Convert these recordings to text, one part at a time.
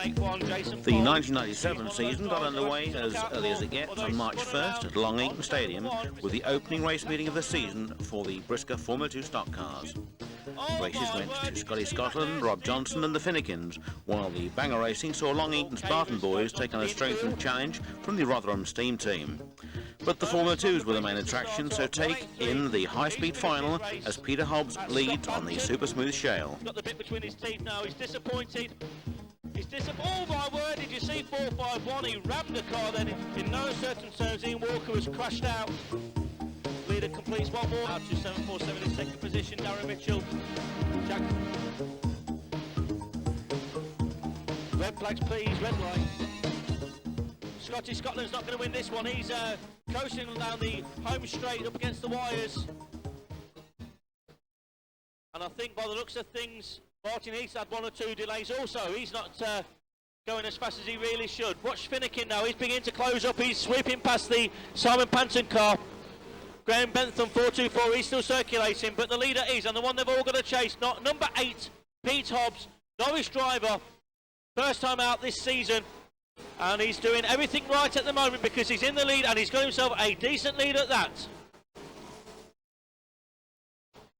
The 1997 season got underway as early as it gets on March 1st at Long Eaton Stadium with the opening race meeting of the season for the Brisca Formula 2 stock cars. Races went to Scotty Scotland, Rob Johnson and the Finnegans, while the Banger Racing saw Long Eaton's Barton boys take on a strengthened challenge from the Rotherham Steam team. But the Formula 2s were the main attraction, so take in the high-speed final as Peter Hobbs leads on the super smooth shale. Got the bit between his teeth now, he's disappointed. Oh my word, did you see 451? He rammed the car then. In no certain terms, Ian Walker was crashed out. Leader completes one more. Out to 747 in second position, Darren Mitchell. Jack. Red flags please, red light. Scotty Scotland's not going to win this one. He's coasting down the home straight up against the wires. And I think by the looks of things, Martin Heath's had one or two delays also. He's not going as fast as he really should. Watch Finnegan now, he's beginning to close up. He's sweeping past the Simon Panton car. Graham Bentham 424, he's still circulating, but the leader is, and the one they've all got to chase, not number 8, Pete Hobbs, Norwich driver, first time out this season, and he's doing everything right at the moment because he's in the lead and he's got himself a decent lead at that.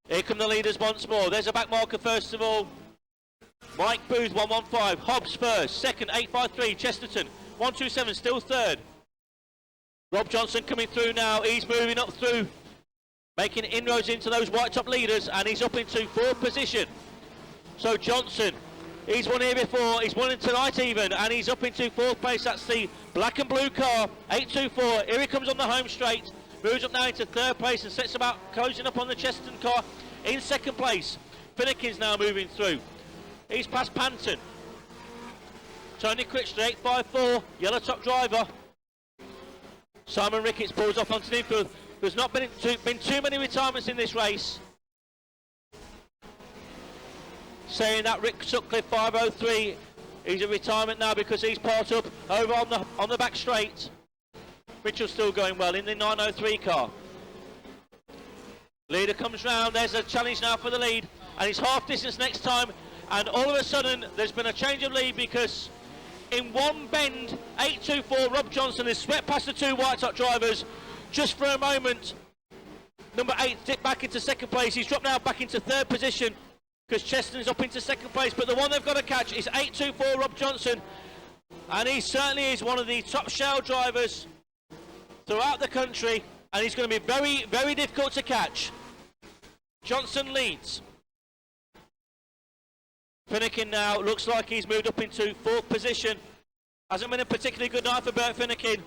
Here come the leaders once more. There's a back marker first of all. Mike Booth 115, Hobbs first, second 853, Chesterton 127, still third. Rob Johnson coming through now, he's moving up through, making inroads into those white top leaders, and he's up into fourth position. So Johnson, he's won here before, he's won tonight even, and he's up into fourth place. That's the black and blue car, 824, here he comes on the home straight, moves up now into third place and sets about closing up on the Chesterton car in second place. Finnegan's now moving through, he's past Panton. Tony Critchley 854, yellow top driver. Simon Ricketts pulls off onto the infield. There's not been too many retirements in this race. Saying that Rick Sutcliffe 503 is a retirement now because he's part up over on the back straight. Mitchell's still going well in the 903 car. Leader comes round, there's a challenge now for the lead, and it's half distance next time, and all of a sudden there's been a change of lead because in one bend, 824 Rob Johnson has swept past the two white top drivers just for a moment. Number 8 dipped back into second place. He's dropped now back into third position because Chesterton's up into second place. But the one they've got to catch is 824 Rob Johnson. And he certainly is one of the top shale drivers throughout the country. And he's going to be very, very difficult to catch. Johnson leads. Finnegan now looks like he's moved up into fourth position. Hasn't been a particularly good night for Bert Finnegan.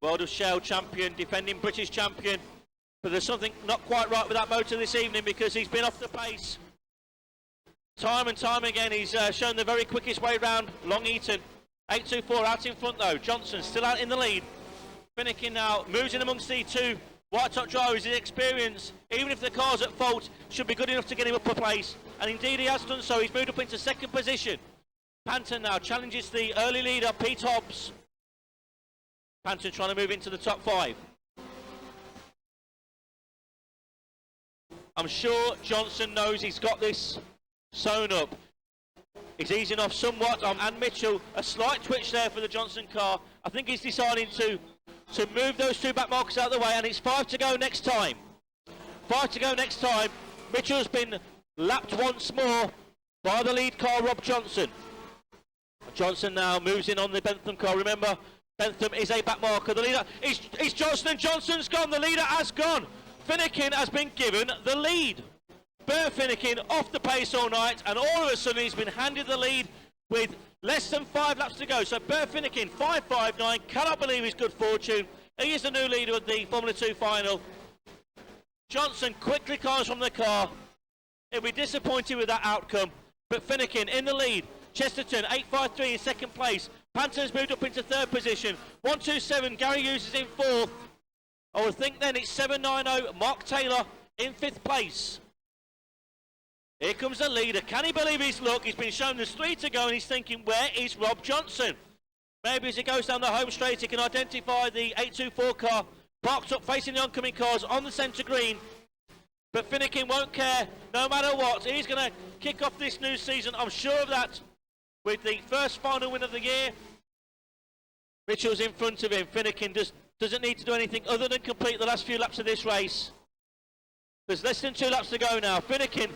World of Shale champion, defending British champion. But there's something not quite right with that motor this evening because he's been off the pace. Time and time again he's shown the very quickest way round Long Eaton. 824 out in front though. Johnson still out in the lead. Finnegan now moves in amongst the two white top drivers. His experience, even if the car's at fault, should be good enough to get him up a place. And indeed he has done so. He's moved up into second position. Panton now challenges the early leader, Pete Hobbs. Panton trying to move into the top 5. I'm sure Johnson knows he's got this sewn up. He's easing off somewhat. And Mitchell, a slight twitch there for the Johnson car. I think he's deciding to move those two back markers out of the way, and it's 5 to go next time. 5 to go next time. Mitchell's been lapped once more by the lead car, Rob Johnson. Johnson now moves in on the Bentham car. Remember, Bentham is a back marker. The leader is Johnson, and Johnson's gone. The leader has gone. Finnegan has been given the lead. Bert Finnegan off the pace all night, and all of a sudden he's been handed the lead with less than 5 laps to go. So Bert Finnegan 559, cannot believe his good fortune. He is the new leader of the Formula 2 final. Johnson quickly climbs from the car. He'll be disappointed with that outcome. But Finnegan in the lead. Chesterton 853 in second place. Panton's moved up into third position. 127, Gary Hughes is in fourth. I would think then it's 790, Mark Taylor in fifth place. Here comes the leader. Can he believe his luck? He's been shown there's 3 to go and he's thinking, where is Rob Johnson? Maybe as he goes down the home straight he can identify the 824 car parked up facing the oncoming cars on the centre green. But Finnegan won't care, no matter what. He's going to kick off this new season, I'm sure of that, with the first final win of the year. Mitchell's in front of him. Finnegan doesn't need to do anything other than complete the last few laps of this race. There's less than 2 laps to go now. Finnegan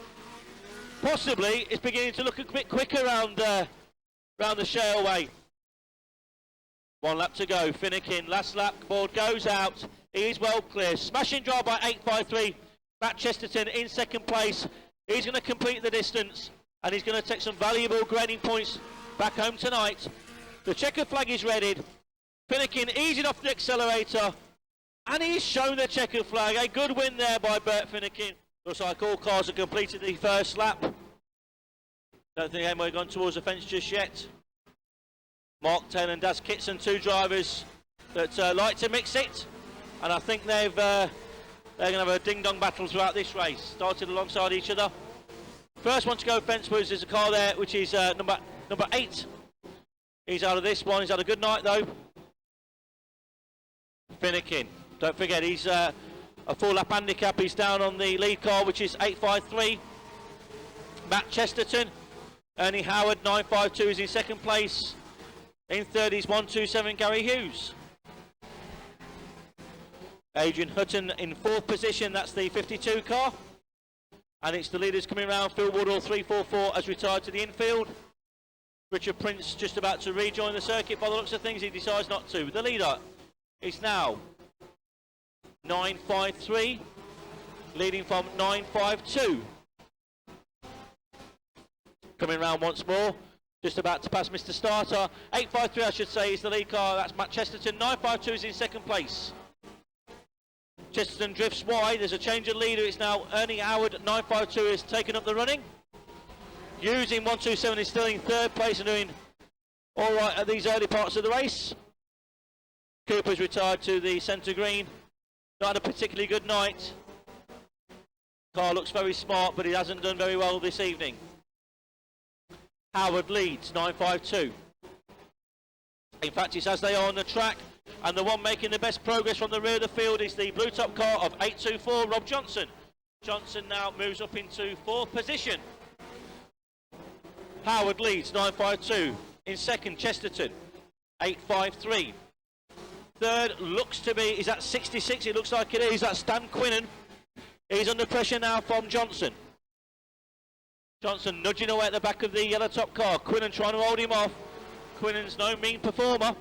possibly is beginning to look a bit quicker round the shale way. 1 lap to go. Finnegan, last lap, board goes out. He is well clear. Smashing drive by 853. Matt Chesterton in second place. He's going to complete the distance and he's going to take some valuable grading points back home tonight. The checker flag is readied. Finnegan easing off the accelerator and he's shown the checker flag. A good win there by Bert Finnegan. Looks like all cars have completed the first lap. Don't think anyone gone towards the fence just yet. Mark Taylor and Daz Kitson, 2 drivers that like to mix it, and I think they're going to have a ding-dong battle throughout this race. Started alongside each other. First one to go fence was there's a car there which is number 8. He's out of this one. He's had a good night though. Finnegan, don't forget he's a 4 lap handicap. He's down on the lead car which is 853. Matt Chesterton, Ernie Howard 952 is in second place. In third is 127 Gary Hughes. Adrian Hutton in 4th position, that's the 52 car. And it's the leaders coming around. Phil Woodall 344 has retired to the infield. Richard Prince just about to rejoin the circuit. By the looks of things, he decides not to. The leader is now 953, leading from 952. Coming around once more. Just about to pass Mr. Starter. 853 I should say is the lead car, that's Matt Chesterton. 952 is in second place. Chesterton drifts wide, there's a change of leader, it's now Ernie Howard. 952 has taken up the running. Hughes in 127 is still in third place and doing alright at these early parts of the race. Cooper's retired to the centre green. Not had a particularly good night. Car looks very smart, but he hasn't done very well this evening. Howard leads, 952. In fact, it's as they are on the track, and the one making the best progress from the rear of the field is the blue top car of 824, Rob Johnson. Johnson now moves up into 4th position. Howard leads, 952. In second, Chesterton, 853. Third looks to be, is that 66? It looks like it is. That's Stan Quinnen. He's under pressure now from Johnson. Johnson nudging away at the back of the yellow top car. Quinnen trying to hold him off. Quinnen's no mean performer.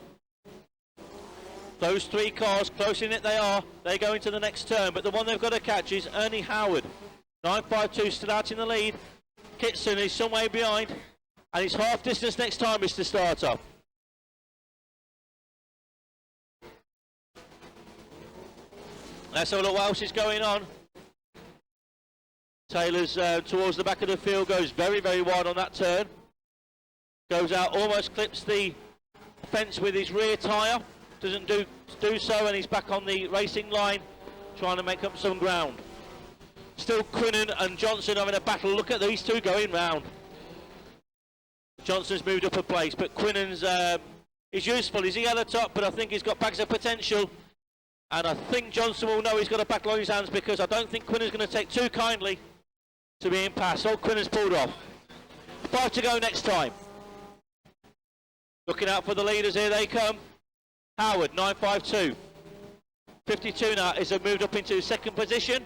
Those 3 cars, close in it they are. They go into the next turn, but the one they've got to catch is Ernie Howard. 952 still out in the lead. Kitson is some way behind, and it's half distance next time, Mr. Starter. Let's have a look what else is going on. Taylor's towards the back of the field, goes very, very wide on that turn. Goes out, almost clips the fence with his rear tyre. Doesn't do so, and he's back on the racing line, trying to make up some ground. Still Quinnen and Johnson having a battle. Look at these 2 going round. Johnson's moved up a place, but Quinnen's is useful. He's at the top, but I think he's got bags of potential. And I think Johnson will know he's got a battle on his hands, because I don't think Quinnen's going to take too kindly to being passed. Oh, Quinnen's pulled off. 5 to go next time. Looking out for the leaders, here they come. Howard, 952. 52 now is moved up into second position.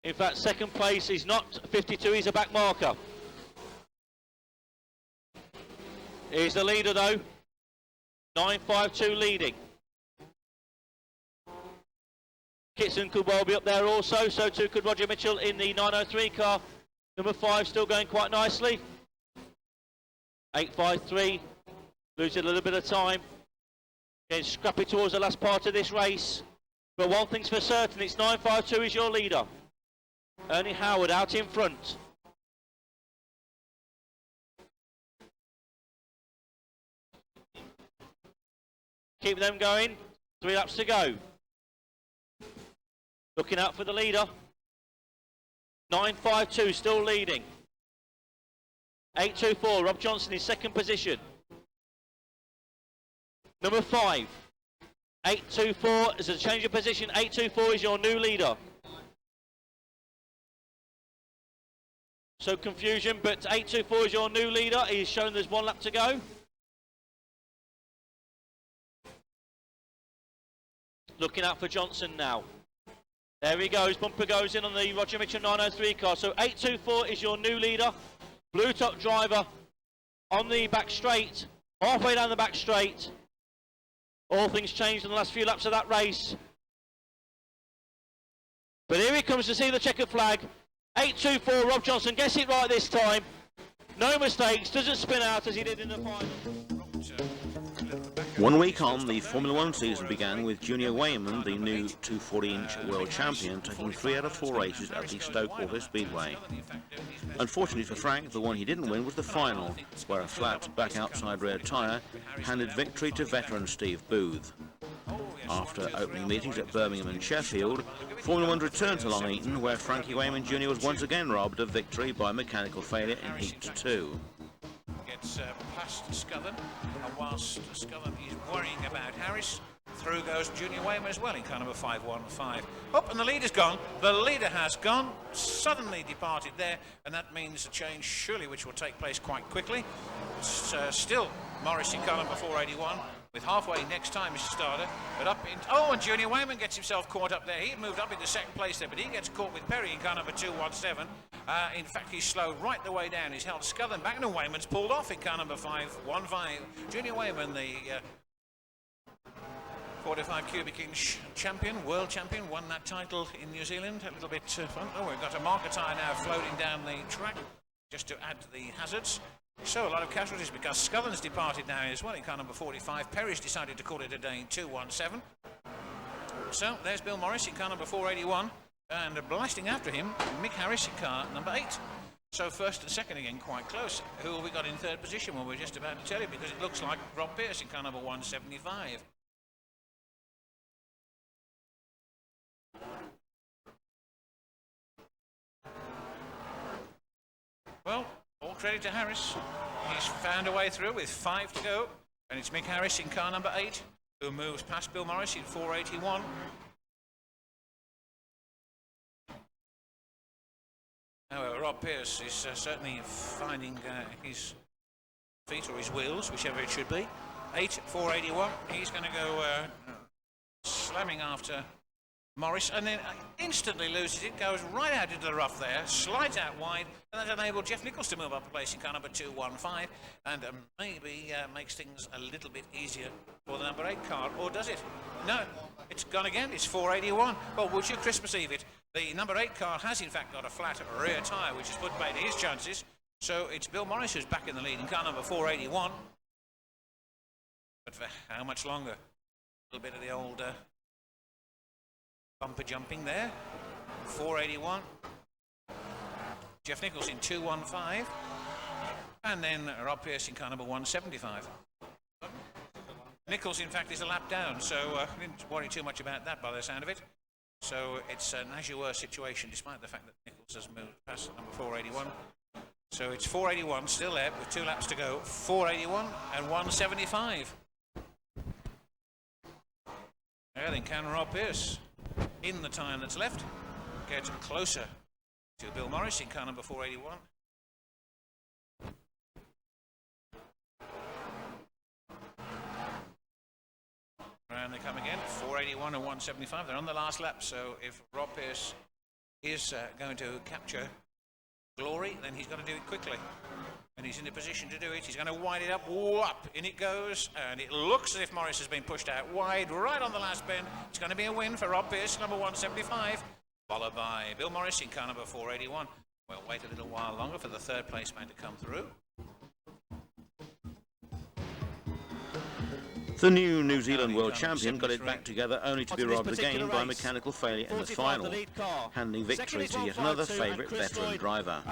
In fact, second place is not 52, he's a back marker. Here's the leader though. 952 leading. Kitson could well be up there also, so too could Roger Mitchell in the 903 car. Number 5 still going quite nicely. 853, losing a little bit of time. Getting scrappy towards the last part of this race. But one thing's for certain, it's 952 is your leader. Ernie Howard out in front. Keep them going, 3 laps to go. Looking out for the leader. 952 still leading. 824, Rob Johnson in second position. Number 5, 824 is a change of position. 824 is your new leader. So confusion, but 824 is your new leader. He's shown there's 1 lap to go. Looking out for Johnson now. There he goes, bumper goes in on the Roger Mitchell 903 car. So 824 is your new leader. Blue top driver on the back straight, halfway down the back straight. All things changed in the last few laps of that race. But here he comes to see the checkered flag. 824, Rob Johnson gets it right this time. No mistakes, doesn't spin out as he did in the final. 1 week on, the Formula 1 season began with Junior Wayman, the new 240-inch world champion, taking 3 out of 4 races at the Stoke Auto Speedway. Unfortunately for Frank, the one he didn't win was the final, where a flat back outside rear tyre handed victory to veteran Steve Booth. After opening meetings at Birmingham and Sheffield, Formula 1 returned to Long Eaton, where Frankie Wayman Jr. was once again robbed of victory by mechanical failure in Heat 2. Gets past Scothern, and whilst Scothern is worrying about Harris, through goes Junior Wayman as well in car number 515. Up, and the leader's gone. The leader has gone, suddenly departed there, and that means a change surely which will take place quite quickly. It's still Morris in car number 481. With halfway next time as starter, but up in... Oh, and Junior Wayman gets himself caught up there. He moved up into second place there, but he gets caught with Perry in car number 217. In fact, he's slowed right the way down. He's held Scothern back, and Wayman's pulled off in car number 515. Junior Wayman, the 45 cubic inch champion, world champion, won that title in New Zealand. A little bit fun. Oh, we've got a marker tyre now floating down the track, just to add to the hazards. So a lot of casualties because Scothern's departed now as well in car number 45. Perry's decided to call it a day in 217. So there's Bill Morris in car number 481, and blasting after him, Mick Harris in car number 8. So first and second again quite close. Who have we got in third position? Well, we're just about to tell you because it looks like Rob Pearce in car number 175. Well, all credit to Harris. He's found a way through with 5 to go, and it's Mick Harris in car number 8 who moves past Bill Morris in 481. However, Rob Pearce is certainly finding his feet or his wheels, whichever it should be. 481. He's going to go slamming after Morris, and then instantly loses it, goes right out into the rough there, slides out wide, and that enabled Jeff Nichols to move up a place in car number 215, and maybe makes things a little bit easier for the number 8 car, or does it? No, it's gone again, it's 481. Well, would you Christmas Eve it? The number 8 car has in fact got a flat rear tyre, which has put paid his chances, so it's Bill Morris who's back in the lead in car number 481. But for how much longer? A little bit of the old... bumper jumping there. 481. Jeff Nichols in 215. And then Rob Pearce in car number 175. Nichols, in fact, is a lap down, so didn't worry too much about that by the sound of it. So it's an as-you-were situation, despite the fact that Nichols has moved past number 481. So it's 481 still there with 2 laps to go. 481 and 175. Yeah, then can Rob Pearce, in the time that's left, get closer to Bill Morris in car number 481. And they come again, 481 and 175. They're on the last lap, so if Rob Pearce is going to capture glory, then he's got to do it quickly. And he's in a position to do it. He's going to wind it up. Whoop! In it goes. And it looks as if Morris has been pushed out wide, right on the last bend. It's going to be a win for Rob Pearce, number 175. Followed by Bill Morris in car number 481. We'll wait a little while longer for the third place man to come through. The new New Zealand world champion got it back together only to be robbed again by mechanical failure in the final, handing victory to yet another favourite veteran driver.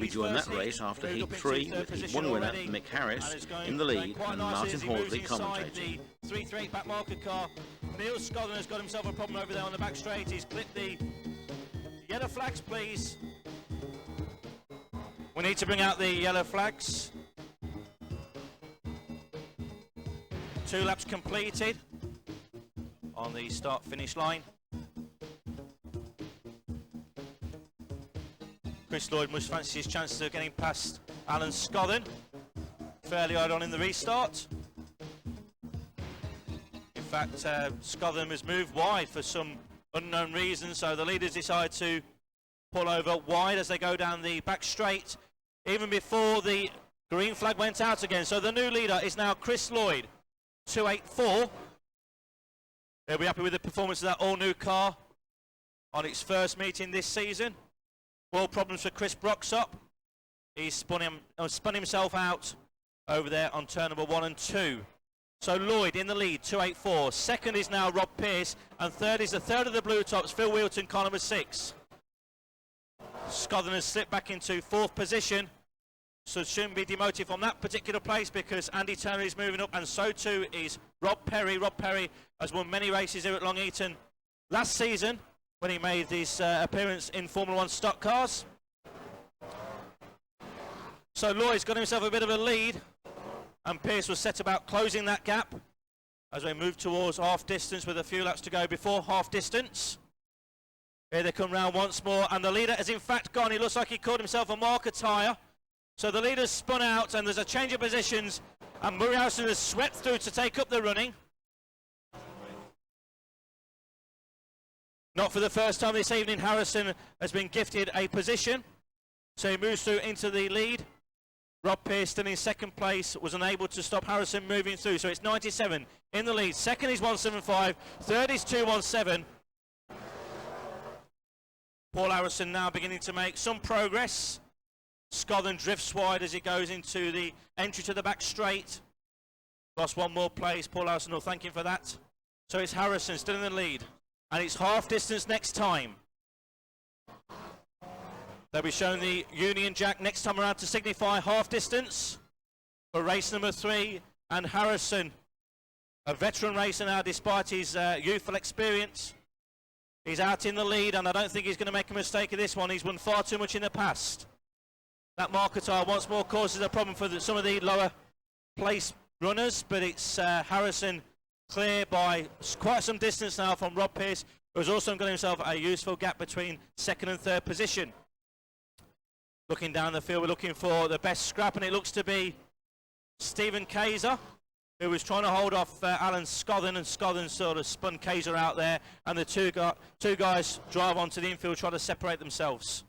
We joined that race after Heat 3 with Heat 1 winner Mick Harris in the lead and Martin Horsley commentating. 338 back marker car. Neil Scothern has got himself a problem over there on the back straight. He's clipped the yellow flags, please. We need to bring out the yellow flags. 2 laps completed. on the start-finish line. Chris Lloyd must fancy his chances of getting past Alan Scothen fairly early on in the restart. In fact, Scothen has moved wide for some unknown reason, so the leaders decide to pull over wide as they go down the back straight, even before the green flag went out again. So the new leader is now Chris Lloyd, 284. They'll be happy with the performance of that all-new car on its first meeting this season. Well, problems for Chris Broxop. He's spun himself out over there on turn number 1 and 2. So Lloyd in the lead, 284. Second is now Rob Pearce, and third is the third of the blue tops, Phil Wheelton, car number 6. Scothen has slipped back into 4th position, so shouldn't be demoted from that particular place because Andy Turner is moving up, and so too is Rob Perry. Rob Perry has won many races here at Long Eaton last season when he made his appearance in Formula 1 stock cars. So Lloyd's got himself a bit of a lead, and Pearce was set about closing that gap as we move towards half distance with a few laps to go before half distance. Here they come round once more, and the leader has in fact gone. He looks like he caught himself a marker tyre. So the leader's spun out, and there's a change of positions, and Murray Harrison has swept through to take up the running. Not for the first time this evening, Harrison has been gifted a position, so he moves through into the lead. Rob Pearce still in second place, was unable to stop Harrison moving through, so it's 97 in the lead. Second is 175, third is 217. Paul Harrison now beginning to make some progress. Scothen drifts wide as he goes into the entry to the back straight. Lost one more place. Paul Harrison will thank him for that. So it's Harrison still in the lead, and it's half distance next time. They'll be showing the Union Jack next time around to signify half distance for race number 3, and Harrison, a veteran racer now despite his youthful experience, he's out in the lead, and I don't think he's going to make a mistake in this one. He's won far too much in the past. That marker tyre once more causes a problem for some of the lower place runners, but it's Harrison clear by quite some distance now from Rob Pearce, who's also got himself a useful gap between second and third position. Looking down the field, we're looking for the best scrap, and it looks to be Stephen Kaiser, who was trying to hold off Alan Scothen, and Scothen sort of spun Kaiser out there, and the two guys drive onto the infield, try to separate themselves.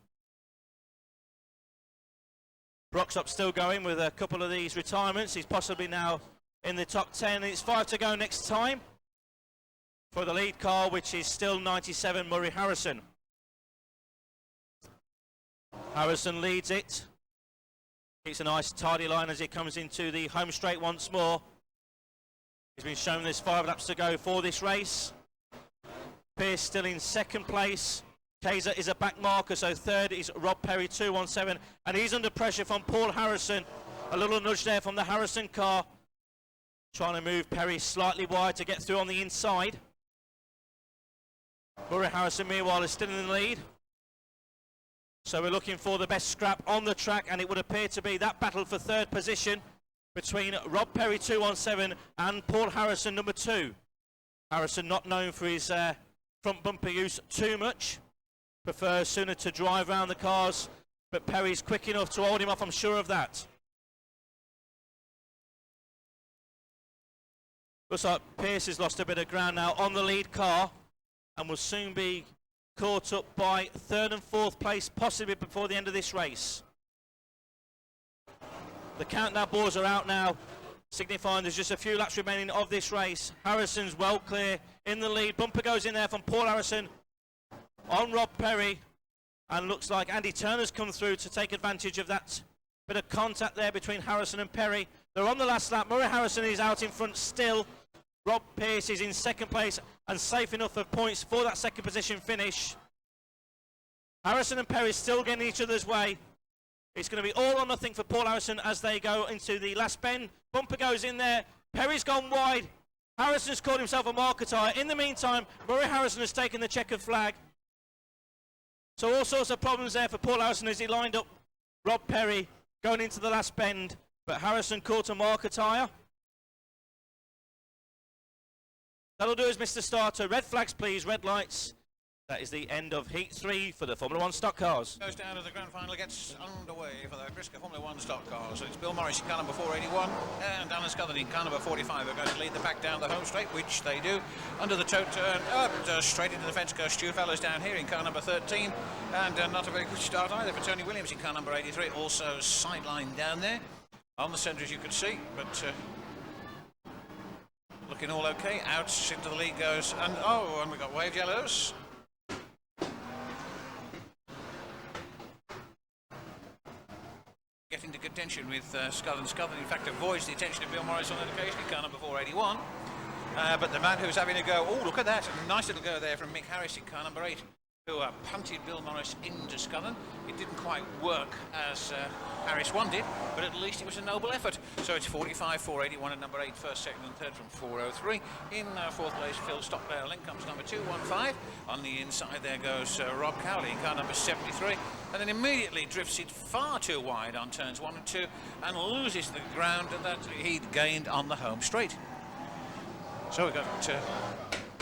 Broxop still going with a couple of these retirements. He's possibly now in the top 10. It's 5 to go next time for the lead car, which is still 97, Murray Harrison. Harrison leads it. Keeps a nice tidy line as he comes into the home straight once more. He's been shown there's 5 laps to go for this race. Pearce still in second place. Kaiser is a back marker, so third is Rob Perry, 217, and he's under pressure from Paul Harrison. A little nudge there from the Harrison car, trying to move Perry slightly wide to get through on the inside. Murray Harrison, meanwhile, is still in the lead. So we're looking for the best scrap on the track, and it would appear to be that battle for third position between Rob Perry, 217, and Paul Harrison, number 2. Harrison not known for his front bumper use too much. Prefers sooner to drive around the cars, but Perry's quick enough to hold him off, I'm sure of that. Looks like Pearce has lost a bit of ground now on the lead car, and will soon be caught up by third and fourth place, possibly before the end of this race. The countdown boards are out now, signifying there's just a few laps remaining of this race. Harrison's well clear in the lead. Bumper goes in there from Paul Harrison on Rob Perry, and looks like Andy Turner's come through to take advantage of that bit of contact there between Harrison and Perry. They're on the last lap. Murray Harrison is out in front still. Rob Pearce is in second place and safe enough of points for that second position finish. Harrison and Perry still getting each other's way. It's going to be all or nothing for Paul Harrison as they go into the last bend. Bumper goes in there. Perry's gone wide. Harrison's caught himself a marker tyre. In the meantime, Murray Harrison has taken the checkered flag. So all sorts of problems there for Paul Harrison as he lined up Rob Perry going into the last bend. But Harrison caught a marker tyre. That'll do us, Mr. Starter. Red flags, please. Red lights. That is the end of Heat 3 for the Formula 1 stock cars. Goes down to the grand final, gets underway for the Brisca Formula 1 stock cars. So it's Bill Morris in car number 481 and Alan Scuthan in car number 45 are going to lead the pack down the home straight, which they do. Under the toe turn, up, straight into the fence goes Stu Fellows down here in car number 13. And not a very good start either for Tony Williams in car number 83. Also sideline down there on the centre, as you can see. But looking all okay. Out into the lead goes. And we got waved yellows. Getting to contention with Scuthan. Scuthan, in fact, avoids the attention of Bill Morris on that occasion in car number 481. But the man who's having a go, look at that, a nice little go there from Mick Harris in car number 8, who punted Bill Morris into Scuthan. It didn't quite work as Harris wanted, but at least it was a noble effort. So it's 45, 481 at number 8, first, second and third from 403. In fourth place, Phil Stockdale. In comes number 215. On the inside there goes Rob Cowley in car number 73. And then immediately drifts it far too wide on turns 1 and 2 and loses the ground that he'd gained on the home straight. So we've got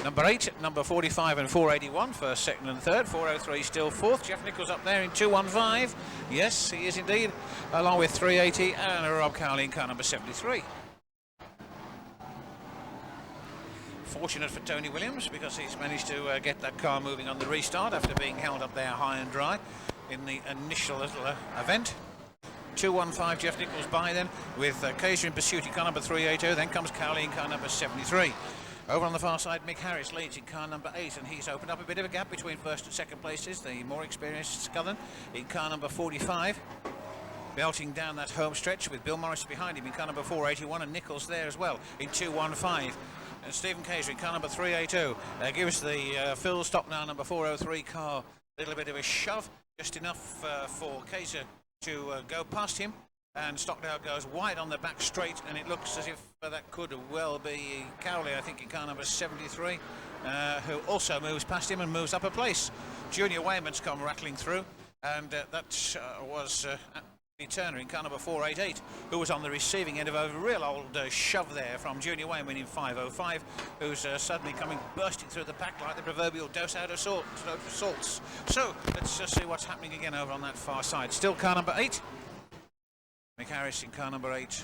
number 8, number 45 and 481, first, second and third. 403 still fourth. Jeff Nichols up there in 215. Yes, he is indeed, along with 380 and Rob Cowley in car number 73. Fortunate for Tony Williams because he's managed to get that car moving on the restart after being held up there high and dry in the initial little event. 215 Jeff Nichols by then with Kaiser in pursuit in car number 380. Then comes Cowley in car number 73. Over on the far side, Mick Harris leads in car number 8, and he's opened up a bit of a gap between first and second places. The more experienced Scuthan in car number 45, belting down that home stretch with Bill Morris behind him in car number 481, and Nichols there as well in 215. And Stephen Kaiser in car number 380 gives the Phil Stockdale number 403 car a little bit of a shove, just enough for Kaiser to go past him. And Stockdale goes wide on the back straight, and it looks as if that could well be Cowley, I think, in car number 73, who also moves past him and moves up a place. Junior Wayman's come rattling through, and that was Anthony Turner in car number 488, who was on the receiving end of a real old shove there from Junior Wayman in 505, who's suddenly coming bursting through the pack like the proverbial dose out of salts. So let's just see what's happening again over on that far side. Still car number 8. Mick Harris in car number 8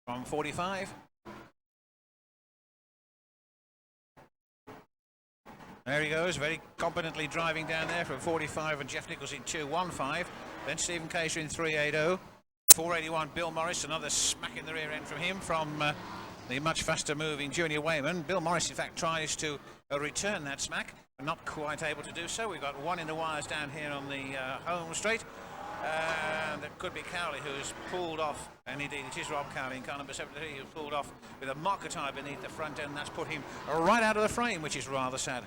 from 45. There he goes, very competently driving down there from 45, and Jeff Nichols in 215. Then Stephen Kaiser in 380. 481 Bill Morris, another smack in the rear end from him from the much faster moving Junior Wayman. Bill Morris, in fact, tries to return that smack, but not quite able to do so. We've got one in the wires down here on the home straight. And that could be Cowley, who's pulled off, and indeed it is Rob Cowley in car number 73 who pulled off with a marker tyre beneath the front end. That's put him right out of the frame, which is rather sad.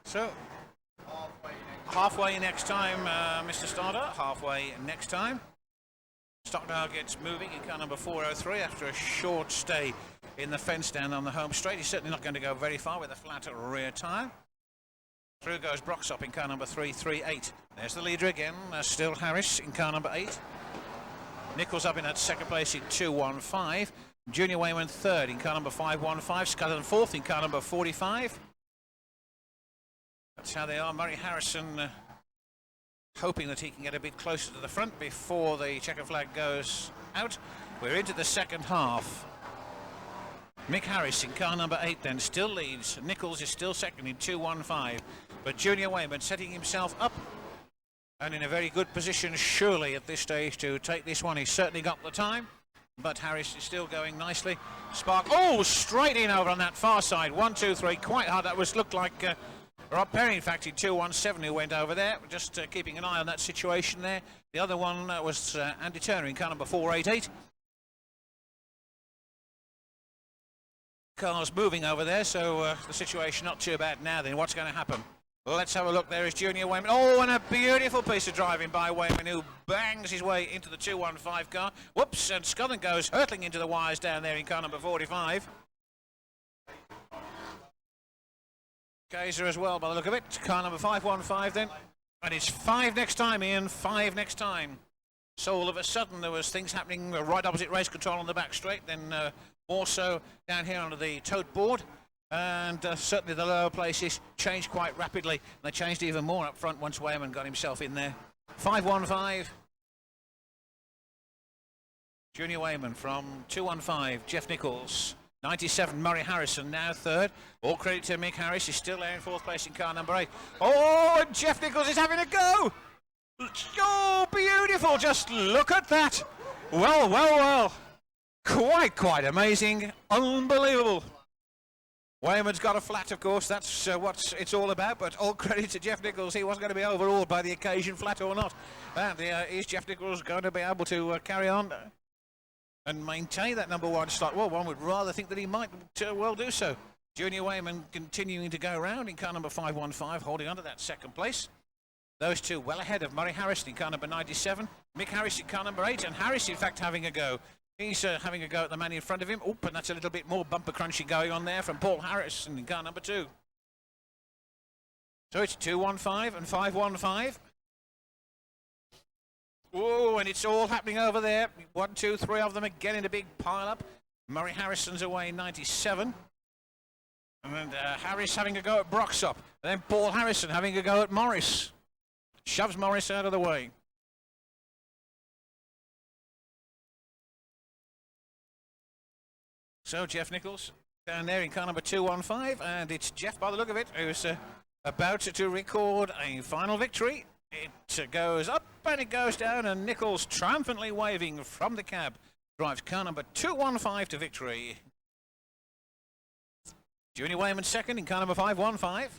So, halfway next time, Mr. Starter, halfway next time. Stockdale gets moving in car number 403 after a short stay in the fence down on the home straight. He's certainly not going to go very far with a flat rear tyre. Through goes Broxop in car number 338. There's the leader again, still Harris in car number 8. Nichols up in that second place in 215. Junior Wayman third in car number 515. Scuthan fourth in car number 45. That's how they are. Murray Harrison hoping that he can get a bit closer to the front before the checker flag goes out. We're into the second half. Mick Harris in car number 8 then still leads. Nichols is still second in 215. But Junior Wayman setting himself up and in a very good position surely at this stage to take this one. He's certainly got the time, but Harris is still going nicely. Spark, straight in over on that far side. 1, 2, 3, quite hard. That looked like Rob Perry, in fact, in 217 who went over there, just keeping an eye on that situation there. The other one was Andy Turner in car number 488. Cars moving over there, so the situation not too bad now then. What's going to happen? Let's have a look. There is Junior Wayman. And a beautiful piece of driving by Wayman, who bangs his way into the 215 car. Whoops, and Scuthan goes hurtling into the wires down there in car number 45. Kaiser as well, by the look of it. Car number 515 then. And it's 5 next time, Ian. 5 next time. So all of a sudden there was things happening right opposite race control on the back straight, then more so down here under the tote board. And certainly the lower places changed quite rapidly. And they changed even more up front once Wayman got himself in there. 5-1-5. Junior Wayman from 2-1-5. Jeff Nichols. 97, Murray Harrison now third. All credit to Mick Harris. He's still there in fourth place in car number 8. Oh, and Jeff Nichols is having a go. Oh, beautiful. Just look at that. Well, well, well. Quite amazing. Unbelievable. Wayman's got a flat, of course. That's what it's all about. But all credit to Jeff Nichols. He wasn't going to be overawed by the occasion, flat or not. And is Jeff Nichols going to be able to carry on and maintain that number 1 slot? Well, one would rather think that he might well do so. Junior Wayman continuing to go around in car number 5-1-5, holding on to that second place. Those two well ahead of Murray Harrison in car number 97, Mick Harris in car number 8, and Harris in fact having a go. He's having a go at the man in front of him. Oop, and that's a little bit more bumper crunchy going on there from Paul Harrison in car number 2. So it's 2-1-5 and 5-1-5. Oh, and it's all happening over there. 1, 2, 3 of them again in a big pile up. Murray Harrison's away 97. And then Harris having a go at Broxop. And then Paul Harrison having a go at Morris. Shoves Morris out of the way. So Jeff Nichols down there in car number 2-1-5, and it's Jeff, by the look of it, who's about to record a final victory. It goes up and it goes down, and Nichols triumphantly waving from the cab drives car number 2-1-5 to victory. Junior Wayman second in car number 5-1-5.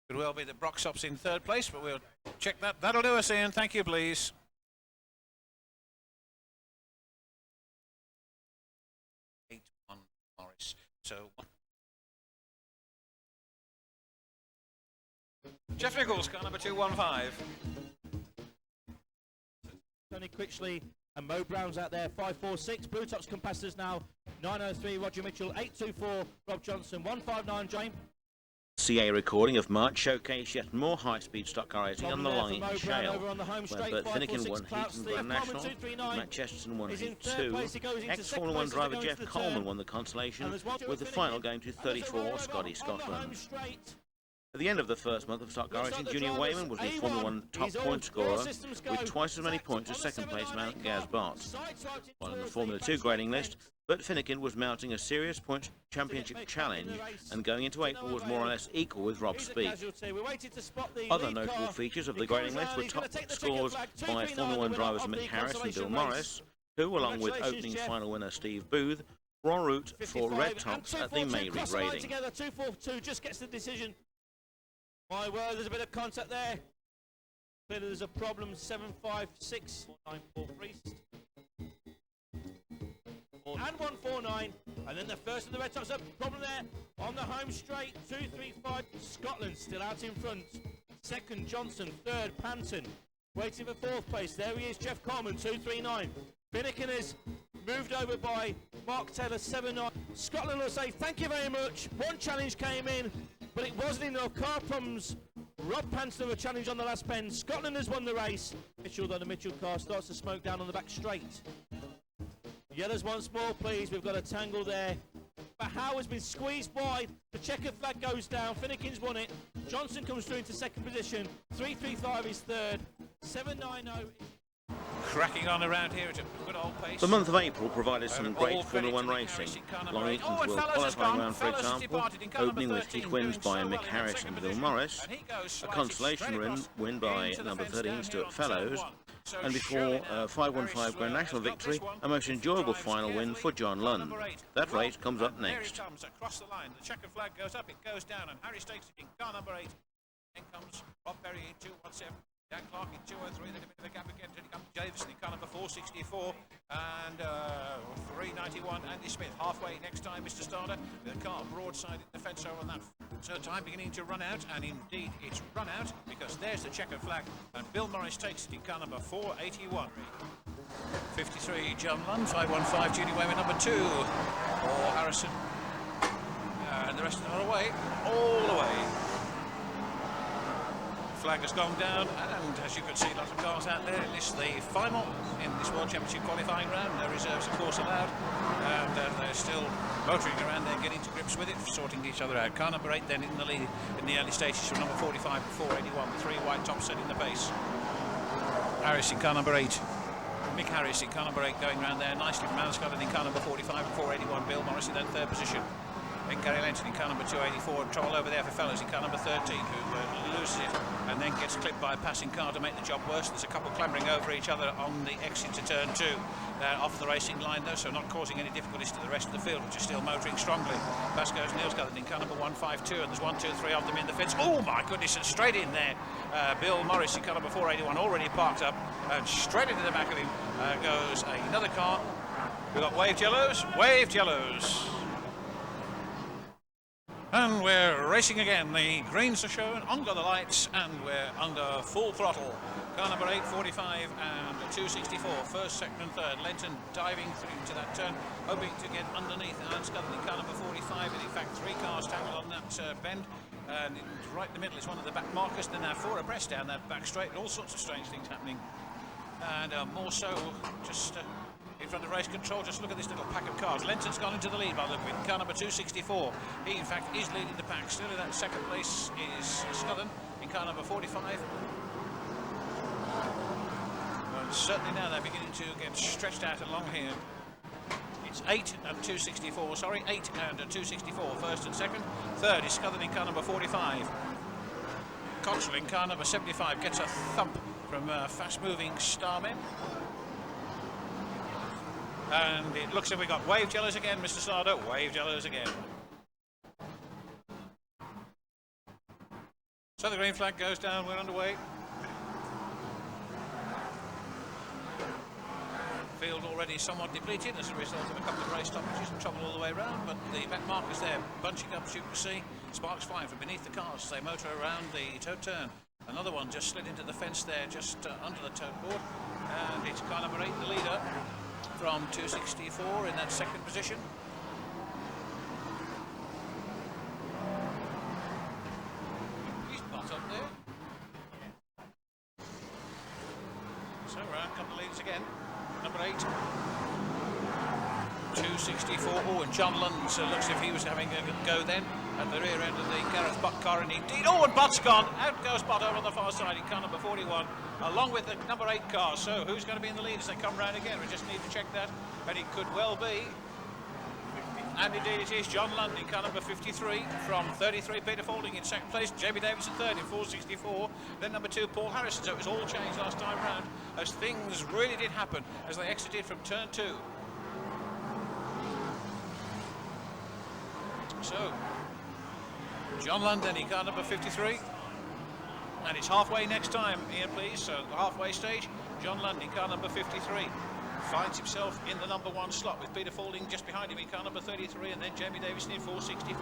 Could well be that Broxop's in third place, but we'll check that. That'll do us, Ian. Thank you, please. Morris. So Jeff Nichols, car number 2-1-5. Tony Critchley and Mo Brown's out there. 5-4-6. Blue Tops compasses now. 903 Roger Mitchell. 824 Rob Johnson. 159 James. CA recording of March showcase yet more high-speed stock car racing on the line in Shale, where Bert Finnegan won Eaton Grand National, Matt Chesterton won Heat 2, ex-Formula 1 driver Jeff Coleman won the consolation, with the final going to 34 Scotty Scotland. At the end of the first month of stock car racing, Junior Wayman was the Formula 1 top point scorer with twice as many points as second place man Gaz Bott. While in the Formula 2 grading list, Bert Finnegan was mounting a serious points championship challenge and going into April was more or less equal with Rob Speak. Other notable features of the grading list were top scores by Formula 1 drivers Mick Harris and Bill Morris, who, along with opening final winner Steve Booth, were en route for red tops at the May regrading. 242 just gets the decision. My word, there's a bit of contact there. Clearly there's a problem. 756 943. And 149, and then the first of the red tops up. Problem there on the home straight. 235. Scotland still out in front. Second Johnson, third Panton. Waiting for fourth place. There he is, Jeff Coleman, 239. Finnegan is moved over by Mark Taylor, 7-9. Scotland will say thank you very much. One challenge came in, but it wasn't enough. Car problems. Rob Panton a challenge on the last bend. Scotland has won the race. Mitchell, though, the Mitchell car starts to smoke down on the back straight. Yellows once more, please. We've got a tangle there. But Howe has been squeezed wide. The checkered flag goes down. Finnegan's won it. Johnson comes through into second position. 335 is third. 790. Cracking on around here at a good old pace. The month of April provided some great Formula 1 racing. Long Eaton's World Qualifying Round, for example, opening with key wins by Mick Harris and Bill Morris, a consolation win by number 13 Stuart Fellows, and before a 5-1-5 Grand National victory, a most enjoyable final win for John Lund. That race comes up next. Here it comes across the line. The checkered flag goes up, it goes down, and Harry takes it in car number 8. Then comes Rob Berry in 217. Dan Clark in 203, there's a bit of a gap again. Here comes Davison in car number 464 and 391. Andy Smith halfway next time, Mr. Starter, with a car broadside in the fence over on that. So time beginning to run out, and indeed it's run out because there's the checkered flag, and Bill Morris takes it in car number 481. 53 John Lund, 515 Judy Wayman number 2, Paul Harrison, and the rest of them are away, all the way. flag has gone down, and as you can see, lots of cars out there. This is the final in this World Championship qualifying round. No reserves, of course, allowed, and they're still motoring around there, getting to grips with it, sorting each other out. Car number 8 then in the lead in the early stages from number 45 to 481, with 3 white tops setting the pace. Harris in car number 8. Mick Harris in car number 8 going round there nicely from Scotland in car number 45 and 481. Bill Morris in that third position. Then Gary Lenton in car number 284. Trouble over there for Fellows in car number 13, who loses it and then gets clipped by a passing car to make the job worse. There's a couple clambering over each other on the exit to turn 2. They're off the racing line though, so not causing any difficulties to the rest of the field, which is still motoring strongly. Past goes Neil Scotland in car number 152, and there's 1, 2, 3 of them in the fence. Oh my goodness, and straight in there. Bill Morris in car number 481 already parked up, and straight into the back of him goes another car. We've got waved yellows, waved yellows. And we're racing again. The greens are shown, on go the lights, and we're under full throttle. Car number 8, 45 and 264, first, second and third. Lenton diving through to that turn, hoping to get underneath Alan Scudden in car number 45, and in fact 3 cars tangled on that bend. And right in the middle is one of the back markers, then 4 abreast down that back straight, and all sorts of strange things happening. And more so just in front of race control. Just look at this little pack of cars. Lenton's gone into the lead by the look of it. Car number 264. He in fact is leading the pack. Still in that second place is Scudden in car number 45. And certainly now they're beginning to get stretched out along here. It's 8 and 264, sorry, 8 and 264, first and second. Third is Scudden in car number 45. Cottrell in car number 75 gets a thump from fast-moving Starmen. And it looks like we got waved yellows again, Mr. Sardo. Waved yellows again. So the green flag goes down, we're underway. Field already somewhat depleted as a result of a couple of race stoppages and trouble all the way around, but the back markers there bunching up, as you can see. Sparks flying from beneath the cars as they motor around the toe turn. Another one just slid into the fence there, just under the toe board. And it's car number 8, the leader, from 264 in that second position. He's not up there. So round come the leaders again. Number 8, 264. Oh, and John Lund looks as if he was having a go then at the rear end of the Gareth Butt car, and indeed, oh, and Butt's gone. Out goes Butt over on the far side in car number 41, along with the number 8 car. So who's going to be in the lead as they come round again? We just need to check that, and it could well be. And indeed it is John Lund in car number 53 from 33. Peter Faulding in second place. Jamie Davidson third in 464. Then number 2, Paul Harrison. So it was all changed last time round as things really did happen as they exited from turn 2. So John Lund then in car number 53. And it's halfway next time, Ian, please. So the halfway stage, John Lund in car number 53. Finds himself in the number 1 slot with Peter Faulding just behind him in car number 33, and then Jamie Davison in 464.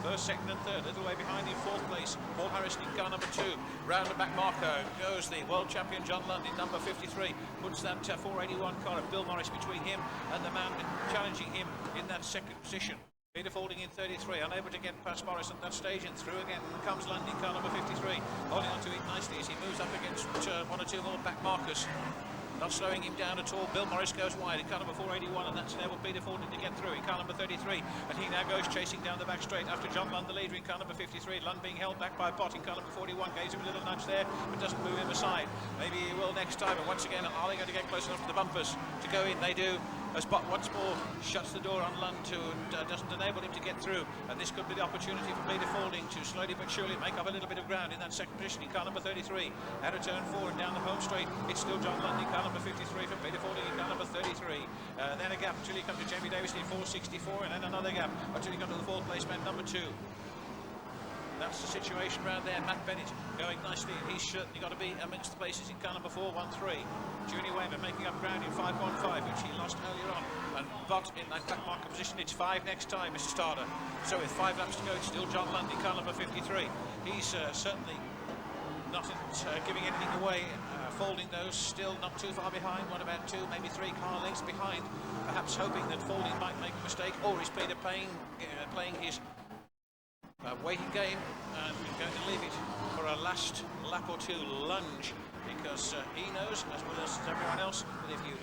First, second and third, little way behind in 4th place. Paul Harrison in car number 2. Round the back marker goes the world champion John Lund in number 53. Puts that 481 car of Bill Morris between him and the man challenging him in that second position. Peter Faulding in 33, unable to get past Morris at that stage, and through again comes Lund in car number 53, holding on to it nicely as he moves up against 1 or 2 more back markers. Not slowing him down at all. Bill Morris goes wide in car number 481, and that's enabled Peter Faulding to get through in car number 33, and he now goes chasing down the back straight after John Lund, the leader, in car number 53. Lund being held back by Bott in car number 41, gives him a little nudge there, but doesn't move him aside. Maybe he will next time, and once again, are they going to get close enough to the bumpers to go in? They do, as Bott once more shuts the door on Lund and doesn't enable him to get through, and this could be the opportunity for Peter Faulding to slowly but surely make up a little bit of ground in that second position in car number 33. Out of turn 4 and down the home straight, it's still John Lund in car number 53 from Peter Faulding in car number 33. Then a gap until he comes to Jamie Davis in 464, and then another gap until he comes to the 4th place man number 2. That's the situation round there. Matt Bennett going nicely, and he's certainly got to be amongst the places in car number 413. Junior Wayman making up ground in 515, which he lost earlier on. And Bott in that back marker position. It's 5 next time, Mr. Starter. So with 5 laps to go, it's still John Lund in car number 53. He's certainly not giving anything away. Faulding those still not too far behind, one about 2, maybe 3 car lengths behind, perhaps hoping that Faulding might make a mistake, or is Peter playing his waiting game and going to leave it for for a last lap or two lunge, because he knows, as well as everyone else, that if you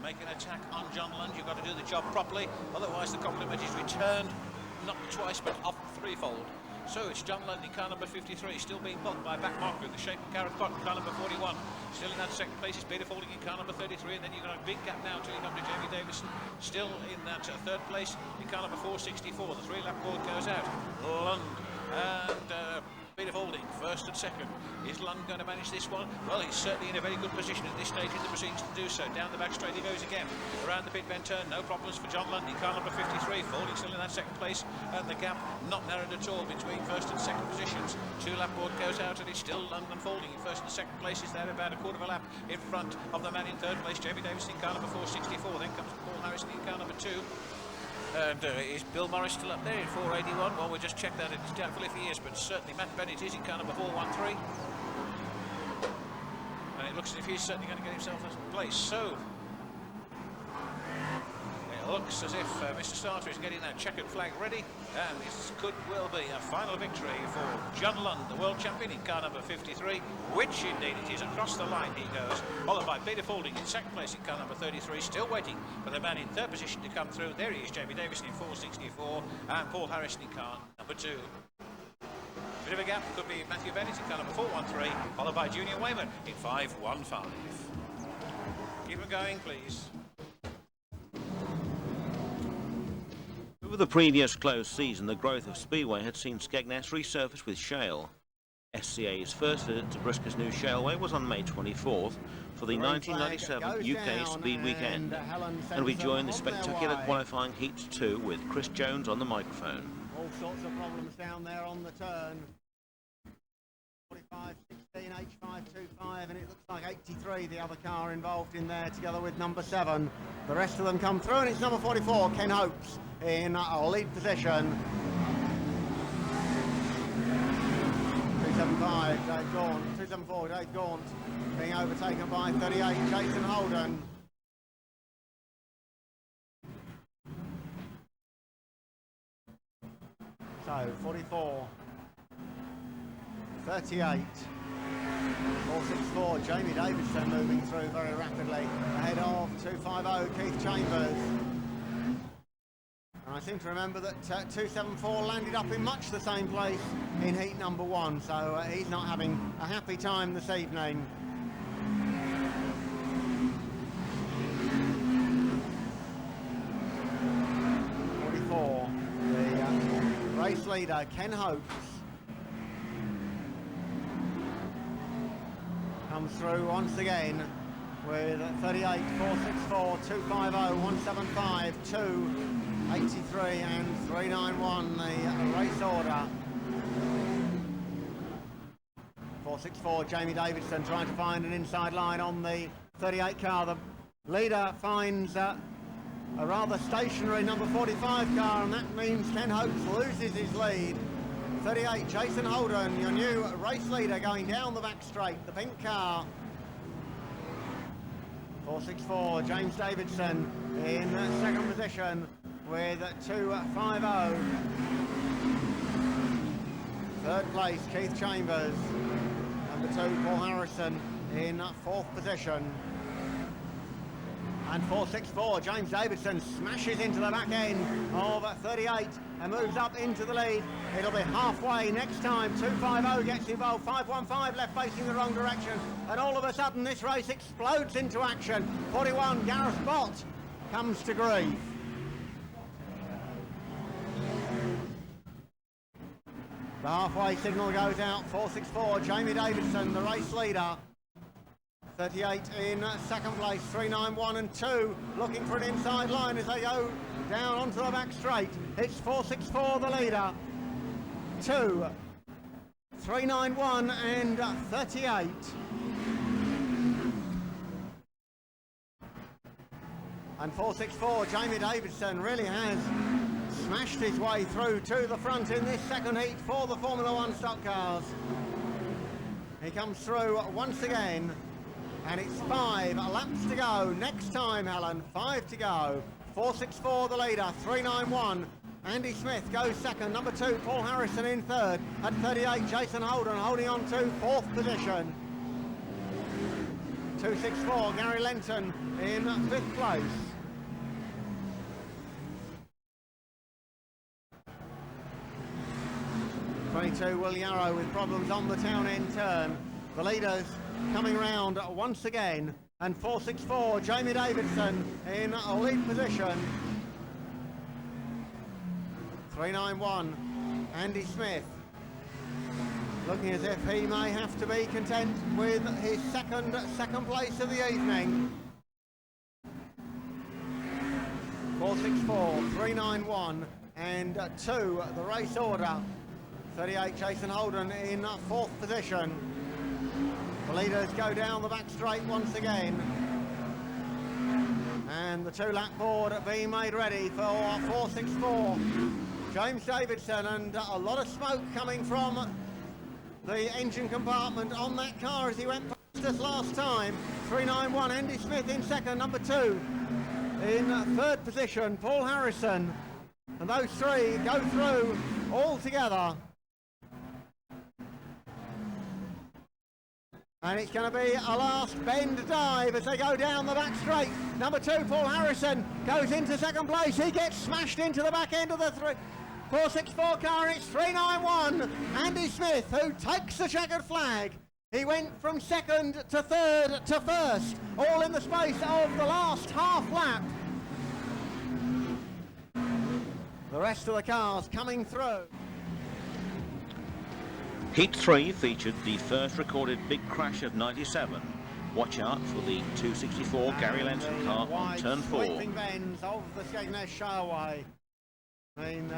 make an attack on John Lund, you've got to do the job properly, otherwise the compliment is returned, not twice, but off threefold. So it's John Lund in car number 53, still being bumped by back marker in the shape of Gareth Cotton, car number 41. Still in that second place is Peter Faulding in car number 33, and then you've got a big gap now till you come to Jamie Davison, still in that third place in car number 464. The three-lap board goes out. Lund and Peter Faulding, first and second. Is Lund going to manage this one? Well, he's certainly in a very good position at this stage in the proceedings to do so. Down the back straight he goes again. Around the pit bend turn, no problems for John Lund in car number 53. Faulding still in that second place, and the gap not narrowed at all between first and second positions. Two-lap board goes out, and it's still Lund and Faulding in first and second places. They're about a quarter of a lap in front of the man in third place, Jamie Davison in car number 464. Then comes Paul Harrison in car number 2. And is Bill Morris still up there in 481? Well, we'll just check that. It's doubtful if he is, but certainly Matt Bennett is in car number 413. And it looks as if he's certainly going to get himself a place. So it looks as if Mr. Starter is getting that checkered flag ready, and this could well be a final victory for John Lund, the world champion in car number 53, which indeed it is. Across the line he goes, followed by Peter Faulding in second place in car number 33, still waiting for the man in third position to come through. There he is, Jamie Davison in 464, and Paul Harrison in car number 2. Bit of a gap, could be Matthew Bennett in car number 413, followed by Junior Wayman in 515. Keep them going, please. Over the previous closed season, the growth of speedway had seen Skegness resurface with shale. SCA's first visit to Brisca's new shaleway was on May 24th for the 1997 UK Speed Weekend, and we joined the spectacular qualifying Heat 2 with Chris Jones on the microphone. All sorts of problems down there on the turn. 45, 16, H525, and it looks like 83, the other car involved in there, together with number 7. The rest of them come through, and it's number 44, Ken Hopes, in a lead position. 275, Dave Gaunt, 274, Dave Gaunt, being overtaken by 38, Jason Holden. So, 44, 38, 464, Jamie Davidson moving through very rapidly, ahead of 250, Keith Chambers. And I seem to remember that 274 landed up in much the same place in heat number 1, so he's not having a happy time this evening. The race leader, Ken Hopes, comes through once again with 38, 464, 250, 175, 283 and 391, the race order. 464, Jamie Davidson trying to find an inside line on the 38 car. The leader finds a rather stationary number 45 car, and that means Ken Hopes loses his lead. 38, Jason Holden, your new race leader, going down the back straight, the pink car. 464, James Davidson in second position with 250. Third place, Keith Chambers. Number 2, Paul Harrison in fourth position. And 464, James Davidson smashes into the back end of 38 and moves up into the lead. It'll be halfway next time. 250 gets involved, 515 left facing the wrong direction, and all of a sudden this race explodes into action. 41, Gareth Bott comes to grief. The halfway signal goes out. 464, Jamie Davidson, the race leader. 38 in second place, 391 and 2, looking for an inside line as they go down onto the back straight. It's 464 the leader, 2, 391 and 38. And 464, Jamie Davidson really has smashed his way through to the front in this second heat for the Formula 1 stock cars. He comes through once again. And it's 5 laps to go. Next time, Helen, 5 to go. 464 the leader, 391 Andy Smith goes second. Number 2, Paul Harrison in third. At 38, Jason Holden holding on to fourth position. 264, Gary Lenton in fifth place. '22, Will Yarrow with problems on the town end turn. The leaders coming round once again. And 464, Jamie Davidson in a lead position. 391, Andy Smith. Looking as if he may have to be content with his second place of the evening. 464, 391 and 2 the race order. 38, Jason Holden in fourth position. The leaders go down the back straight once again. And the 2-lap board being made ready for 464. James Davidson, and a lot of smoke coming from the engine compartment on that car as he went past us last time. 391, Andy Smith in second. Number 2 in third position, Paul Harrison. And those three go through all together. And it's going to be a last bend dive as they go down the back straight. Number 2, Paul Harrison, goes into second place. He gets smashed into the back end of the 464 car. It's 391, Andy Smith, who takes the checkered flag. He went from second to third to first, all in the space of the last half lap. The rest of the cars coming through. Heat 3 featured the first recorded big crash of '97. Watch out for the 264 Gary Lenton car on turn 4. Sweeping bends of the Skegness Shaleway. I mean,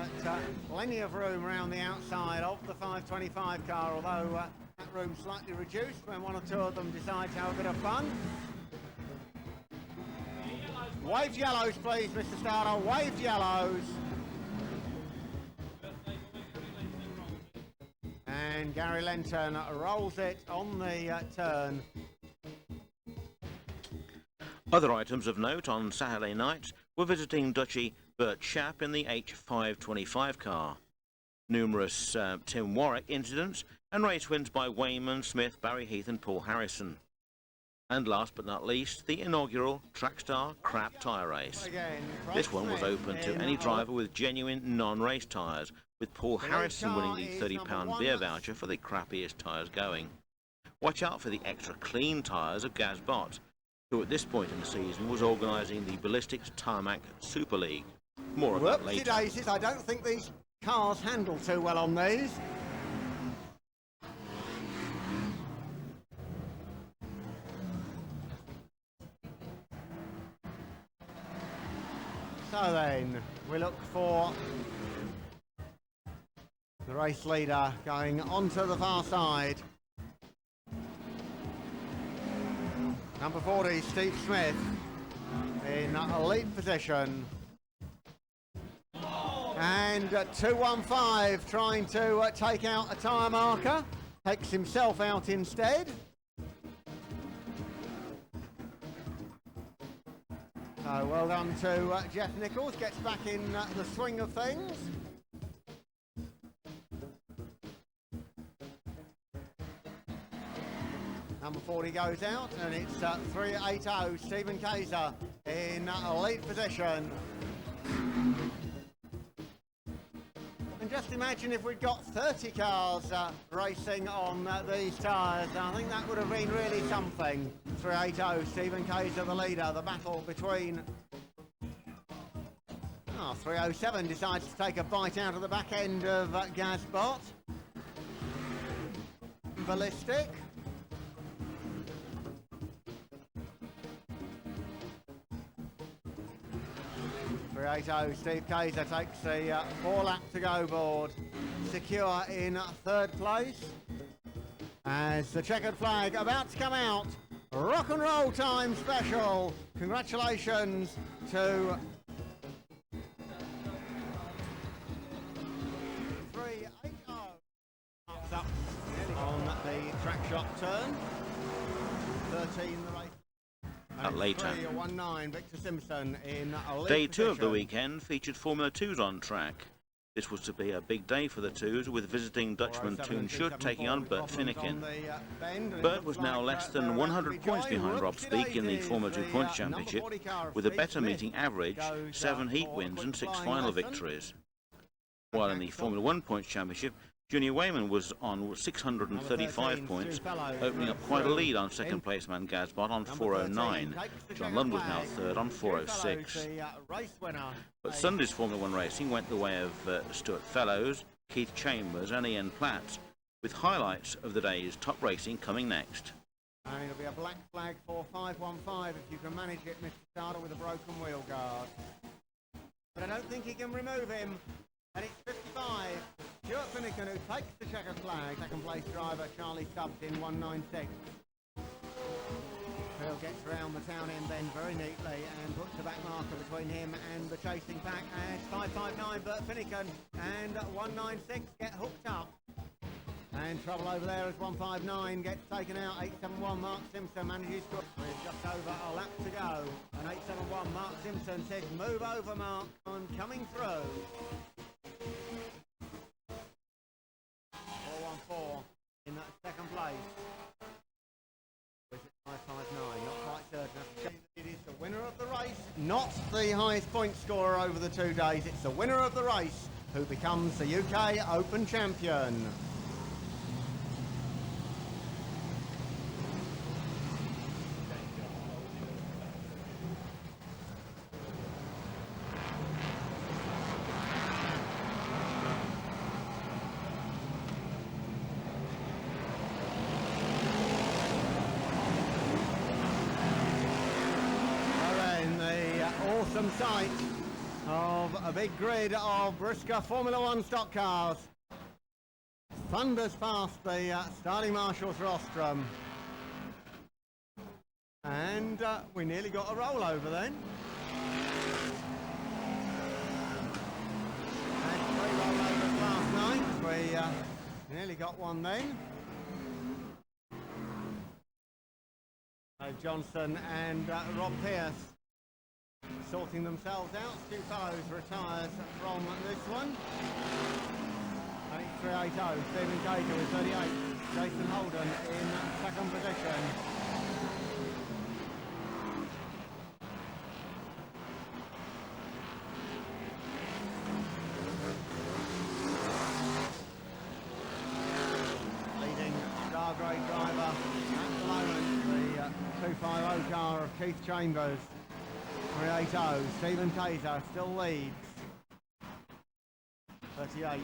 plenty of room around the outside of the 525 car, although that room slightly reduced when one or two of them decide to have a bit of fun. Waved yellows, please, Mr. Starter. Waved yellows. And Gary Lenton rolls it on the turn. Other items of note on Saturday night were visiting Dutchy Bert Schaap in the H525 car. Numerous Tim Warwick incidents and race wins by Wayman, Smith, Barry Heath and Paul Harrison. And last but not least, the inaugural Trackstar Crap Tyre Race. This one was open to any driver with genuine non-race tyres, with Paul Harrison winning the £30 beer voucher for the crappiest tyres going. Watch out for the extra clean tyres of Gaz Bott, who at this point in the season was organising the Ballistics Tarmac Super League. More of that later. Daisies, I don't think these cars handle too well on these. So then, we look for the race leader going onto the far side. Number 40, Steve Smith, in a lead position. And 215 trying to take out a tyre marker, takes himself out instead. So well done to Jeff Nichols, gets back in the swing of things. Number 40 goes out, and it's 380, Stephen Kaiser in a lead position. And just imagine if we'd got 30 cars racing on these tyres. I think that would have been really something. 380, Stephen Kaiser the leader. The battle between 307 decides to take a bite out of the back end of Gaz Bott. Ballistic. 380, Steve Kaiser takes the 4-lap to go board, secure in third place. As the checkered flag about to come out, rock and roll time special. Congratulations to 380. Up on the track shot turn. 13 the race. Later. 319, Victor Simpson in a lead Day 2 of the position. weekend featured Formula 2s on track. This was to be a big day for the twos, with visiting Dutchman Toon Should taking on Bert Finnegan. Bert was now less than 100 points behind Rob Speake in the Formula 2 Points Championship, with a better meeting average, 7 heat wins and 6 final victories. While in the Formula 1 Points Championship, Junior Wayman was on 635 points, opening up quite a lead on second place man Gazbot on 409. John Lund was now third on 406. But Sunday's Formula 1 racing went the way of Stuart Fellows, Keith Chambers and Ian Platt, with highlights of the day's top racing coming next. And it'll be a black flag for 515 if you can manage it, Mr. Starter, with a broken wheel guard. But I don't think he can remove him. And it's 55. Stuart Finnegan, who takes the checker flag. Second place driver Charlie Stubbs in 196. Phil gets around the town end then very neatly and puts the back marker between him and the chasing pack. And 559 Bert Finnegan and 196 get hooked up. And trouble over there as 159 gets taken out. 871 Mark Simpson manages to... With just over a lap to go. And 871 Mark Simpson says, move over Mark, I'm coming through. 414 in that second place. Or is it 559? Not quite certain. It is the winner of the race, not the highest point scorer over the 2 days. It's the winner of the race who becomes the UK Open champion. Awesome sight of a big grid of Brisca Formula 1 stock cars. Thunders past the starting marshal's rostrum. And we nearly got a rollover then. Had 3 rollovers last night. We nearly got one then. Johnson and Rob Pearce sorting themselves out. Stu Fellows retires from this one. And it's 380. Stephen Cager with 38. Jason Holden in second position. Leading star grade driver at the moment, the 250 car of Keith Chambers. 380, Stephen Taser still leads. 38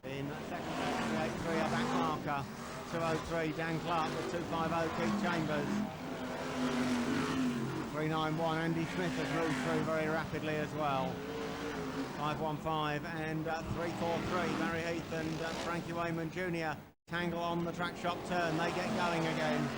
in second place, 383 a back marker. 203 Dan Clark with 250 Keith Chambers. 391 Andy Smith has moved through very rapidly as well. 515 and 343 Barry Heath and Frankie Wayman Jr. tangle on the track shop turn. They get going again.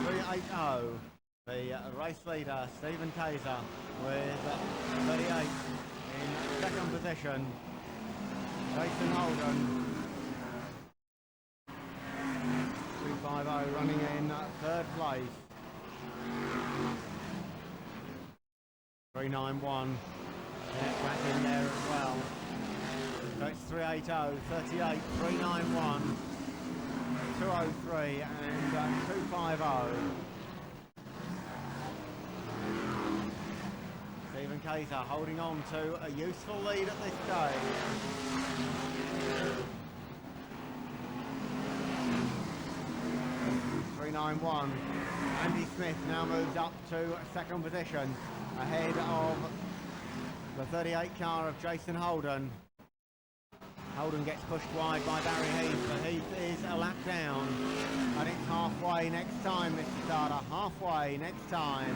380, the race leader Stephen Taser with 38 in second position. Jason Holden 250 running in third place. 391 back in there as well. So it's 380, 38, 391. 203 and 250. Stephen Kaiser holding on to a useful lead at this stage. 391. Andy Smith now moves up to second position ahead of the 38 car of Jason Holden. Holden gets pushed wide by Barry Heath, but Heath is a lap down. And it's halfway next time, Mr. Starter. Halfway next time.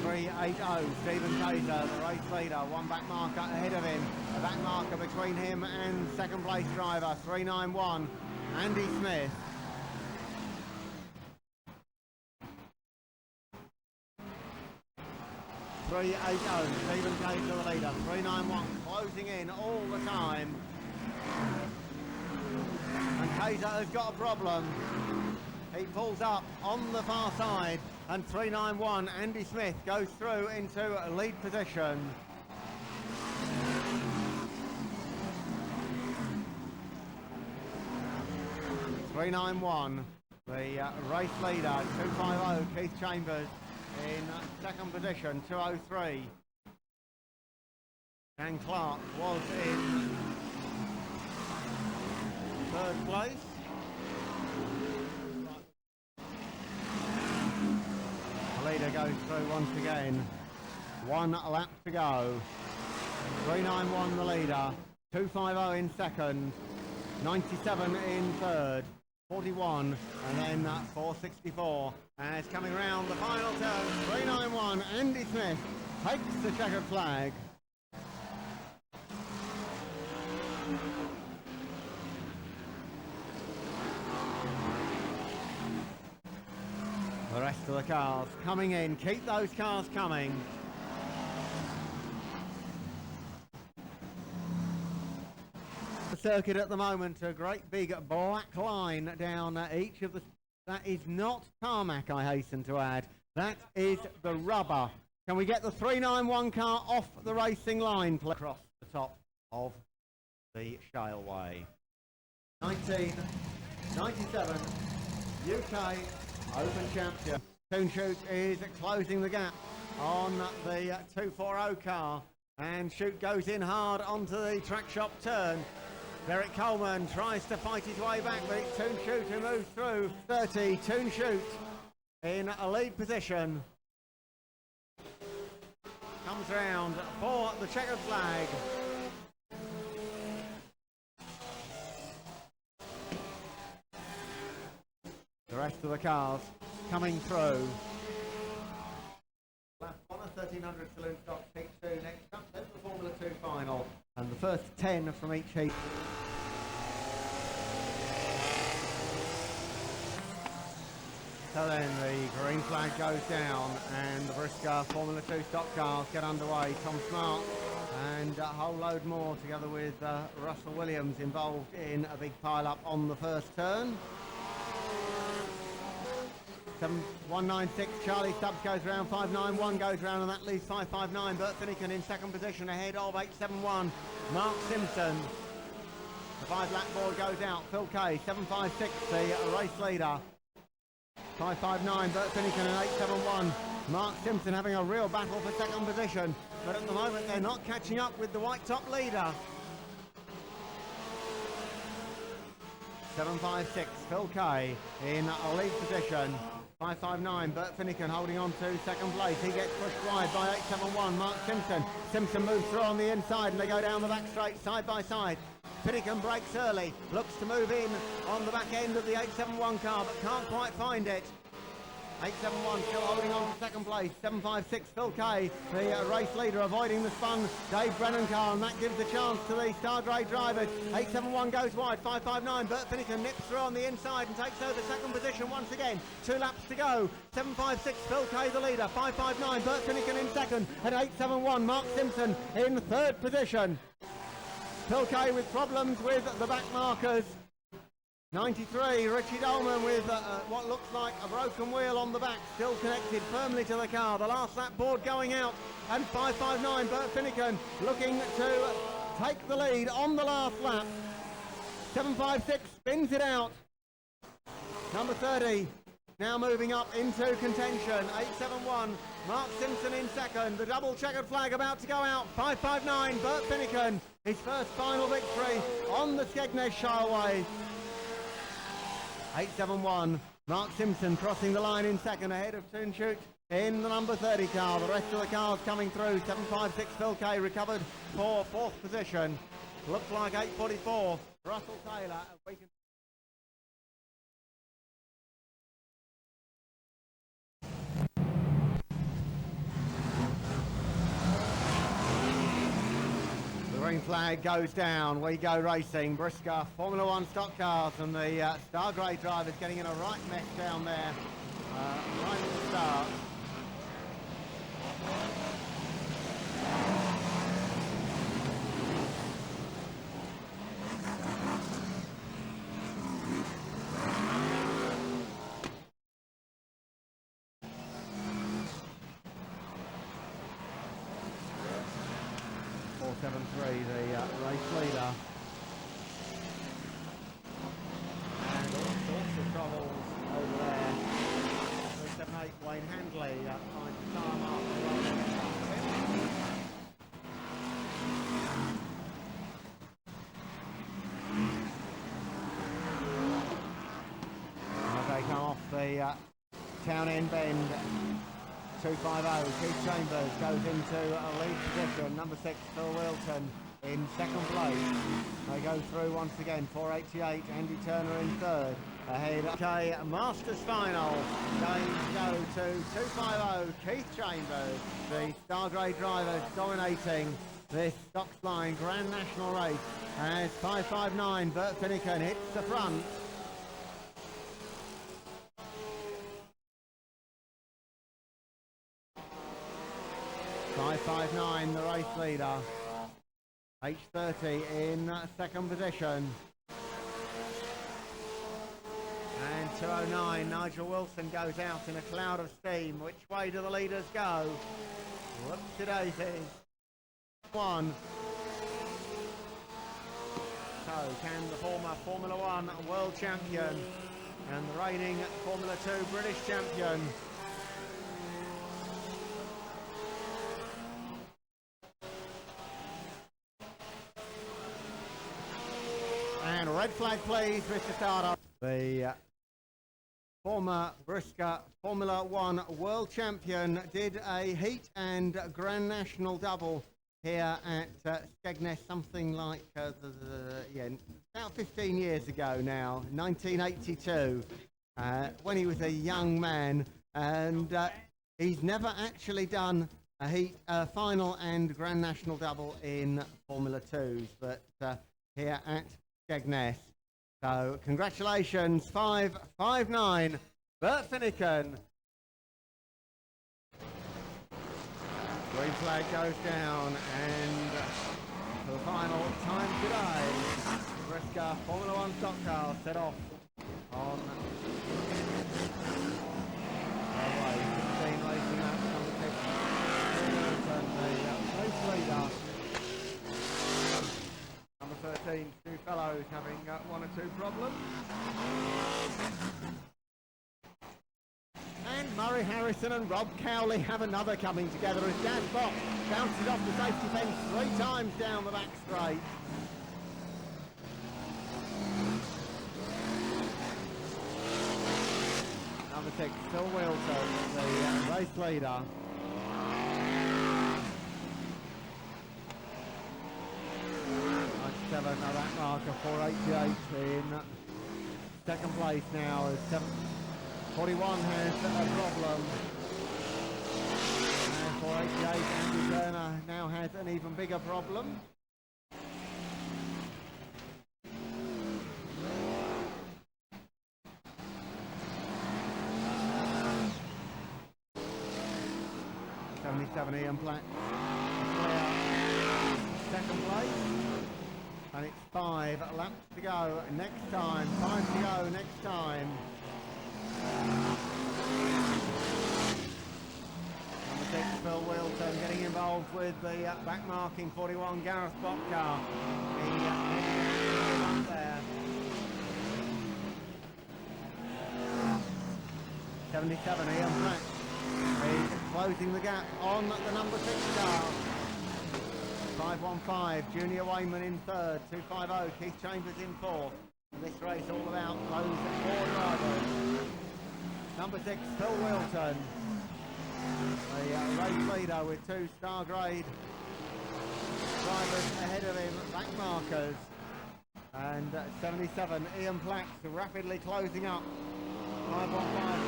380, Stephen Taser, the race leader. One back marker ahead of him. A back marker between him and second place driver, 391, Andy Smith. 380, Stephen Cage to the leader, 391 closing in all the time. And Kaiser has got a problem. He pulls up on the far side, and 391 Andy Smith goes through into lead position. .391, the race leader. 250 Keith Chambers in second position. 203. Dan Clark was in third place. The leader goes through once again. 1 lap to go. 391 the leader. 250 in second. 97 in third. 41 and then 464. And it's coming round the final turn. 391 Andy Smith takes the checkered flag. The rest of the cars coming in. Keep those cars coming. The circuit at the moment, a great big black line down each of the... That is not tarmac, I hasten to add. That is the rubber. Can we get the 391 car off the racing line, please? Across the top of the shale way. 1997 UK Open Champion. Toon Shoot is closing the gap on the 240 car, and Shoot goes in hard onto the track shop turn. Derek Coleman tries to fight his way back, but it's Toon Shoot who moves through. 30, Toon Shoot in a lead position. Comes round for the checkered flag. The rest of the cars coming through. Lap 1 of 1300 saloon stock, heat 2 next up, then the Formula 2 final, and the first 10 from each heat. So then the green flag goes down and the Brisca Formula 2 stock cars get underway. Tom Smart and a whole load more together with Russell Williams involved in a big pile-up on the first turn. 196 Charlie Stubbs goes round, 591 goes round, and that leaves 559 Bert Finnegan in second position ahead of 871 Mark Simpson. The 5-lap board goes out. Phil Kay 756 the race leader. 559 Bert Finnegan and 871 Mark Simpson having a real battle for second position, but at the moment they're not catching up with the white top leader. 756 Phil Kay in a lead position. 559 Bert Finnegan holding on to second place. He gets pushed wide by 871 Mark Simpson. Simpson moves through on the inside and they go down the back straight side by side. Finnegan breaks early, looks to move in on the back end of the 871 car, but can't quite find it. 871 still holding on to second place. 756 Phil Kay, the race leader, avoiding the spun Dave Brennan car, and that gives a chance to the Star Grey drivers. 871 goes wide. 559 Bert Finnegan nips through on the inside and takes over second position once again. 2 laps to go. 756 Phil Kay the leader. 559 Bert Finnegan in second, and 871 Mark Simpson in third position. Phil Kay with problems with the back markers. 93 Richie Dolman with what looks like a broken wheel on the back, still connected firmly to the car. The last lap board going out, and 559 Bert Finnegan looking to take the lead on the last lap. 756 spins it out. Number 30 now moving up into contention. 871 Mark Simpson in second. The double checkered flag about to go out. 559 Bert Finnegan, his first final victory on the Skegness Shileway. 871 Mark Simpson crossing the line in second ahead of Toon Shoot in the number 30 car. The rest of the cars coming through. 756 Phil Kay recovered for fourth position. Looks like 844 Russell Taylor. Green flag goes down. We go racing. Brisca Formula 1 stock cars, and the Star Grey drivers getting in a right mess down there right at the start. 4.73, the race leader. And all sorts of troubles over there. 3.78, Wayne Handley finds the time after running in front of him. As they come off the town end bend, 2.50, Keith Chambers goes into a lead position. Number 6, Phil Wilton in second place. They go through once again, 4.88, Andy Turner in third. Ahead, okay, Masters final, going to go to 2.50, Keith Chambers. The Star Grade drivers dominating this Stocks Line Grand National race as 5.59, Bert Finnegan hits the front. 5.59, the race leader. H30 in second position. And 2.09, Nigel Wilson goes out in a cloud of steam. Which way do the leaders go? Whoopsie-daisy. One. So can the former Formula One world champion and the reigning Formula 2 British champion red flag please, Mr. Starter. The former Brisca Formula 1 world champion did a heat and Grand National double here at Skegness, something like about 15 years ago now, 1982, when he was a young man, and he's never actually done a heat final and Grand National double in Formula 2s, but here at Skegness. So congratulations, 5.59, Bert Finnegan. Green flag goes down, and for the final time today, Brisca Formula 1 stock car set off on 16 racing laps on the pitch. The race leader. Number 13, Stu Fellows having one or two problems. And Murray Harrison and Rob Cowley have another coming together as Dan Fox bounces off the safety fence 3 times down the back straight. Number 6, Phil Wilton, the race leader. That marker, 4.88 in second place now as 41 has a problem. And 4.88, Andy Turner now has an even bigger problem. Ian Platt, second place. And it's 5 laps to go next time, 5 to go next time. Number 6, Phil Wilton getting involved with the back marking 41 Gareth Botcar. There. 77, Ian Platt is closing the gap on the number 6 car. 5.15, Junior Wayman in third, 2.50, Keith Chambers in fourth. This race all about those 4 drivers. Number 6, Phil Wilton, the race leader with 2 Star Grade drivers ahead of him, back markers. And 77, Ian Platt rapidly closing up. 5.5,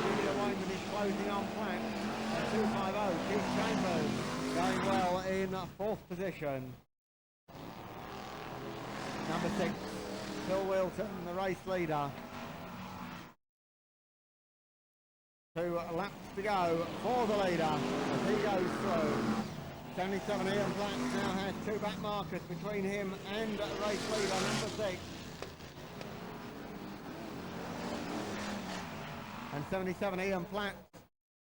Junior Wayman is closing on Platt. And 2.50, Keith Chambers going well in 4th position. Number 6, Phil Wilton, the race leader. 2 laps to go for the leader as he goes through. 77, Ian Platt now has 2 back markers between him and race leader number 6. And 77, Ian Platt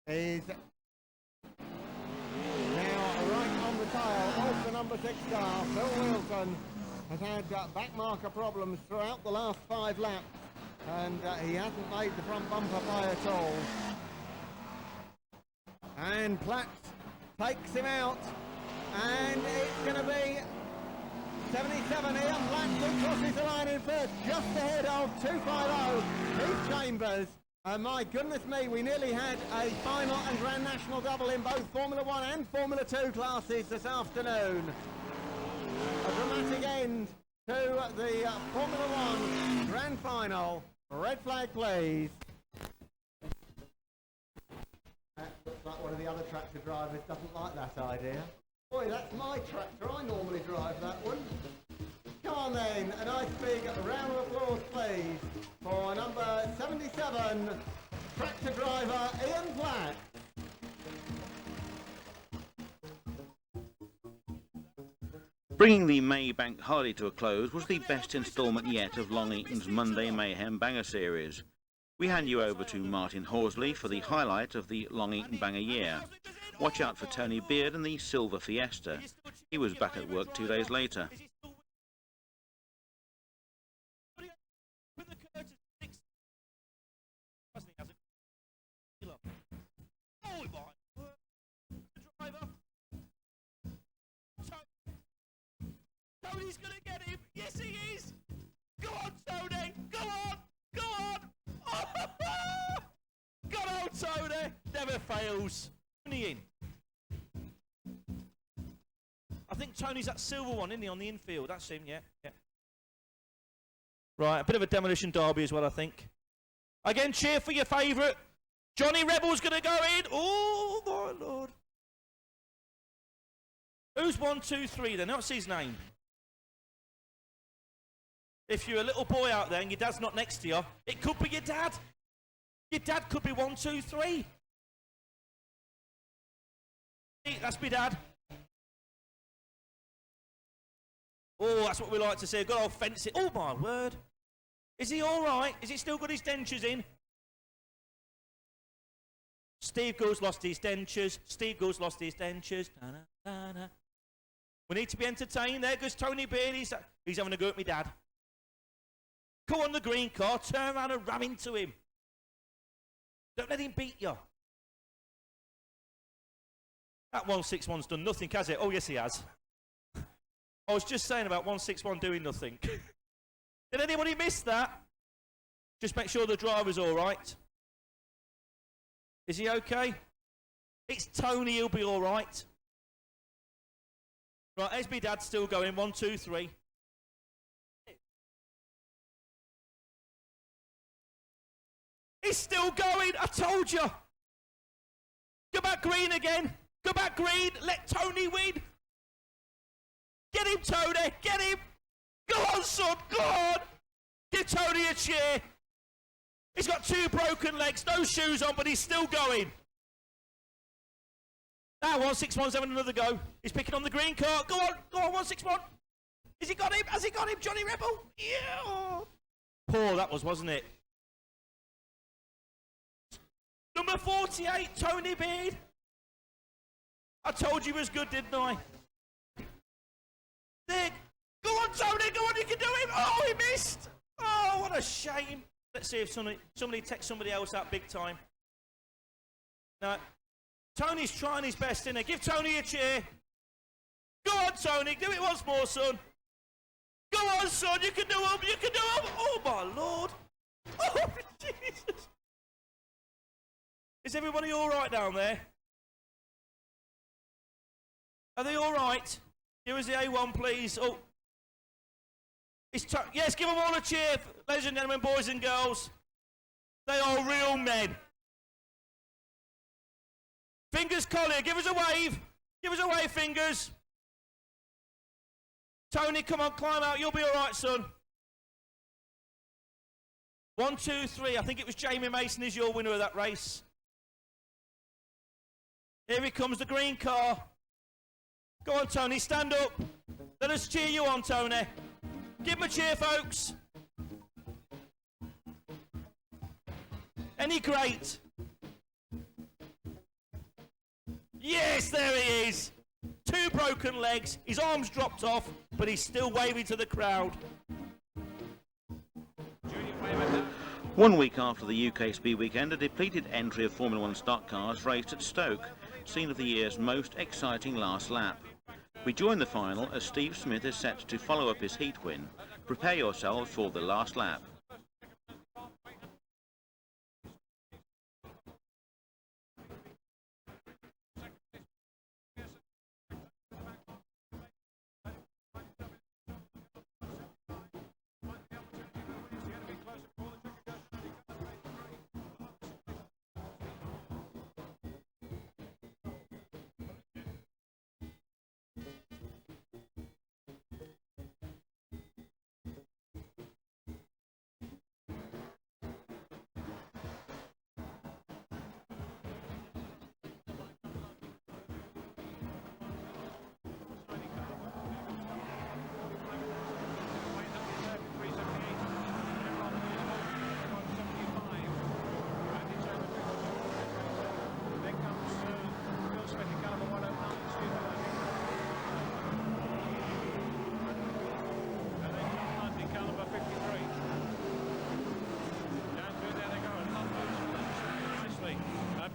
is now right on the tail of the number number 6 car, Phil Wilson, has had back marker problems throughout the last 5 laps, and he hasn't made the front bumper play at all. And Platt takes him out, and it's going to be 77 here. Platt who crosses the line in first, just ahead of 250 Keith Chambers. My goodness me, we nearly had a final and Grand National double in both Formula 1 and Formula 2 classes this afternoon. A dramatic end to the Formula 1 Grand Final. Red flag, please. That looks like one of the other tractor drivers doesn't like that idea. Boy, that's my tractor. I normally drive that one. Come on then, a nice big round of applause, please, for number 77, tractor driver Ian Platt. Bringing the May Bank holiday to a close was the best instalment yet of Long Eaton's Monday Mayhem Banger series. We hand you over to Martin Horsley for the highlight of the Long Eaton Banger year. Watch out for Tony Beard and the Silver Fiesta. He was back at work 2 days later. Tony's gonna get him. Yes, he is. Go on, Tony. Go on. Go on. Oh, go on, Tony. Never fails. Tony in. I think Tony's that silver one, isn't he, on the infield? That's him, yeah. Right, a bit of a demolition derby as well, I think. Again, cheer for your favourite. Johnny Rebel's going to go in. Oh, my Lord. Who's 1, 2, 3 then? What's his name? If you're a little boy out there and your dad's not next to you, it could be your dad. Your dad could be 1, 2, 3. That's my dad. Oh, that's what we like to see. A good old fencing. Oh, my word. Is he all right? Is he still got his dentures in? Steve Gould lost his dentures. Steve Gould lost his dentures. Da, da, da, da. We need to be entertained. There goes Tony Beard. He's having a go at me dad. Go on the green car. Turn around and ram into him. Don't let him beat you. That 161's done nothing, has it? Oh, yes, he has. I was just saying about 161 doing nothing. Did anybody miss that? Just make sure the driver's all right. Is he okay? It's Tony, he'll be all right. Right, there's my dad still going. 1, 2, 3. He's still going, I told you. Go back green again. Go back green. Let Tony win. Get him, Tony. Get him. Go on, son. Go on. Give Tony a cheer. He's got 2 broken legs, no shoes on, but he's still going. Now 161's having another go. He's picking on the green car. Go on. Go on, 161. Has he got him? Has he got him, Johnny Rebel? Yeah. Poor that was, wasn't it? Number 48, Tony Beard. I told you he was good, didn't I? There. Go on, Tony, go on, you can do it. Oh, he missed. Oh, what a shame. Let's see if somebody takes somebody else out big time. No. Tony's trying his best, isn't he? Give Tony a cheer. Go on, Tony, do it once more, son. Go on, son, you can do it, you can do it. Oh, my Lord. Oh, Jesus. Is everybody all right down there? Are they all right? Give us the A1, please. Oh. Yes, give them all a cheer, ladies and gentlemen, boys and girls. They are real men. Fingers Collier, give us a wave. Give us a wave, Fingers. Tony, come on, climb out. You'll be all right, son. 1, 2, 3. I think it was Jamie Mason is your winner of that race. Here he comes, the green car. Go on, Tony, stand up. Let us cheer you on, Tony. Give him a cheer, folks. Any great? Yes, there he is. 2 broken legs, his arms dropped off, but he's still waving to the crowd. 1 week after the UK Speed Weekend, a depleted entry of Formula 1 stock cars raced at Stoke, scene of the year's most exciting last lap. We join the final as Steve Smith is set to follow up his heat win. Prepare yourselves for the last lap.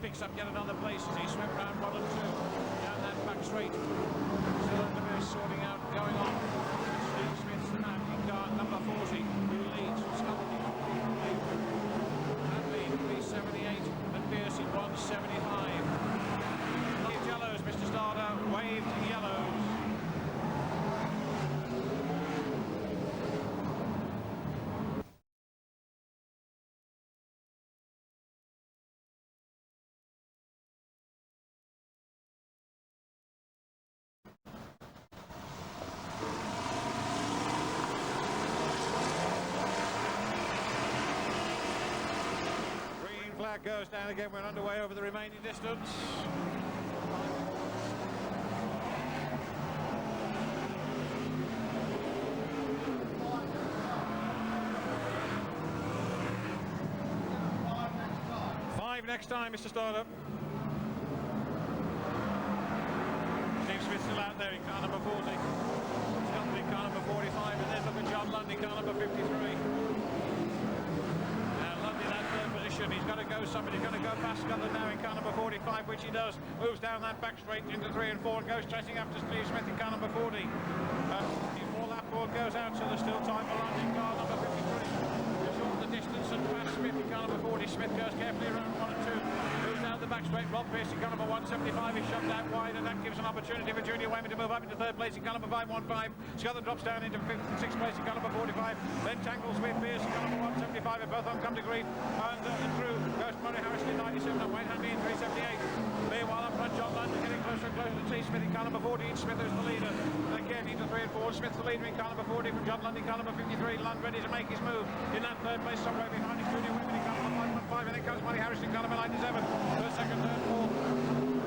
Picks up yet another place as he swept round 1 and 2 down that back straight. Still the bit sorting out going on. Steve Smith's the man in car number 40 who leads. That lead 378 and Pearson 175. Waved yellows, Mr. Starter. Waved yellows. Flag goes down again. We're underway over the remaining distance. Five next time, Mr. Startup. Steve Smith still out there in car number 40. Scotland in car number 45, and then look at John Lundy, car number 53. He's got to go, somebody's got to go past Scotland now in car number 45, which he does. Moves down that back straight into 3 and 4 and goes chasing after Steve Smith in car number 40. Before that ball goes out, so there's still time for Lundy in car number 53. Just all the distance and past Smith in car number 40. Smith goes carefully around 1 and 2. Moves down the back straight. Rob Pearce in car number 175 is shoved out wide, and that gives an opportunity for Junior Wayman to move up into 3rd place in car number 515. Scotland drops down into 5th and 6th place in car number 45. Then tangles with Pearce in car number 175, and both of them come to grief. And through goes Murray Harrison in 97 and Wayne Hanley in 378. Meanwhile up front, John London getting closer and closer to T. Smith in car number 14. Smith is the leader. Again into 3 and 4. Smith the leader in car number 40 from John London, car number 53. Lund ready to make his move. In that 3rd place, somewhere behind his Junior Women in car number 515. And then comes Murray Harrison in car number 97. First, second, third, fourth.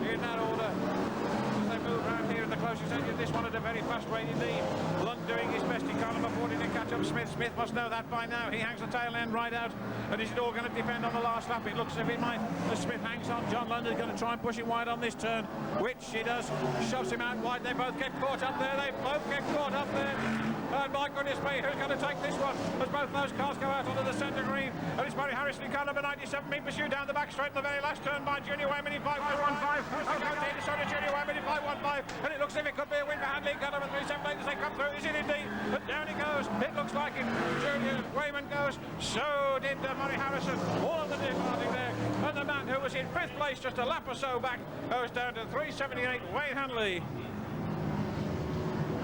In that order. As they move around here in the closest edge of this one at a very fast rate indeed. Lund doing his best in car number 40 to catch up Smith. Smith must know that by now. He hangs the tail end right out. And is it all going to depend on the last lap? It looks as if it might. As Smith hangs on, John London's going to try and push him wide on this turn, which he does. Shoves him out wide. They both get caught up there. They both get caught up there. And my goodness me, who's going to take this one? As both those cars go out onto the centre green. And it's Murray Harrison in car number 97 being pursued down the back straight in the very last turn by Junior Wayman in 515. So to Junior Wayman in 515. And it looks as if it could be a win for Handley in car number 378 as they come through. Is it indeed? But down he goes. It looks like it. Junior Wayman goes. So did Murray Harrison. All of the departing there. And the man who was in 5th place just a lap or so back goes down to 378. Wayne Handley.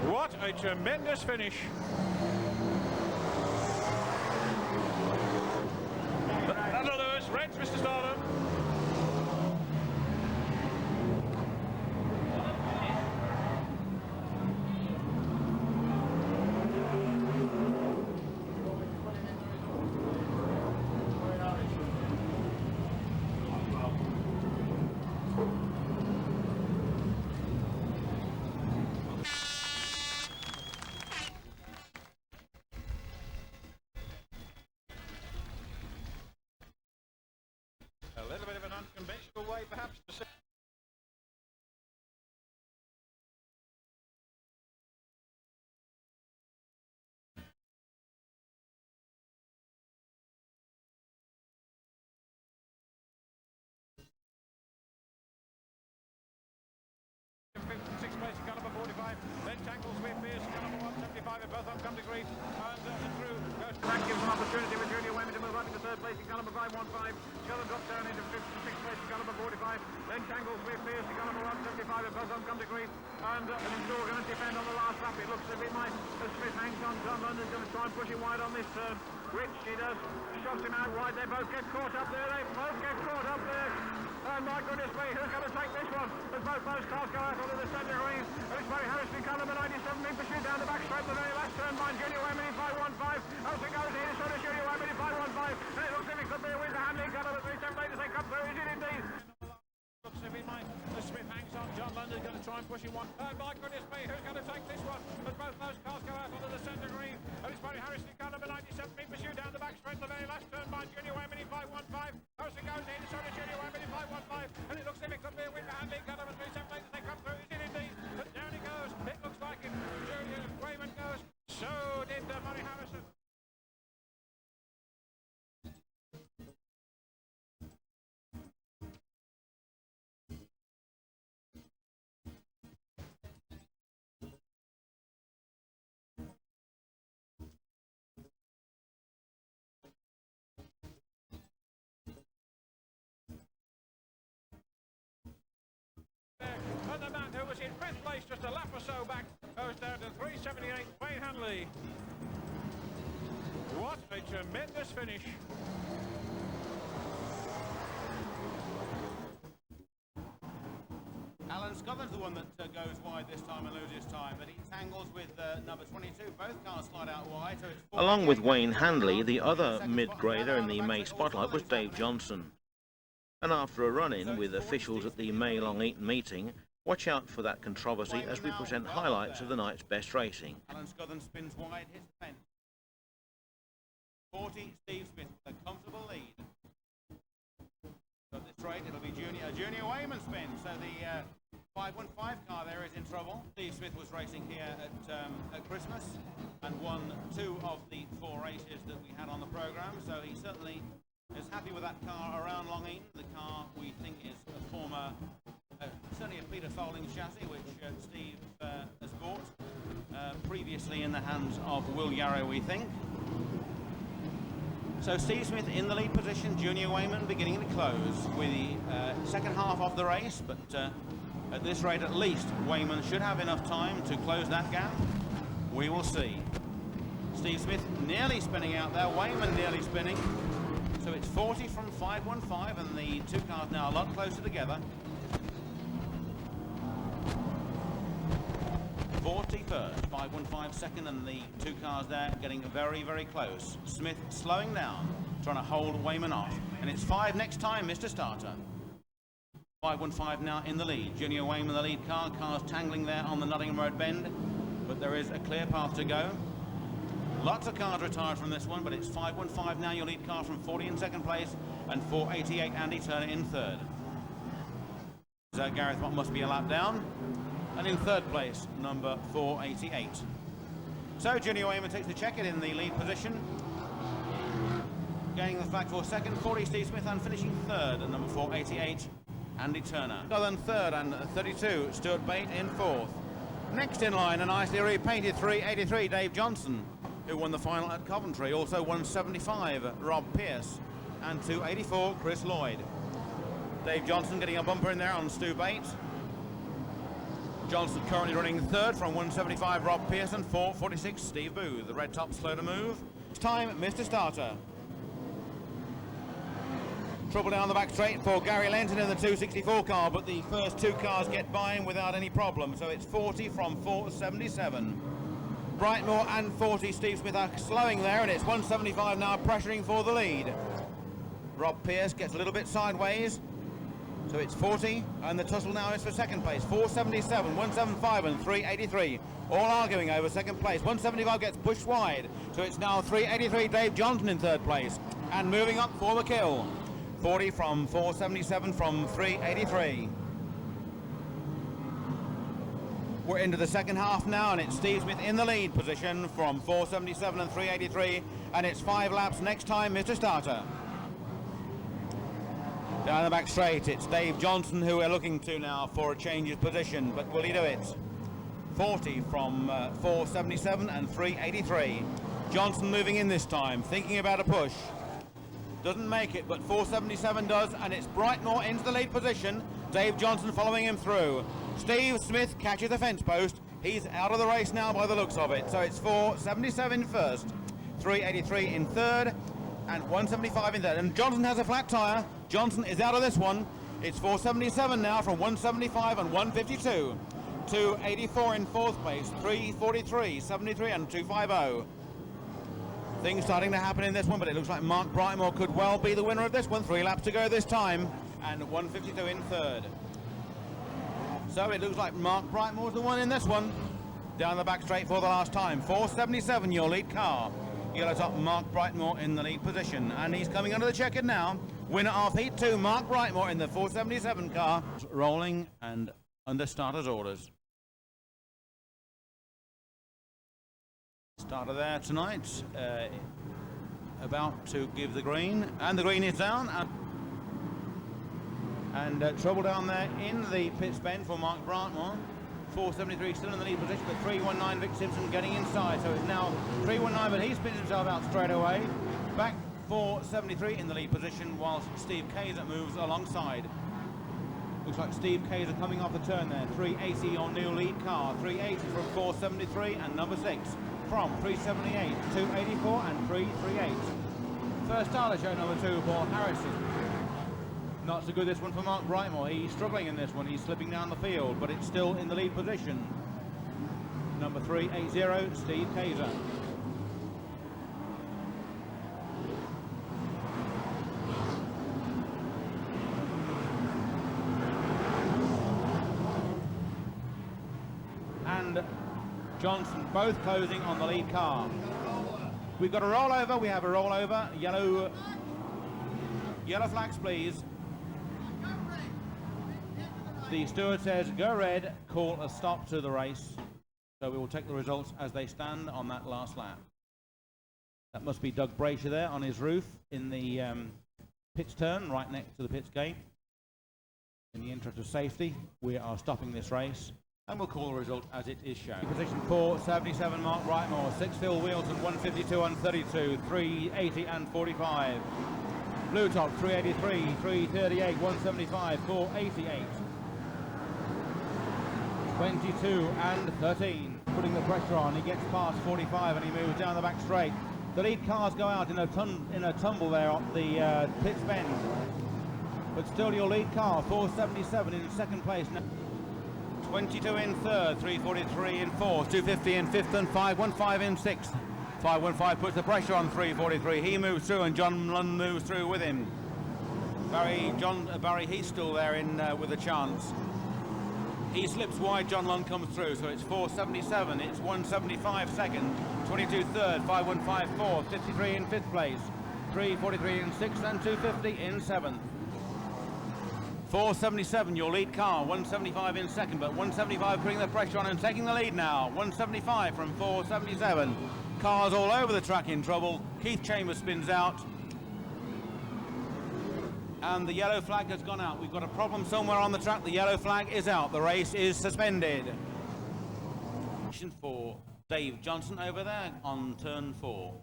What a tremendous finish. And others, Reds, Mr. Stardom. 5 both on come to grief. And through goes back, gives an opportunity with Junior Wayman to move up into third place in car number 515. Sheldon drops down into sixth place in car number 45. Then tangles with Pierce in car number 175 both on come to grief. And Endure going to defend on the last lap. It looks as if it might. Smith hangs on. John London's going to try and push him wide on this turn, which he does. Shots him out wide. They both get caught up there. They both get caught up there. And my goodness me, who's going to take this one? As both those cars go out onto the centre green. And it's Barry Harrison in car number 97 being pursued down the back straight. The very last turn by Junior Wayman in 515. Elson goes in, so does Junior Wayman in 515. And it looks as if it could be a win for Hanley in car number 37 as they come through. Is it indeed? Looks as if it might. Smith hangs on. John London's going to try and push him one. And my goodness me, who's going to take this one? As both those cars go out onto the centre green. And it's Barry Harrison in car number 97 being pursued down the back straight. The very last turn by Junior Wayman in 515. Elson goes in, so does Junior Wayman in 515. And it looks as if it could be a win for Hanley in car number 37 as they come through. Is it indeed? And down he goes. It looks like it. Junior Wayman goes. So did Barry Harrison. And the man who was in fifth place just a lap or so back goes down to 378, Wayne Hanley. What a tremendous finish. Alan Scotland's the one that goes wide this time and loses time, but he tangles with number 22. Both cars slide out wide. So it's along with Wayne Handley, the other mid-grader in the May spotlight was Dave Johnson. And after a run-in with officials at the May Long Eaton meeting, watch out for that controversy as we present highlights of the night's best racing. Alan Scotland spins wide, hits the fence. 40, Steve Smith with a comfortable lead. So at this rate, it'll be Junior Wayman spin. So the 515 car there is in trouble. Steve Smith was racing here at Christmas and won 2 of the 4 races that we had on the programme. So he certainly is happy with that car around Long Eaton. The car we think is a former, certainly a Peter Fowling chassis, which Steve has bought previously in the hands of Will Yarrow, we think. So Steve Smith in the lead position, Junior Wayman beginning to close with the second half of the race, but at this rate at least Wayman should have enough time to close that gap. We will see. Steve Smith nearly spinning out there, Wayman nearly spinning. So it's 40 from 515 and the 2 cars now a lot closer together. 40 first, 515 second, and the 2 cars there getting very, very close. Smith slowing down, trying to hold Wayman off. And it's 5 next time, Mr. Starter. 515 now in the lead. Junior Wayman, the lead car. Cars tangling there on the Nottingham Road bend, but there is a clear path to go. Lots of cars retired from this one, but it's 515 now, your lead car from 40 in second place, and 488 Andy Turner in third. So Gareth Watt must be a lap down. And in third place, number 488. So Junior Wayman takes the check-in in the lead position. Gaining the flag for second, 40 Steve Smith, and finishing third at number 488, Andy Turner. Southern third and 32, Stuart Bate in fourth. Next in line, a nicely repainted 383, Dave Johnson, who won the final at Coventry. Also 175, Rob Pearce, and 284, Chris Lloyd. Dave Johnson getting a bumper in there on Stu Bate. Johnson currently running third from 175, Rob Pearson, 446, Steve Booth. The red top slow to move. It's time, Mr. Starter. Trouble down the back straight for Gary Lenton in the 264 car, but the first 2 cars get by him without any problem. So it's 40 from 477. Brightmore and 40, Steve Smith are slowing there, and it's 175 now pressuring for the lead. Rob Pearce gets a little bit sideways. So it's 40, and the tussle now is for second place. 477, 175 and 383. All arguing over second place. 175 gets pushed wide. So it's now 383, Dave Johnson in third place. And moving up for the kill. 40 from 477 from 383. We're into the second half now, and it's Steve Smith in the lead position from 477 and 383. And it's 5 laps next time, Mr. Starter. Down the back straight, it's Dave Johnson who we're looking to now for a change of position, but will he do it? 40 from 477 and 383. Johnson moving in this time, thinking about a push. Doesn't make it, but 477 does, and it's Brightmore into the lead position. Dave Johnson following him through. Steve Smith catches the fence post. He's out of the race now by the looks of it. So it's 477 first, 383 in third, and 175 in third. And Johnson has a flat tyre. Johnson is out of this one. It's 477 now from 175 and 152. 284 in fourth place, 343, 73 and 250. Things starting to happen in this one, but it looks like Mark Brightmore could well be the winner of this one. 3 laps to go this time, and 152 in third. So it looks like Mark Brightmore's the one in this one. Down the back straight for the last time. 477, your lead car. Yellow top, Mark Brightmore in the lead position, and he's coming under the checkered now. Winner of Heat 2, Mark Brightmore in the 477 car. Rolling and under starter's orders. Starter there tonight, about to give the green, and the green is down. And trouble down there in the pits bend for Mark Brightmore. 473 still in the lead position, but 319 Vic Simpson getting inside, so it's now 319, but he spins himself out straight away. Back 473 in the lead position, whilst Steve Kayser moves alongside. Looks like Steve Kayser coming off the turn there. 380 on new lead car, 380 from 473, and number 6 from 378, 284 and 338. First starter show number 2, Paul Harrison. Not so good this one for Mark Brightmore. He's struggling in this one. He's slipping down the field, but it's still in the lead position. Number 380, Steve Kayser. And Johnson both closing on the lead car. We've got a rollover. We have a rollover. Yellow flags, please. The steward says, go red, call a stop to the race. So we will take the results as they stand on that last lap. That must be Doug Brasher there on his roof in the pits turn, right next to the pits gate. In the interest of safety, we are stopping this race, and we'll call the result as it is shown. Position 477, Mark Brightmore, 6 fill wheels and 152 and 32, 380 and 45. Blue top, 383, 338, 175, 488. 22 and 13, putting the pressure on. He gets past 45 and he moves down the back straight. The lead cars go out in a tumble there on the pits bend, but still your lead car, 477 in second place. 22 in third, 343 in fourth, 250 in fifth, and 515 in sixth. 515 puts the pressure on 343. He moves through and John Lund moves through with him. Barry Heath still there in with a chance. He slips wide, John Lund comes through, so it's 477, it's 175 second, 22 third, 515 fourth, 53 in fifth place, 343 in sixth, and 250 in seventh. 477, your lead car, 175 in second, but 175 putting the pressure on and taking the lead now. 175 from 477. Cars all over the track in trouble. Keith Chambers spins out. And the yellow flag has gone out. We've got a problem somewhere on the track. The yellow flag is out. The race is suspended. For Dave Johnson over there on turn 4.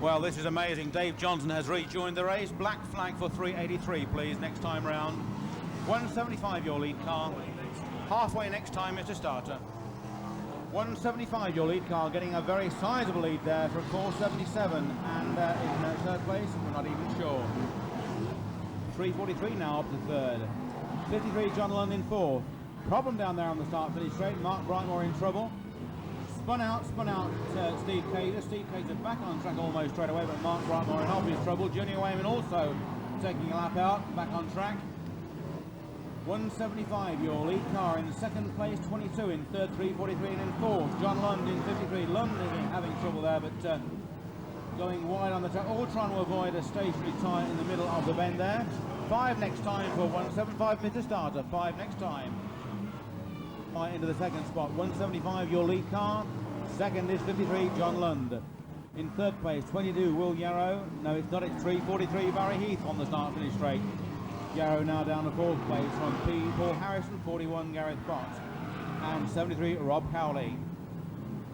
Well, this is amazing. Dave Johnson has rejoined the race. Black flag for 383, please, next time round. 175, your lead car. Halfway next time, Mr. Starter. 175, your lead car, getting a very sizable lead there from 477. And in third place, we're not even sure. 343 now up to third. 53, John Lund in fourth. Problem down there on the start finish straight. Mark Brightmore in trouble. Spun out, Steve Kayser. Steve Kayser back on track almost straight away, but Mark Brightmore in obvious trouble. Junior Wayman also taking a lap out, back on track. 175, your lead car in second place, 22 in third, 343 and in fourth. John Lund in 53. Lund is having trouble there, but going wide on the track, all trying to avoid a stationary tyre in the middle of the bend there. 5 next time for 175, Mr. Starter. 5 next time. Into the second spot. 175, your lead car. Second is 53, John Lund. In third place, 22, Will Yarrow. No, it's not. It's 3:43, Barry Heath on the start finish straight. Yarrow now down to fourth place from Paul Harrison, 41, Gareth Bott, and 73, Rob Cowley.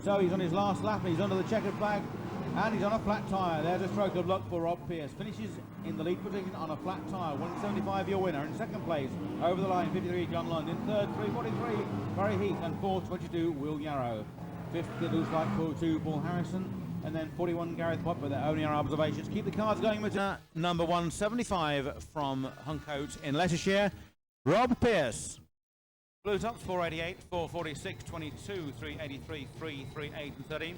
So he's on his last lap, he's under the checkered flag, and he's on a flat tyre. There's a stroke of luck for Rob Pearce. Finishes in the lead position on a flat tyre. 175, your winner. In second place, over the line, 53, John Lund. In third, 3:43, Barry Heath, and 4:22, Will Yarrow. Fifth, it looks like 2, Paul Harrison. And then 41, Gareth Bott, but they're only our observations. Keep the cards going with number 175 from Huncote in Leicestershire, Rob Pearce. Blue tops, 488, 446, 22, 383, 338 and 13.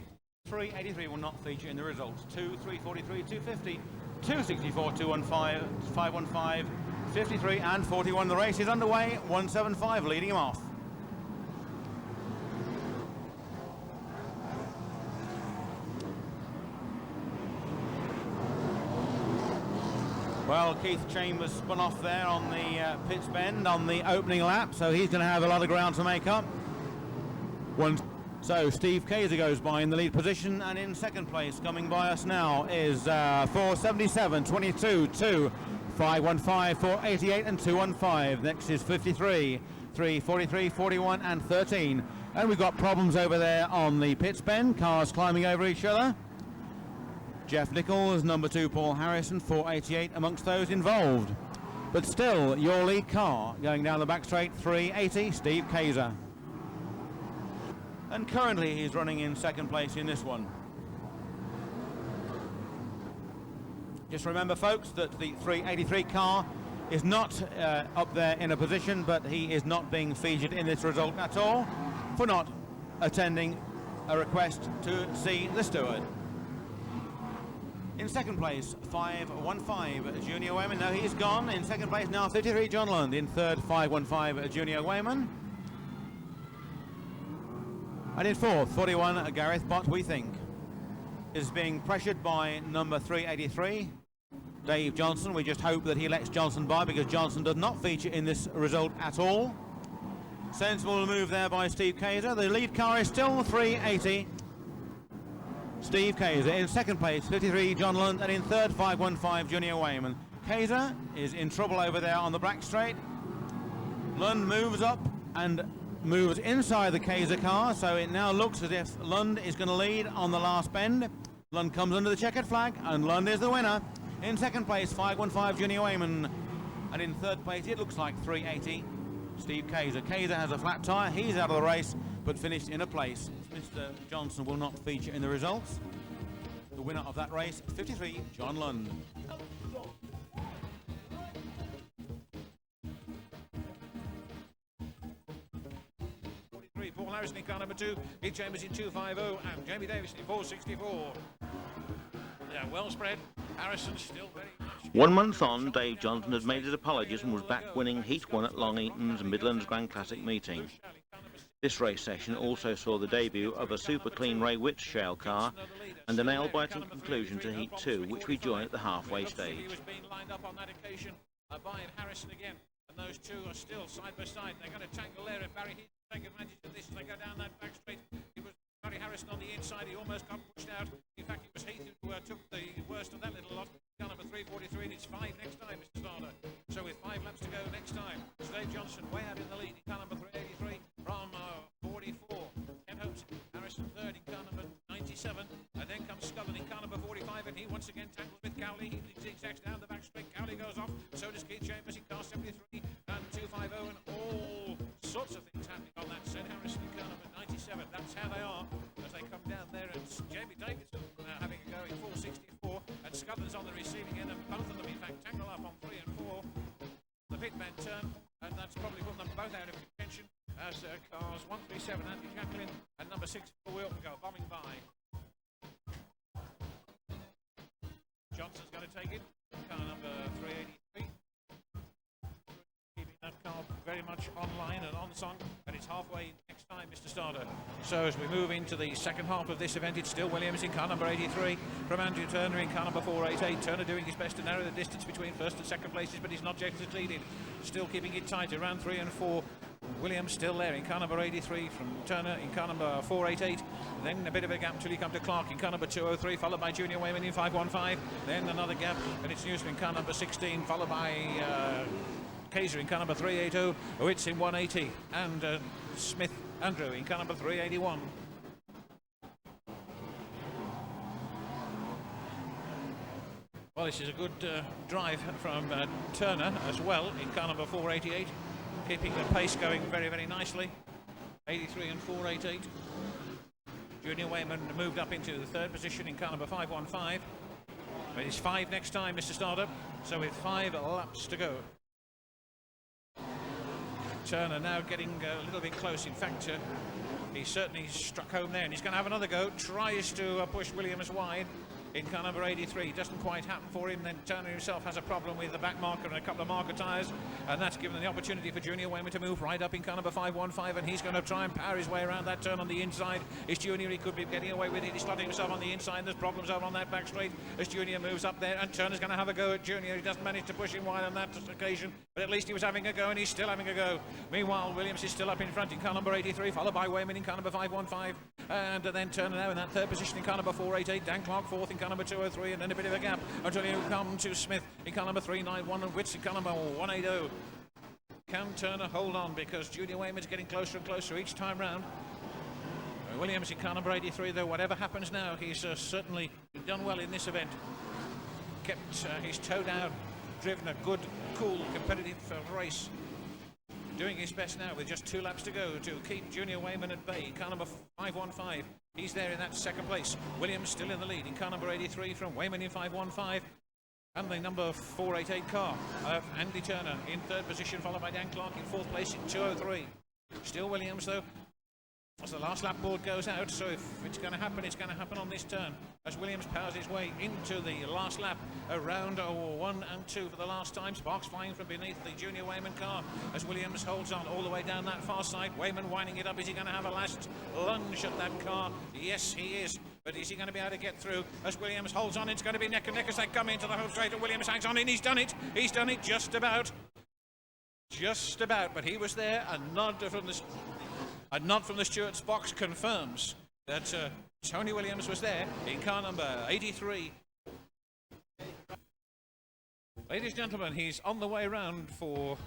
383 will not feature in the results. 2, 343, 250, 264, 215, 515, 53 and 41. The race is underway, 175 leading him off. Well, Keith Chambers spun off there on the pits bend on the opening lap, so he's going to have a lot of ground to make up. So Steve Kaiser goes by in the lead position, and in second place coming by us now is 477, 22, 2, 515, 488 and 215. Next is 53, 343, 41 and 13. And we've got problems over there on the pits bend, cars climbing over each other. Jeff Nichols, number 2, Paul Harrison, 488 amongst those involved. But still, your lead car going down the back straight, 380, Steve Kaiser. And currently he's running in second place in this one. Just remember, folks, that the 383 car is not up there in a position, but he is not being featured in this result at all for not attending a request to see the steward. In second place, 515, Junior Wayman. No, he's gone. In second place now, 53, John Lund. In third, 515, Junior Wayman. And in fourth, 41, Gareth Bott, we think, is being pressured by number 383, Dave Johnson. We just hope that he lets Johnson by, because Johnson does not feature in this result at all. Sensible move there by Steve Kaiser. The lead car is still 380. Steve Kaiser. In second place, 53, John Lund, and in third, 515, Junior Wayman. Kaiser is in trouble over there on the back straight. Lund moves up and moves inside the Kaiser car, so it now looks as if Lund is going to lead on the last bend. Lund comes under the checkered flag, and Lund is the winner. In second place, 515, Junior Wayman, and in third place, it looks like 380, Steve Kaiser. Kaiser has a flat tyre, he's out of the race, but finished in a place. Mr. Johnson will not feature in the results. The winner of that race, 53, John Lund. Paul Harrison in car number 2, Keith Chambers in 250, and Jamie Davis in 464. Yeah, well spread. Harrison still very much. 1 month on, Dave Johnson had made his apologies and was back winning Heat 1 at Long Eaton's Midlands Grand Classic meeting. This race session also saw the debut of a super clean Ray Witt shale car and a nail-biting conclusion to Heat 2, which we join at the halfway stage. He was being lined up on that occasion by Harrison again, and those two are still side by side. They're going to tangle there, and Barry Heath will take advantage of this as they go down that back straight. It was Barry Harrison on the inside, he almost got pushed out. In fact, it was Heath who took the worst of that little lot. Car number 343, and it's 5 next time, Mr. Starter. So with 5 laps to go next time, Dave Johnson way out in the lead in car number 383 from 44. Ken Hopes, Harrison third in car number 97, and then comes Scullen in car number 45, and he once again tackles with Cowley. He zigzags down the back straight. Cowley goes off, so does Keith Chambers in car 73 and 250, and all sorts of things happening on that set. Harrison in car number 97. That's how they are as they come down there, and Jamie Davidson having a go in 464, and Scullen's on the receiving end, and both of them in fact tangle up on 3 and 4. The pit man turn, and that's probably put them both out of contention as cars 137, Andy Jacqueline, and number 6, Wilton go bombing by. Johnson's going to take it, car number 383. Keeping that car very much online and on song, and it's halfway next time, Mr. Starter. So as we move into the second half of this event, it's still Williams in car number 83 from Andrew Turner in car number 488. Turner doing his best to narrow the distance between first and second places, but he's not yet succeeded. Still keeping it tight around 3 and 4. Williams still there in car number 83 from Turner in car number 488. Then a bit of a gap until you come to Clark in car number 203, followed by Junior Wayman in 515. Then another gap, and it's Newsman in car number 16, followed by Kaiser in car number 380, Owitz in 180, and Smith Andrew in car number 381. Well, this is a good drive from Turner as well in car number 488, keeping the pace going very, very nicely. 83 and 488. Junior Wayman moved up into the third position in car number 515. But it's 5 next time, Mr. Startup, so with 5 laps to go. Turner now getting a little bit close. In fact, he certainly struck home there, and he's going to have another go. Tries to push Williams wide in car number 83. Doesn't quite happen for him. Then Turner himself has a problem with the back marker and a couple of marker tyres, and that's given the opportunity for Junior Wayman to move right up in car number 515, and he's going to try and power his way around that turn on the inside. Is Junior, he could be getting away with it. He's slotting himself on the inside. There's problems over on that back straight as Junior moves up there, and Turner's going to have a go at Junior. He doesn't manage to push him wide on that occasion, but at least he was having a go, and he's still having a go. Meanwhile, Williams is still up in front in car number 83, followed by Wayman in car number 515, and then Turner now in that third position in car number 488. Dan Clark fourth in car number 203, and then a bit of a gap until you come to Smith in car number 391 and Witz in car number 180. Can Turner hold on, because Junior Wayman's getting closer and closer each time round. Williams in car number 83, though, whatever happens now, he's certainly done well in this event. Kept his toe down, driven a good, cool, competitive race. Doing his best now with just 2 laps to go to keep Junior Wayman at bay. Car number 515, he's there in that second place. Williams still in the lead in car number 83 from Wayman in 515. And the number 488 car of Andy Turner in third position, followed by Dan Clark in fourth place in 203. Still Williams, though, as the last lap board goes out, so if it's going to happen, it's going to happen on this turn as Williams powers his way into the last lap, around 1 and 2 for the last time. Sparks flying from beneath the Junior Wayman car as Williams holds on all the way down that far side. Wayman winding it up. Is he going to have a last lunge at that car? Yes, he is. But is he going to be able to get through as Williams holds on? It's going to be neck and neck as they come into the home straight, and Williams hangs on, and he's done it. He's done it just about. Just about, but he was there. A nod from the steward's box confirms that Tony Williams was there in car number 83. Ladies and gentlemen, he's on the way round for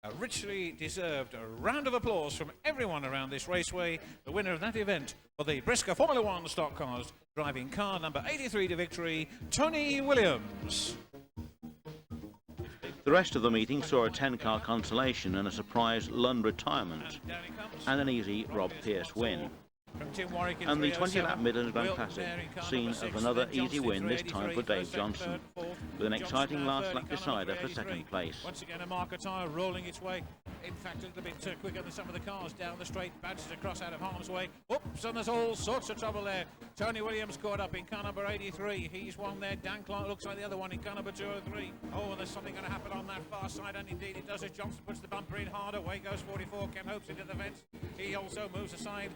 a richly deserved round of applause from everyone around this raceway. The winner of that event for the Brisca Formula 1 stock cars, driving car number 83 to victory, Tony Williams. The rest of the meeting saw a 10-car consolation and a surprise Lund retirement, and an easy Rob Pearce win. And the 20-lap Midlands Grand Classic, scene of another easy win, this time for Dave Johnson, with an exciting last lap decider for second place. Once again, a marker tyre rolling its way, in fact, a little bit quicker than some of the cars down the straight, badges across out of harm's way. Oops, and there's all sorts of trouble there. Tony Williams caught up in car number 83. He's one there. Dan Clark looks like the other one in car number 203. Oh, there's something going to happen on that far side, and indeed it does as Johnson puts the bumper in hard. Away goes 44. Ken Hopes into the fence. He also moves aside.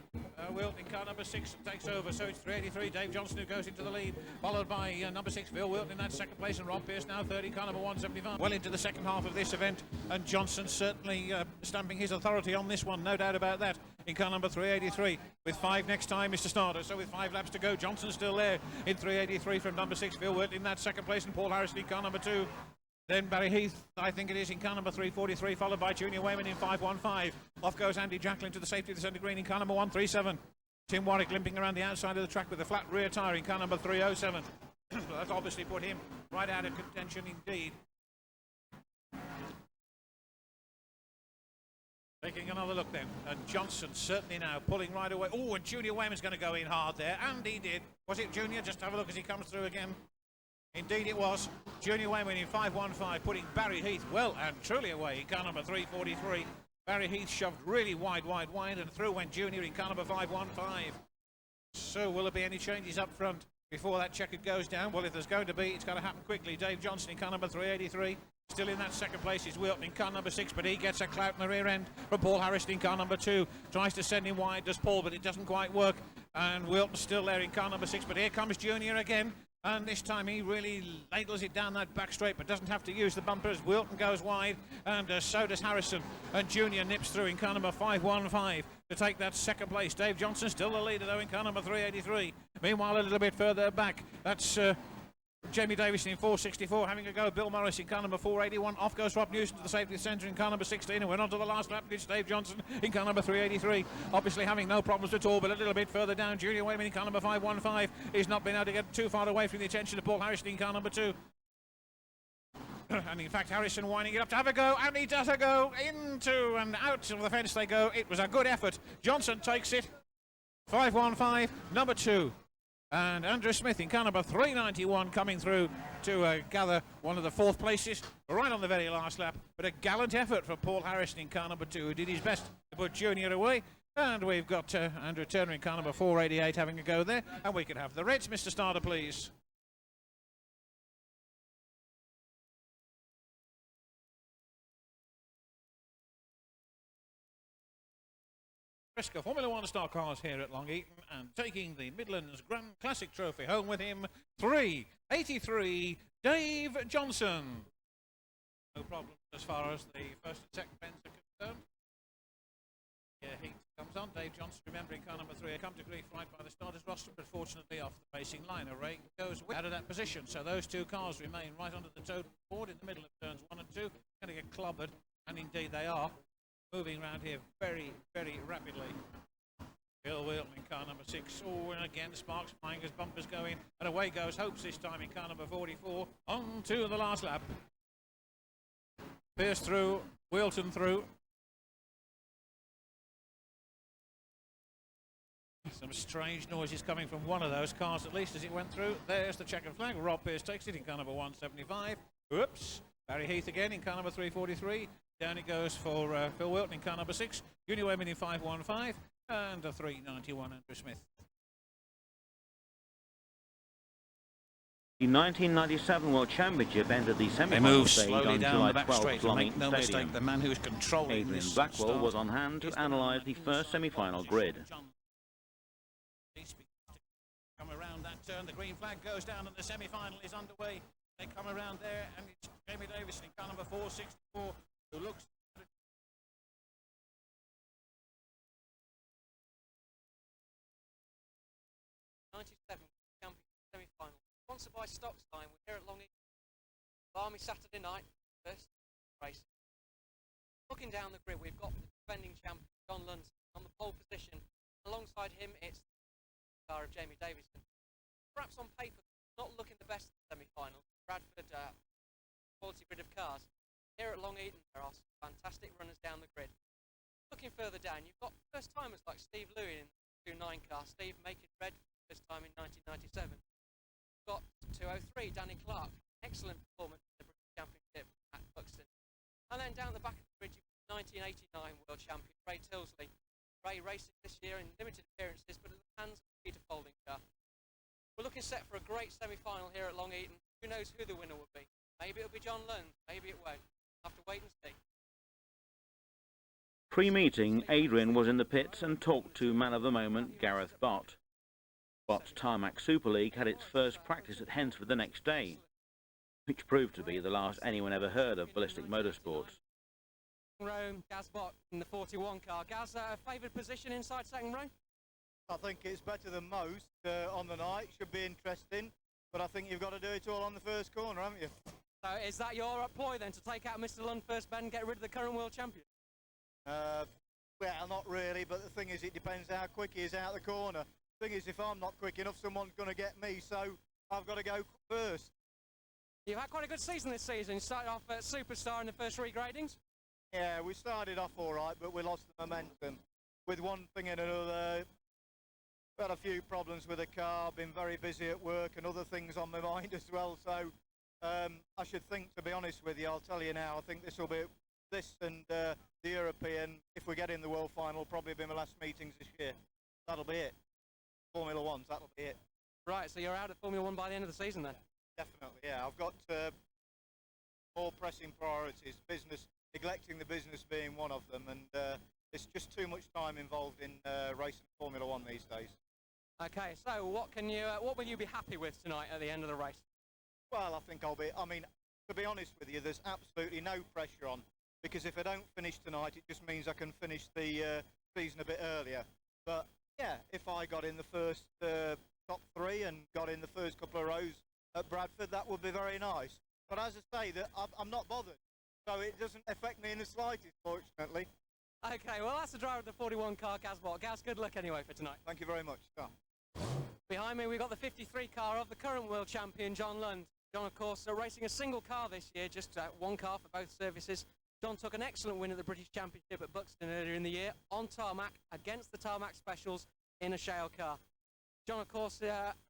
Wilt in car number 6 takes over, so it's 383. Dave Johnson who goes into the lead, followed by number 6 Phil Wilton in that second place, and Rob Pearce now 30, car number 175. Well into the second half of this event, and Johnson certainly stamping his authority on this one, no doubt about that, in car number 383, with 5 next time, Mr. Starter. So with 5 laps to go, Johnson's still there in 383 from number 6 Phil Wilton in that second place, and Paul Harrison in car number 2. Then Barry Heath, I think it is, in car number 343, followed by Junior Wayman in 515. Off goes Andy Jacklin to the safety of the centre green in car number 137. Tim Warwick limping around the outside of the track with a flat rear tyre in car number 307. That's obviously put him right out of contention indeed. Taking another look then, and Johnson certainly now pulling right away. Oh, and Junior Wayman's going to go in hard there, and he did. Was it Junior? Just have a look as he comes through again. Indeed it was. Junior Wayman in 515, putting Barry Heath well and truly away in car number 343. Barry Heath shoved really wide, and through went Junior in car number 515. So will there be any changes up front before that checkered goes down? Well, if there's going to be, it's going to happen quickly. Dave Johnson in car number 383. Still in that second place is Wilton in car number 6, but he gets a clout in the rear end from Paul Harrison in car number 2. Tries to send him wide, does Paul, but it doesn't quite work. And Wilton's still there in car number 6, but here comes Junior again. And this time he really ladles it down that back straight, but doesn't have to use the bumper as Wilton goes wide, and so does Harrison. And Junior nips through in car number 515 to take that second place. Dave Johnson still the leader though in car number 383. Meanwhile, a little bit further back, that's Jamie Davison in 464 having a go. Bill Morris in car number 481. Off goes Rob Newson to the safety centre in car number 16, and we're on to the last lap. It's Dave Johnson in car number 383. Obviously having no problems at all, but a little bit further down, Junior Wayman in car number 515. He's not been able to get too far away from the attention of Paul Harrison in car number 2. And in fact, Harrison winding it up to have a go, and he does a go into and out of the fence they go. It was a good effort. Johnson takes it. 515, number 2. And Andrew Smith in car number 391 coming through to gather one of the 4th places right on the very last lap. But a gallant effort from Paul Harrison in car number 2, who did his best to put Junior away. And we've got Andrew Turner in car number 488 having a go there. And we can have the Reds, Mr. Starter, please. Brisca Formula 1 stock cars here at Long Eaton, and taking the Midlands Grand Classic Trophy home with him, 383 Dave Johnson. No problem as far as the first and second pens are concerned. Yeah, he comes on. Dave Johnson, remembering car number 3, come to grief right by the starters roster, but fortunately off the racing line. A rake goes out of that position, so those 2 cars remain right under the total board in the middle of turns 1 and 2. Going to get clobbered, and indeed they are. Moving around here very, very rapidly. Bill Wilton in car number 6. Oh, and again, sparks flying as bumpers go in. And away goes Hopes this time in car number 44. On to the last lap. Pierce through, Wilton through. Some strange noises coming from one of those cars, at least, as it went through. There's the checkered flag. Rob Pierce takes it in car number 175. Oops. Barry Heath again in car number 343. Down it goes for Phil Wilton in car number 6. Junior Wayman in 515. And a 391 Andrew Smith. The 1997 World Championship entered the semi-final stage on July 12th at Long Eaton no Stadium. mistake, the man who's controlling Adrian this Blackwell start was on hand to analyse the first semi-final grid. Come around that turn, the green flag goes down, and the semi-final is underway. They come around there, and it's Jamie Davison in car number 464 who looks. 97 champion semi-final. Sponsored by Stoke. We're here at Long Eaton. Balmy Saturday night, first race. Looking down the grid, we've got the defending champion John Lunt on the pole position. Alongside him, it's the car of Jamie Davison. Perhaps on paper, not looking the best in the semi-final. Bradford, quality grid of cars. Here at Long Eaton, there are some fantastic runners down the grid. Looking further down, you've got first timers like Steve Lewin in the 29 car. Steve making red first time in 1997. We've got 203, Danny Clark, excellent performance in the British Championship at Buxton. And then down the back of the grid, you've got 1989 World Champion Ray Tilsley. Ray racing this year in limited appearances, but at the hands of Peter Folding car. We're looking set for a great semi-final here at Long Eaton. Who knows who the winner will be? Maybe it'll be John Lund, maybe it won't. We'll have to wait and see. Pre-meeting, Adrian was in the pits and talked to man of the moment, Gareth Bott. Bott's Tarmac Super League had its first practice at Hensford the next day, which proved to be the last anyone ever heard of ballistic motorsports. Row, Gaz Bott in the 41 car. Gaz, a favoured position inside second row? I think it's better than most on the night. Should be interesting, but I think you've got to do it all on the first corner, haven't you? So is that your ploy then, to take out Mr. Lund first, Ben, and get rid of the current world champion? Well, not really, but the thing is, it depends how quick he is out the corner. The thing is, if I'm not quick enough, someone's going to get me, so I've got to go first. You've had quite a good season this season. You started off at Superstar in the first regradings. Yeah, we started off all right, but we lost the momentum. With one thing and another, had a few problems with the car, been very busy at work and other things on my mind as well, so I should think, to be honest with you, I'll tell you now, I think this will be, this and the European, if we get in the World Final, will probably be my last meetings this year. That'll be it. Formula Ones, that'll be it. Right, so you're out at Formula 1 by the end of the season then? Definitely, yeah. I've got more pressing priorities, business, neglecting the business being one of them, and it's just too much time involved in racing Formula 1 these days. Okay, so what will you be happy with tonight at the end of the race? Well, I mean, to be honest with you, there's absolutely no pressure on, because if I don't finish tonight, it just means I can finish the season a bit earlier. But yeah, if I got in the first top 3 and got in the first couple of rows at Bradford, that would be very nice. But as I say, that I'm not bothered, so it doesn't affect me in the slightest, fortunately. Okay, well, that's the driver of the 41 car, Gaz Watt. Gaz, good luck anyway for tonight. Thank you very much. Behind me, we've got the 53 car of the current world champion, John Lund. John, of course, racing a single car this year, just one car for both services. John took an excellent win at the British Championship at Buxton earlier in the year, on tarmac, against the tarmac specials in a shale car. John, of course,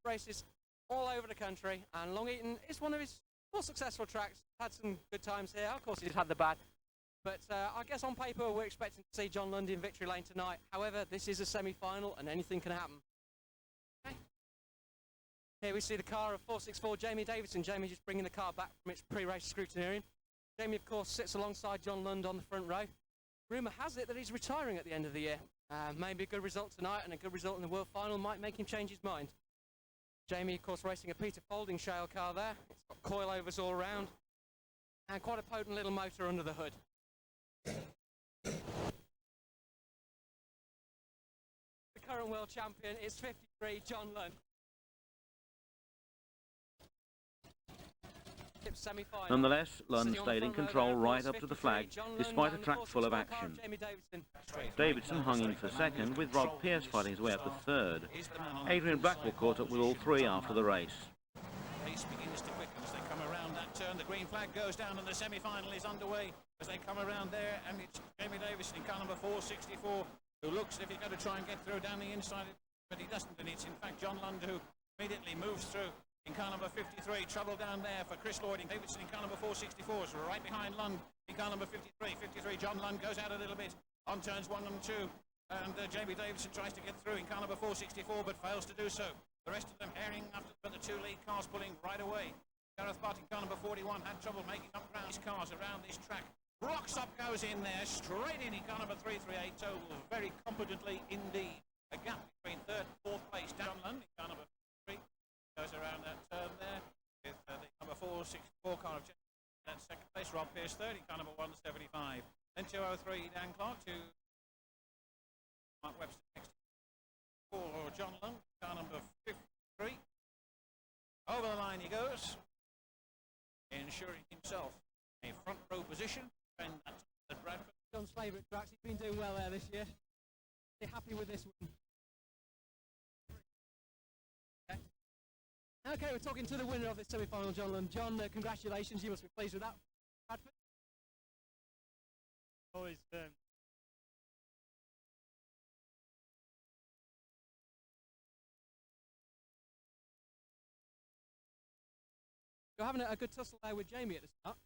races all over the country, and Long Eaton is one of his more successful tracks. Had some good times here. Of course, he's had the bad. But I guess on paper, we're expecting to see John Lund in victory lane tonight. However, this is a semi-final, and anything can happen. Okay. Here we see the car of 464, Jamie Davidson. Jamie just bringing the car back from its pre-race scrutineering. Jamie, of course, sits alongside John Lund on the front row. Rumour has it that he's retiring at the end of the year. Maybe a good result tonight and a good result in the World Final might make him change his mind. Jamie, of course, racing a Peter Folding shale car there. It's got coilovers all around and quite a potent little motor under the hood. The current world champion is 53, John Lund. Nonetheless, Lund stayed in control right up to the flag, despite a track full of action. Davidson hung in for second, with Rob Pearce fighting his way up to third. Adrian Blackwell caught up with all 3 after the race. Pace begins to quicken as they come around that turn. The green flag goes down and the semi-final is underway as they come around there, and it's Jamie Davidson in car number 464 who looks as if he's going to try and get through down the inside, but he doesn't, and it's in fact John Lund who immediately moves through in car number 53. Trouble down there for Chris Lloyd. Davidson in car number 464 is right behind Lund in car number 53. John Lund goes out a little bit on turns 1 and 2, and Jamie Davidson tries to get through in car number 464 but fails to do so. The rest of them herring after, but the 2 lead cars pulling right away. Gareth Bart in car number 41 had trouble making up ground. These cars around this track. Rocks up goes in there, straight in car number 338 total, very competently indeed. A gap between 3rd and 4th place. John Lund in car number 3 goes around that turn there with the number 464 car of and 2nd place. Rob Pearce 3rd in car number 175. Then 203 Dan Clark to Mark Webster next for John Lund, car number 53. Over the line he goes, ensuring himself a front row position. And that's at Bradford. John's favourite tracks. He's been doing well there this year. They're happy with this one. Okay, we're talking to the winner of this semi-final, John Lund. John, congratulations. You must be pleased with that. Bradford? Always. You're having a good tussle there with Jamie at the start.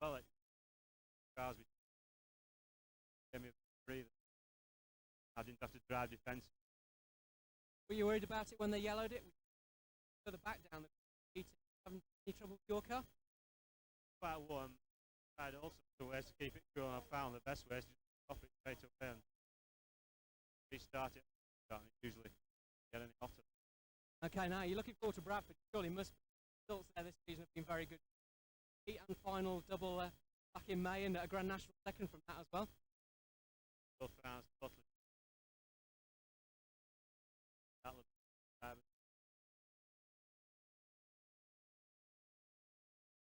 Well, like cars with Jamie breathe. I didn't have to drive defence. Were you worried about it when they yellowed it? Further back down the Eaton, having any trouble with your car? Quite warm. Tried also the ways to keep it going. I found the best way is to stop it straight away and restart it. Usually get any off. Okay, now you're looking forward to Bradford. Surely must be. Results there this season have been very good. Eaton final double back in May and a Grand National second from that as well.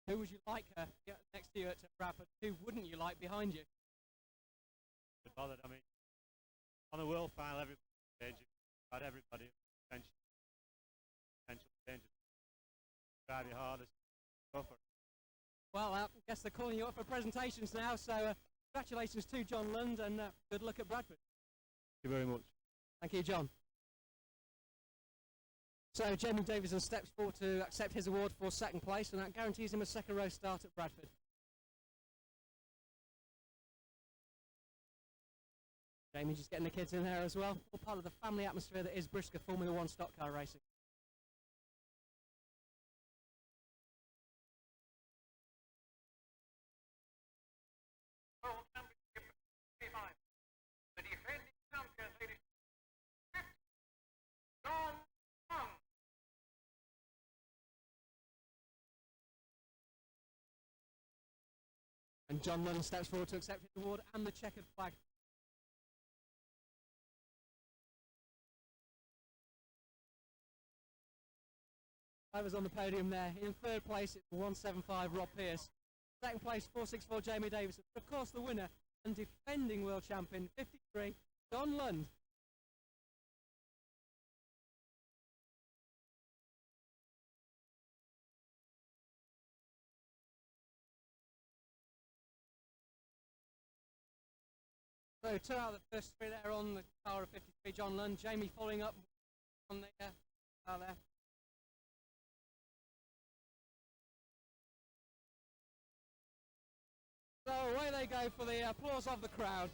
Who would you like next to you at Bradford? Who wouldn't you like behind you? Bothered. I mean, on a world final, everybody potential danger. Drive your hardest. Go for it. Well, I guess they're calling you up for presentations now, so congratulations to John Lund and good luck at Bradford. Thank you very much. Thank you, John. So Jamie Davidson steps forward to accept his award for 2nd place, and that guarantees him a 2nd row start at Bradford. Jamie just getting the kids in there as well. All part of the family atmosphere that is Brisca Formula 1 stock car racing. And John Lunn steps forward to accept his award and the checkered flag. Drivers on the podium there. In third place, it's 175 Rob Pearce. Second place, 464 Jamie Davison. Of course, the winner and defending world champion, 53, John Lund. So 2 out of the first 3 there on the car of 53, John Lund. Jamie following up on the car there. So away they go for the applause of the crowd.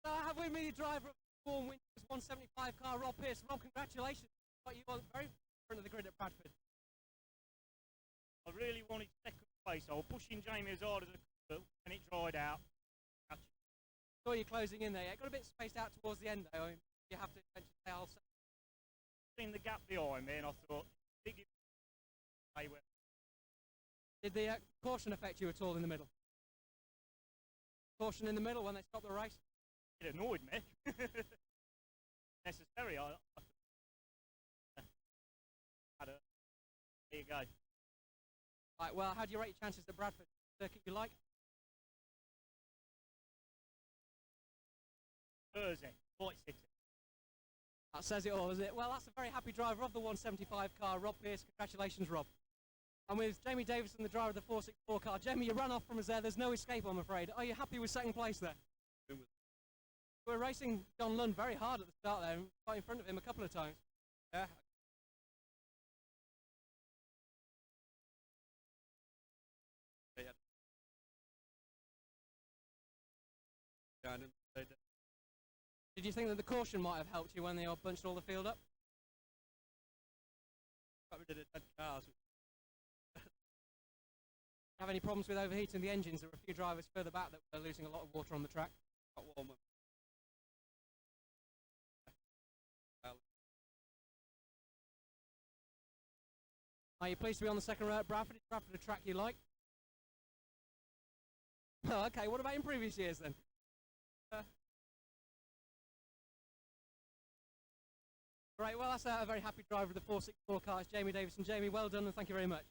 So I have with me the driver of the Warm Winters 175 car, Rob Pearce. Rob, congratulations. You were very front of the grid at Bradford. I really wanted second place. I was pushing Jamie as hard as I could, and it dried out. Saw you closing in there. It got a bit spaced out towards the end, though. You have to eventually say, I'll Seen the gap behind me, and I thought, big. Did the caution affect you at all in the middle? Caution in the middle when they stopped the race? It annoyed me. Necessary. There you go. Right, well, how do you rate your chances at Bradford? Circuit you like? Thursday, White City. That says it all, doesn't it? Well, that's a very happy driver of the 175 car, Rob Pearce. Congratulations, Rob. And with Jamie Davison, the driver of the 464 car. Jamie, you ran off from us there. There's no escape, I'm afraid. Are you happy with second place there? We're racing John Lund very hard at the start there, and got in front of him a couple of times. Yeah. Did you think that the caution might have helped you when they all bunched all the field up? Got rid of the dead cars. Have any problems with overheating the engines? There were a few drivers further back that were losing a lot of water on the track. Got warmer. Are you pleased to be on the second row at Bradford? Is Bradford a track you like? Oh, okay. What about in previous years then? Right, well, that's a very happy driver of the 464 car. It's Jamie Davison. Jamie, well done, and thank you very much.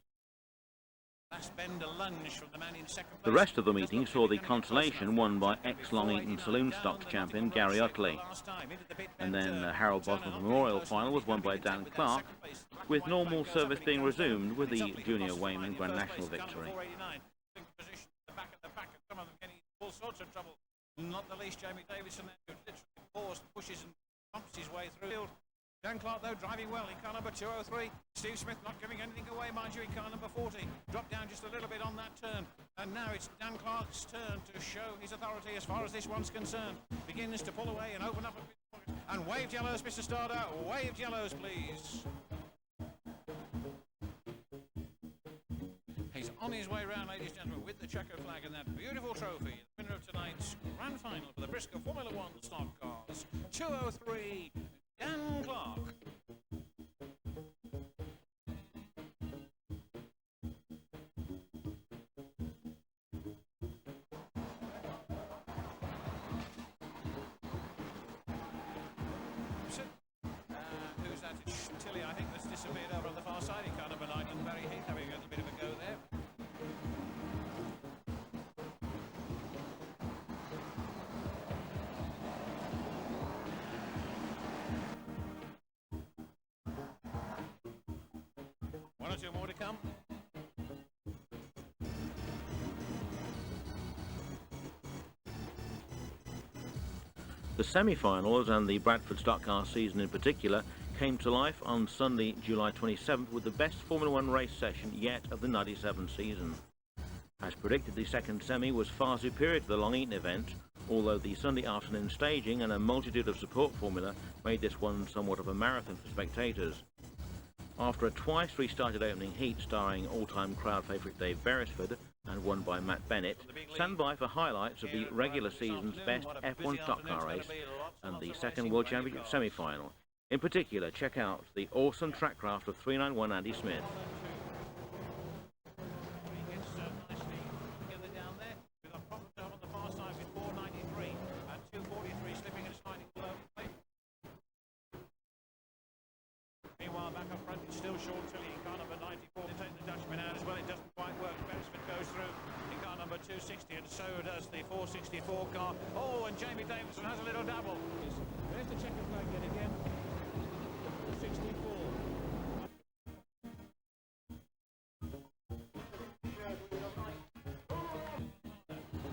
Last bend, a lunge from the man in second place. The rest of the meeting saw the consolation won by ex-Long Eaton Saloon Stock champion Gary Utley. And then the Harold Bosman Memorial Final was won by Dan Clark, with normal service being resumed with the Junior Wayman Grand National victory. All sorts of trouble. Not the least Jamie Davison, who literally pushes and pumps his way through. Dan Clark, though, driving well in car number 203. Steve Smith not giving anything away, mind you, in car number 40. Dropped down just a little bit on that turn. And now it's Dan Clark's turn to show his authority as far as this one's concerned. Begins to pull away and open up a bit. And waved yellows, Mr. Starter. Waved yellows, please. He's on his way round, ladies and gentlemen, with the checker flag and that beautiful trophy. The winner of tonight's grand final for the Brisca Formula 1 stock cars. 203. Dan Clark. Who's that? It's Tilly, I think, that's disappeared over on the far side. He car number 9 and Barry Heath having a bit of a go there. One or two more to come. The semi-finals and the Bradford stock car season in particular came to life on Sunday, July 27th with the best Formula 1 race session yet of the 97 season. As predicted, the second semi was far superior to the Long Eaton event, although the Sunday afternoon staging and a multitude of support formula made this one somewhat of a marathon for spectators. After a twice restarted opening heat starring all-time crowd favourite Dave Beresford and won by Matt Bennett, stand by for highlights of the regular season's best F1 stock car race and the second World Championship semi-final, In particular, check out the awesome track craft of 391 Andy Smith. Still short till in car number 94 to take the Dutchman out as well. It doesn't quite work. Beresford goes through in car number 260 and so does the 464 car. Oh, and Jamie Davidson has a little dabble. There's the checker flag yet again. 64.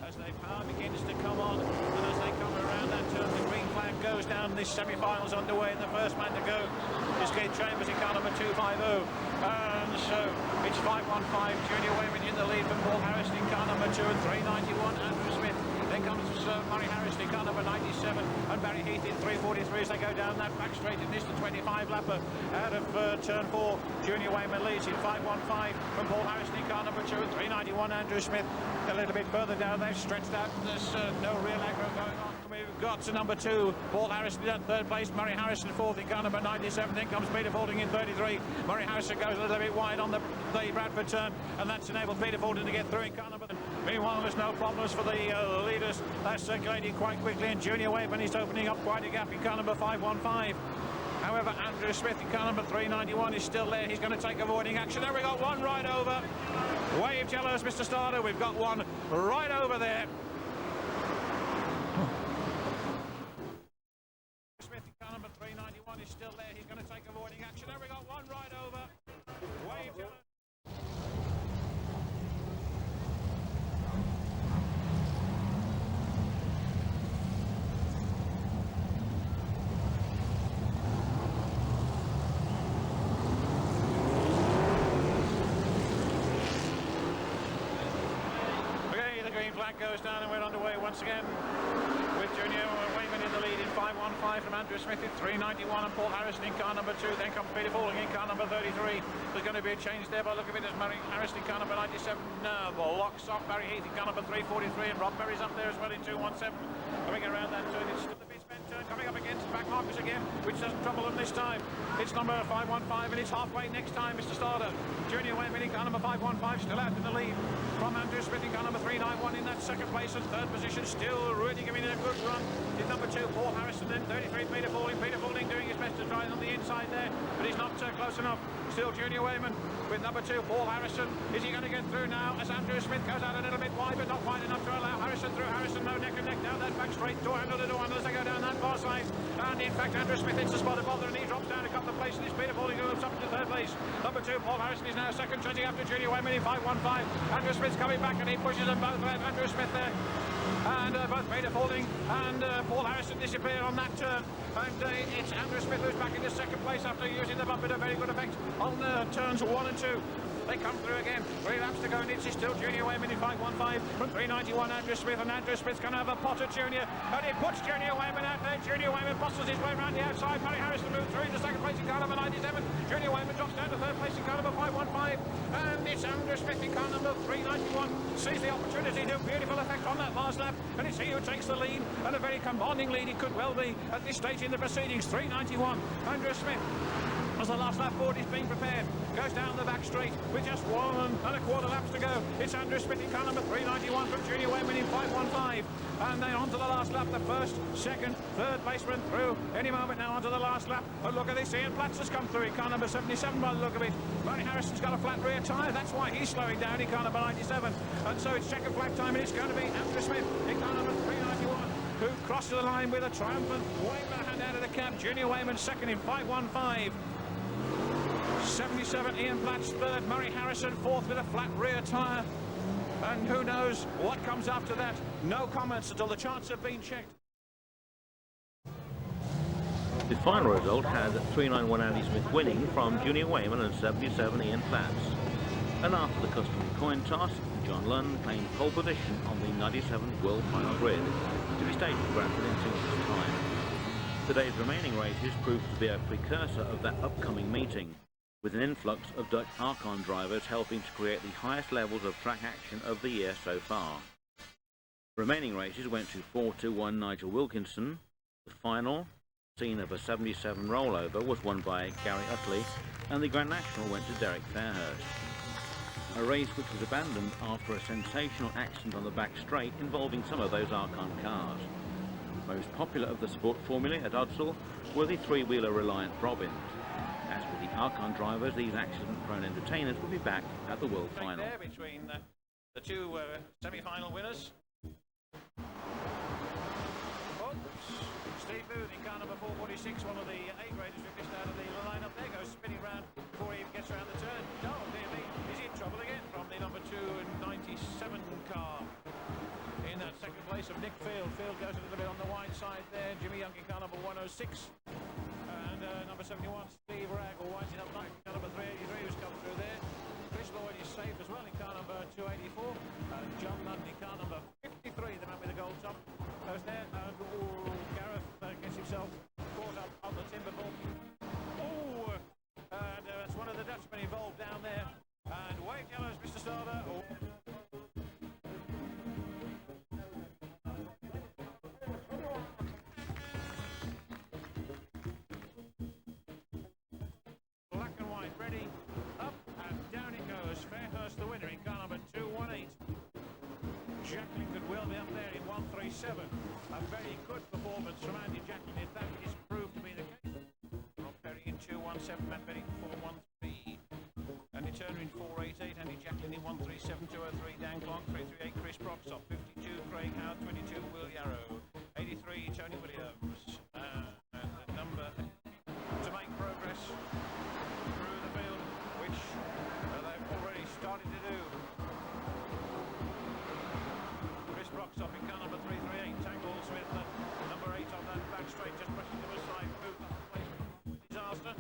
As the power begins to come on and as they come around that turn, the green flag goes down. This semi-final's underway and the first man to go is Kate Chambers in car number 250. And so it's 515, Junior Wayman in the lead for Paul Harris in car number 2 and 391, Andrew Smith. Then comes Murray Harris in car number 97 and Barry Heath in 343 as they go down that back straight in this to 25 lapper out of turn 4. Junior Wayman leads in 515 from Paul Harris in car number 2 and 391, Andrew Smith. A little bit further down, they've stretched out. There's no real aggro going on. We've got to number 2, Paul Harrison in third place, Murray Harrison fourth in car number 97. Then comes Peter Fording in 33. Murray Harrison goes a little bit wide on the Bradford turn, and that's enabled Peter Fording to get through in car number. Meanwhile, there's no problems for the leaders. They're circulating quite quickly, and Junior Wayman is opening up quite a gap in car number 515. However, Andrew Smith in car number 391 is still there. He's going to take avoiding action. There we got one right over. Wave yellows, Mr. Starter. We've got one right over there. Smith in car number 391 is still there. He's going to take avoiding action. There we got one right over. Wave yellows. Goes down and we're underway once again with Junior Wayman in the lead in 515 from Andrew Smith in 391 and Paul Harrison in car number 2. Then comes Peter Fording in car number 33. There's going to be a change there by the look of it as Murray Harrison in car number 97 blocks off Barry Heath in car number 343 and Rob Berry's up there as well in 217. Coming around that turn, it's still the bit spent turn coming up against back markers again, which doesn't trouble them this time. It's number 515 and it's halfway next time, Mr. Starter. Junior Wayman in car number 515 still out in the lead from Andrew Smith in car number 391 in that second place and third position, still really giving it a good run. In number 2, Paul Harrison, then 33, Peter Fording. Peter Fording doing his best to try on the inside there, but he's not close enough. Still Junior Wayman with number 2, Paul Harrison. Is he going to get through now as Andrew Smith goes out a little bit wide, but not wide enough to allow Harrison through. Harrison, no neck and neck down that back straight, door handle to door handle as they go down that far side. And in fact, Andrew Smith hits the spot of bother and he drops down a couple of places. It's Peter Fording who moves up into third place. Number 2, Paul Harrison is now second, chasing after Junior Wayman in 515. Andrew Smith's coming back and he pushes them both left. Andrew Smith there. And both Peter Fording and Paul Harrison disappear on that turn. And it's Andrew Smith who's back into second place after using the bumper to very good effect on turns 1 and 2. They come through again. 3 laps to go, and it's still Junior Wayman in 515 from 391. Andrew Smith, and Andrew Smith's going to have a pot at Junior, and he puts Junior Wayman out there. Junior Wayman bustles his way around the outside. Murray Harrison moves through into second place in car number 97. Junior Wayman drops down to third place in car number 515, and it's Andrew Smith in car number 391. Sees the opportunity to beautiful effect on that last lap, and it's he who takes the lead, and a very commanding lead it could well be at this stage in the proceedings. 391. Andrew Smith, as the last lap board is being prepared, goes down the back straight with just 1 1/4 laps to go. It's Andrew Smith in car number 391 from Junior Wayman in 515. And then on to the last lap, the first, second, third baseman through any moment now onto the last lap. And look at this, Ian Platts has come through in car number 77 by the look of it. Murray Harrison's got a flat rear tyre, that's why he's slowing down in car number 97. And so it's checkered flag time, and it's going to be Andrew Smith in car number 391. Who crosses the line with a triumphant wave of the hand out of the cab. Junior Wayman second in 515. 77, Ian Platts third, Murray Harrison fourth with a flat rear tyre. And who knows what comes after that. No comments until the charts have been checked. The final result had 391 Andy Smith winning from Junior Wayman and 77 Ian Platts. And after the customary coin toss, John Lund claimed pole position on the 97 World Final Grid to be staged at Bradford in 2 weeks' time. Today's remaining races proved to be a precursor of that upcoming meeting, with an influx of Dutch Archon drivers helping to create the highest levels of track action of the year so far. Remaining races went to 4-2-1 Nigel Wilkinson, the final Scene of a 77 rollover was won by Gary Utley, and the Grand National went to Derek Fairhurst. A race which was abandoned after a sensational accident on the back straight involving some of those Archon cars. Most popular of the sport formulae at Udsall were the three-wheeler Reliant Robins. As for the Archon drivers, these accident-prone entertainers will be back at the World Final. There between the two semi-final winners. Steve Booth in car number 446, one of the A-graders who fished out of the line-up there, goes spinning round before he even gets around the turn. Oh, dear me, he's in trouble again from the number 2 and 97 car. In that second place of Nick Field. Field goes a little bit on the wide side there. Jimmy Young in car number 106. And number 71, Steve Raggle, winds it up nice. Car number 383 who's come through there. Chris Lloyd is safe as well in car number 284. John Lund in car number 53, the man with the gold top, goes there. And Gareth gets himself caught up on the timber ball. Oh, and that's one of the Dutchmen involved down there. And Wade Yellow's Mr. Starter. Oh. Black and white, ready, up and down it goes. Fairhurst the winner in car number 218. Jacqueline could well be up there in 137. A very good performance from Andy Jacqueline, if that is proved to be the case. Rob Perry in 217, Matt Perry in 413. Andy Turner in 488, Andy Jacqueline in 137, 203, Dan Clark, 338, Chris Broxop, 52, Craig Howard, 22, Will Yarrow, 83, Tony Williams. And the number to make progress through the field, which they've already started to do. Chris Broxop in car number 338, tangles with number 8 on that back straight, just pushing to the side, moved up the place. Disaster.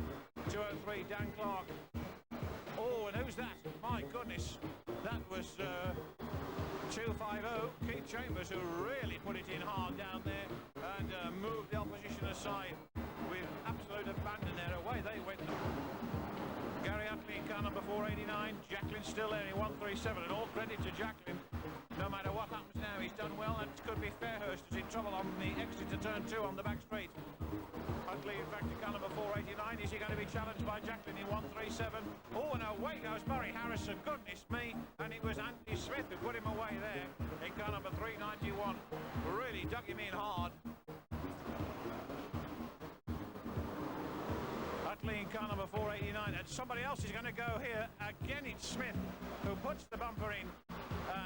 203, Dan Clark. Oh, and who's that? My goodness, that was 250, Keith Chambers, who really put it in hard down there and moved the opposition aside with absolute abandon there. Away they went. Gary Utley in car number 489, Jacqueline still there in 137, and all credit to Jacqueline. No matter what happens now, he's done well, and it could be Fairhurst who's in trouble on the exit to turn 2 on the back straight. Utley, in fact, in car number 489, is he going to be challenged by Jacqueline in 137? Oh, and away goes Murray Harrison, goodness me, and it was Andy Smith who put him away there in car number 391. Really dug him in hard. Utley in car number 489, and somebody else is going to go here. Again, it's Smith who puts the bumper in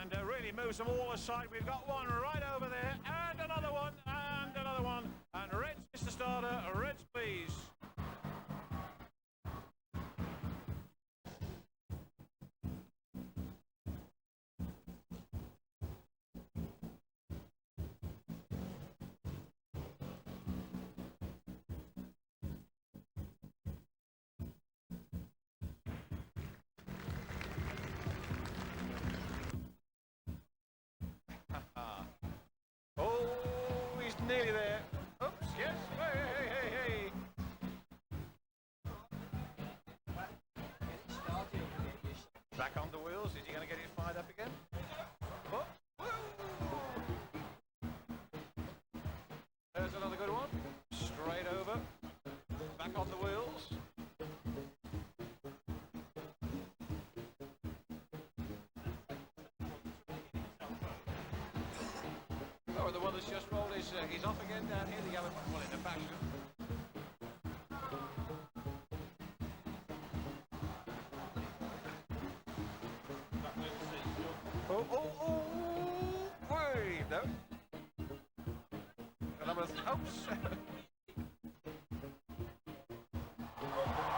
and really moves them all aside. We've got one right over there, and another one, and another one. And Reds, Mr. Starter, Reds, please. Oh, he's nearly there. Oops, yes. Hey. Back on the wheels. Is he going to get it fired up again? Oh. There's another good one. Straight over. Back on the wheels. Oh, the one that's just rolled he's off again down here, the other one in the fashion. Wait, no. Another, oops.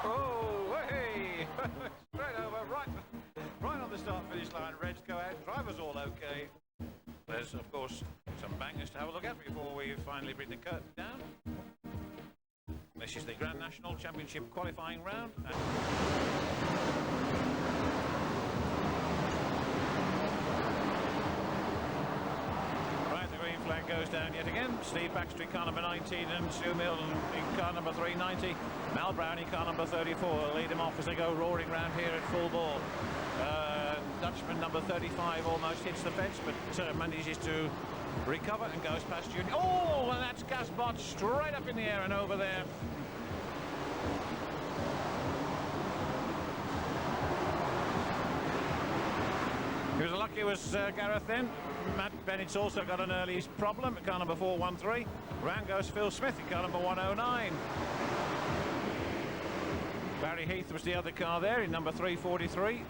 Oh, hey, straight over, right on the start-finish line. Reds go out, drivers all okay. There's, of course, some bangers to have a look at before we finally bring the curtain down. This is the Grand National Championship qualifying round. Right, the green flag goes down yet again. Steve Baxter, car number 19, and Stu Milton in car number 390. Mal Brown in car number 34. Lead them off as they go roaring round here at full bore. Dutchman number 35 almost hits the fence, but manages to Recover and goes past Junior. Oh, and that's Gasbot straight up in the air and over there. He was lucky, was Gareth then. Matt Bennett's also got an early problem at car number 413. Round goes Phil Smith in car number 109. Barry Heath was the other car there in number 343.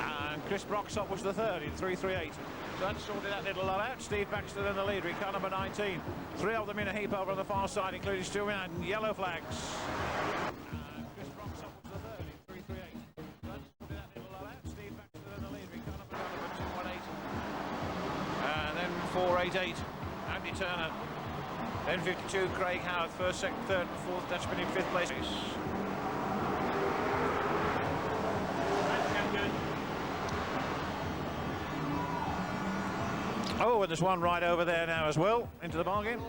And Chris Broxop was the third in 338. So that sorted that little lot out. Steve Baxter in the leader in car number 19. Three of them in a heap over on the far side, including Stu and yellow flags. Chris Broxop was the third in 338. So that sorted that little lot out. Steve Baxter in the leader in car number 218. And then 488, Andy Turner. Then 52, Craig Howard, first, second, third, and fourth. That's been in fifth place. Oh, and there's one right over there now as well, into the bargain.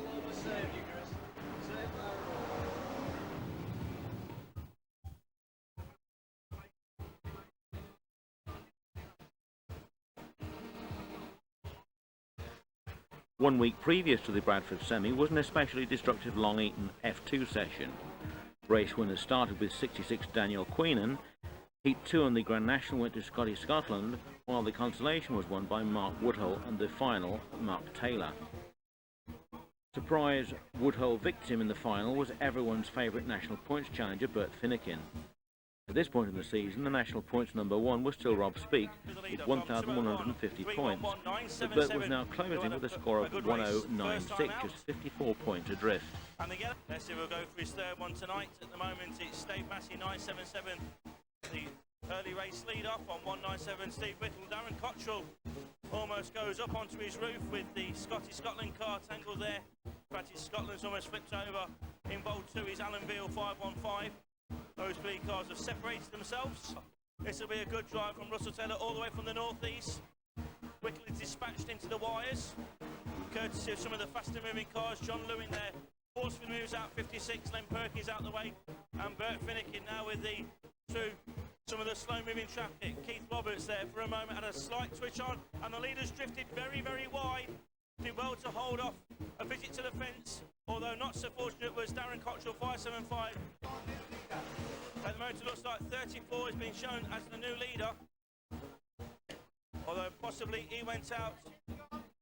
One week previous to the Bradford semi was an especially destructive Long Eaton F2 session. Race winners started with 66 Daniel Queenan. Heat 2 on the Grand National went to Scotty Scotland, while the consolation was won by Mark Woodhull and the final Mark Taylor. Surprise Woodhull victim in the final was everyone's favourite national points challenger Bert Finnegan. At this point in the season, the national points number one was still Rob Speake with 1,150 points, but Bert was now closing with a score of 1,096, just 54 points adrift. And again, let's see if we'll go for his third one tonight. At the moment, it's Dave Massey 977, the early race lead off on 197. Steve Whittle, Darren Cottrell almost goes up onto his roof with the Scottish Scotland car tangled there. Scottish Scotland's almost flipped over. Involved 2 is Alan Beale 515. Those three cars have separated themselves. This will be a good drive from Russell Taylor all the way from the northeast. Quickly dispatched into the wires, courtesy of some of the faster moving cars. John Lewin there. Horsford moves out 56, Len Perkins out the way, and Bert Finnegan now with the some of the slow moving traffic. Keith Roberts there for a moment had a slight twitch on, and the leaders drifted very, very wide. Did well to hold off a visit to the fence, although not so fortunate was Darren Cottrell 575. At the moment it looks like 34 has been shown as the new leader, although possibly he went out,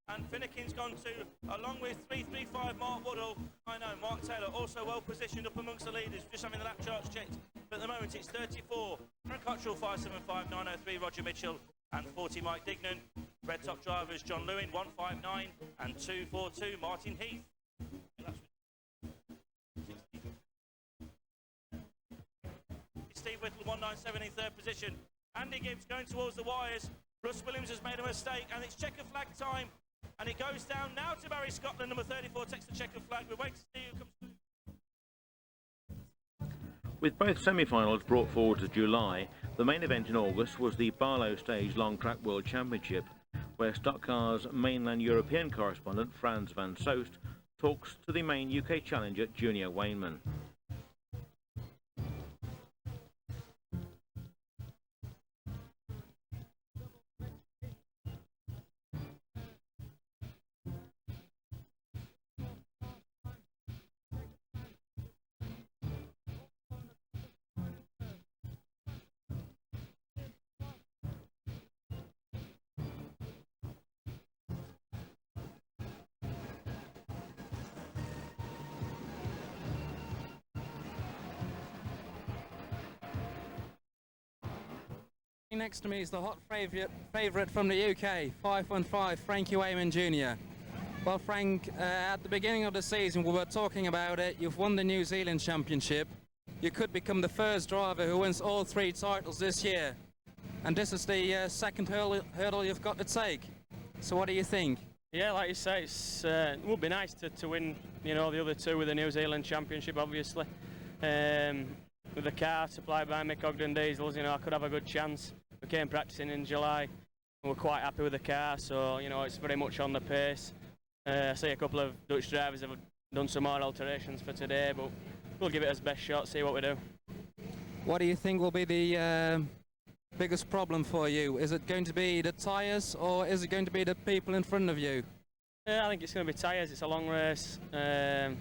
and Finnegan's gone to, along with 335 Mark Woodall. I know Mark Taylor also well positioned up amongst the leaders, just having the lap charts checked, but at the moment it's 34 Darren Cottrell 575, 903 Roger Mitchell, and 40 Mike Dignan. Red top drivers John Lewin 159 and 242 Martin Heath. Steve Whittle 197 in third position. Andy Gibbs going towards the wires. Russ Williams has made a mistake, and it's checker flag time, and it goes down now to Barry Scotland. Number 34 takes the checker flag. We're waiting to see who comes through. With both semi-finals brought forward to July, the main event in August was the Barlow Stage Long Track World Championship, where Stock Car's mainland European correspondent Frans van Soest talks to the main UK challenger Junior Wayneman. Next to me is the hot favourite from the UK, 515 Frankie Wayman Jr. Well, Frank, at the beginning of the season we were talking about it. You've won the New Zealand Championship. You could become the first driver who wins all 3 titles this year. And this is the second hurdle you've got to take. So what do you think? Yeah, like you say, it would be nice to win, you know, the other 2 with the New Zealand Championship, obviously. With the car supplied by Mick Ogden Diesels, you know, I could have a good chance. We came practicing in July, and we're quite happy with the car, so, you know, it's very much on the pace. I see a couple of Dutch drivers have done some more alterations for today, but we'll give it as best shot, see what we do. What do you think will be the biggest problem for you? Is it going to be the tyres, or is it going to be the people in front of you? Yeah, I think it's going to be tyres. It's a long race. I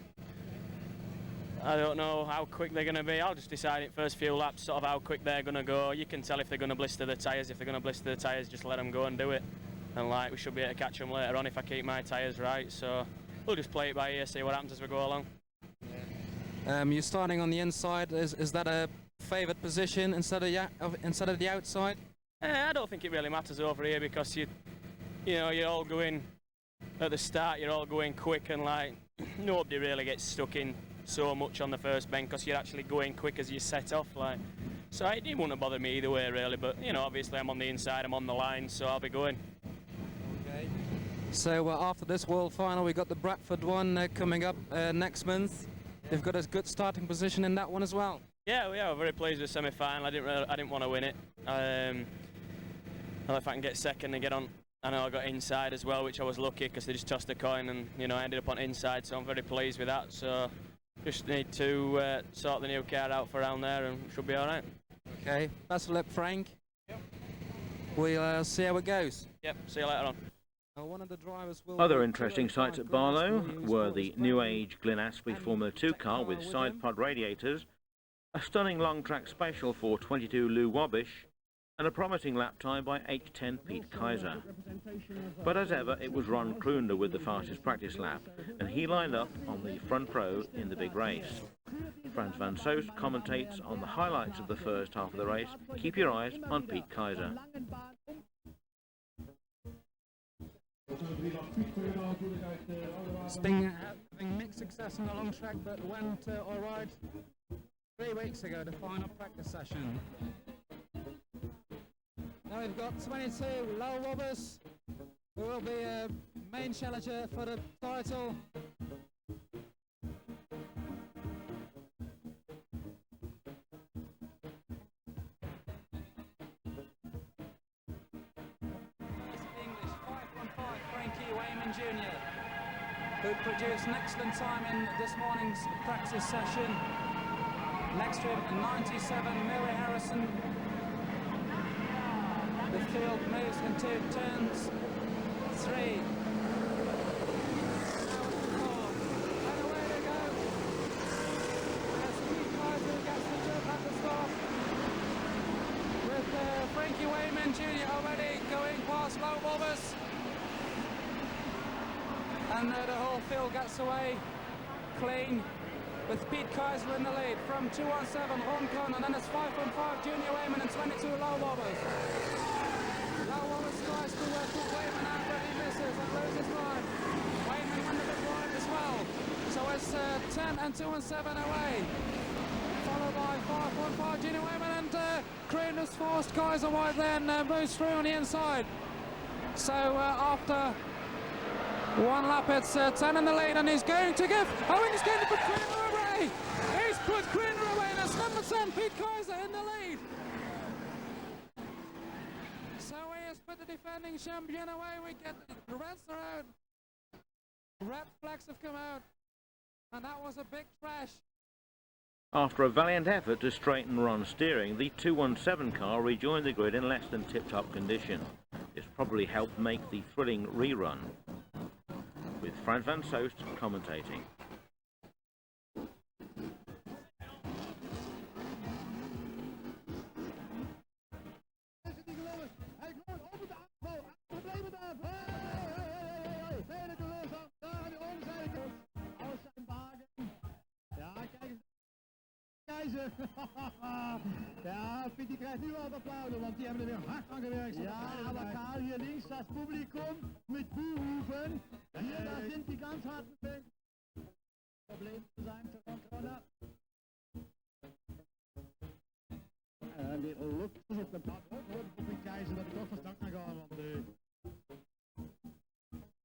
don't know how quick they're going to be. I'll just decide it first few laps, sort of how quick they're going to go. You can tell if they're going to blister the tyres. If they're going to blister the tyres, just let them go and do it. And like, we should be able to catch them later on if I keep my tyres right. So we'll just play it by ear, see what happens as we go along. You're starting on the inside. Is that a favoured position instead of the outside? I don't think it really matters over here because you know, you're all going at the start. You're all going quick, and like nobody really gets stuck in so much on the first bend because you're actually going quick as you set off. Like, so it wouldn't bother me either way really. But you know, obviously I'm on the inside, I'm on the line, so I'll be going. Okay. So after this World Final, we got the Bradford one coming up next month. They've got a good starting position in that one as well. Yeah, we're very pleased with semi-final. I didn't want to win it. Well, if I can get second and get on, I know I got inside as well, which I was lucky because they just tossed a coin and you know I ended up on inside. So I'm very pleased with that. So just need to sort the new car out for around there and should be all right. Okay, best of luck, Frank. Yep. We'll see how it goes. Yep, see you later on. One of the drivers will Other interesting sights at Barlow were the new age Glyn Astley Formula 2 car with side pod radiators, a stunning long track special for 22 Lou Wabish, and a promising lap time by H10 Pete Kaiser. But as ever, it was Ron Kroonder with the fastest practice lap, and he lined up on the front row in the big race. Frans van Soest commentates on the highlights of the first half of the race. Keep your eyes on Pete Kaiser. It's been having mixed success on the long track, but went all right 3 weeks ago, the final practice session. Now we've got 22 low wobbers, who will be a main challenger for the title. Junior, who produced an excellent time in this morning's practice session. Next to him, 97, Mary Harrison. The field moves in 2 turns, 3, 4, and away they go. As Pete Kaiser gets the jump at the start, with Frankie Wayman Jr. already going past low bobbers. And the whole field gets away clean with Pete Kaiser in the lead from 217 Ron Conn, and then it's 515 Junior Wayman and 22 low bobbers. Low bobbers tries to put Wayman out, but he misses and loses line. Wayman went a bit wide as well. So it's 10 and 2 and 7 away. Followed by 515 Junior Wayman, and Kroonder's forced Kaiser wide then moves through on the inside. So after one lap, it's 10 in the lead, and he's going to give. Oh, and he's going to put Kroonder away. He's put Kroonder away, and it's number 10, Pete Kaiser, in the lead. So he has put the defending champion away. We get the reds are out. Red flags have come out, and that was a big crash. After a valiant effort to straighten Ron's steering, the 217 car rejoined the grid in less than tip-top condition. This probably helped make the thrilling rerun, with Frans van Soest commentating. Ja, Pietie krijgt nu al applaus, want die hebben er weer hard aan gewerkt. Ja, aber Karl, hier links das Publikum mit Buhrufen. Hier, da sind die ganz harten Fans. Problem zu sein für Ron Kroonder. Die lukt op de pad. Voor Piet Kaiser dat ik toch van start kan gaan, want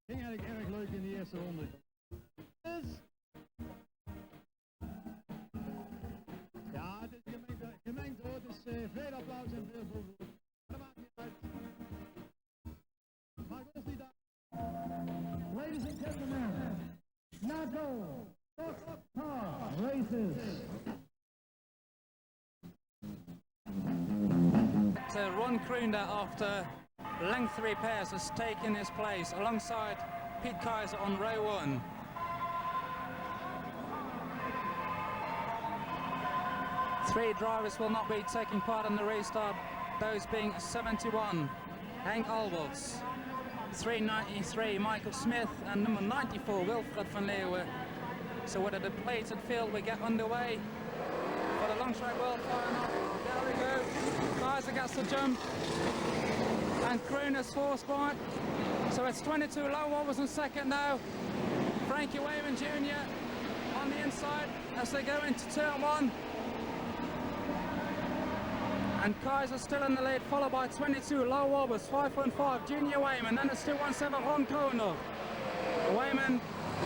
ging eigenlijk erg leuk in de eerste ronde. Dus ja, het is gemengd hoor, het is veel applaus en veel volk. Dat maakt niet uit. Maakt ons niet uit. Ladies and gentlemen, now go, Stoke car races. Ron Kroender, after length repairs, has taken his place alongside Pete Kaiser on row 1. Three drivers will not be taking part in the restart, those being 71, Henk Alberts, 393, Michael Smith, and number 94, Wilfred van Leeuwen. So with a depleted field, we get underway for the long track world final. There we go. Kaiser gets the jump, and Kroender's forced by. So it's 22 low wobbles in second now. Frankie Wayman Jr. on the inside as they go into turn 1. And Kaiser still in the lead, followed by 22 low wobbles, 5.5 Junior Wayman, then it's 217 Ron Kroender. Wayman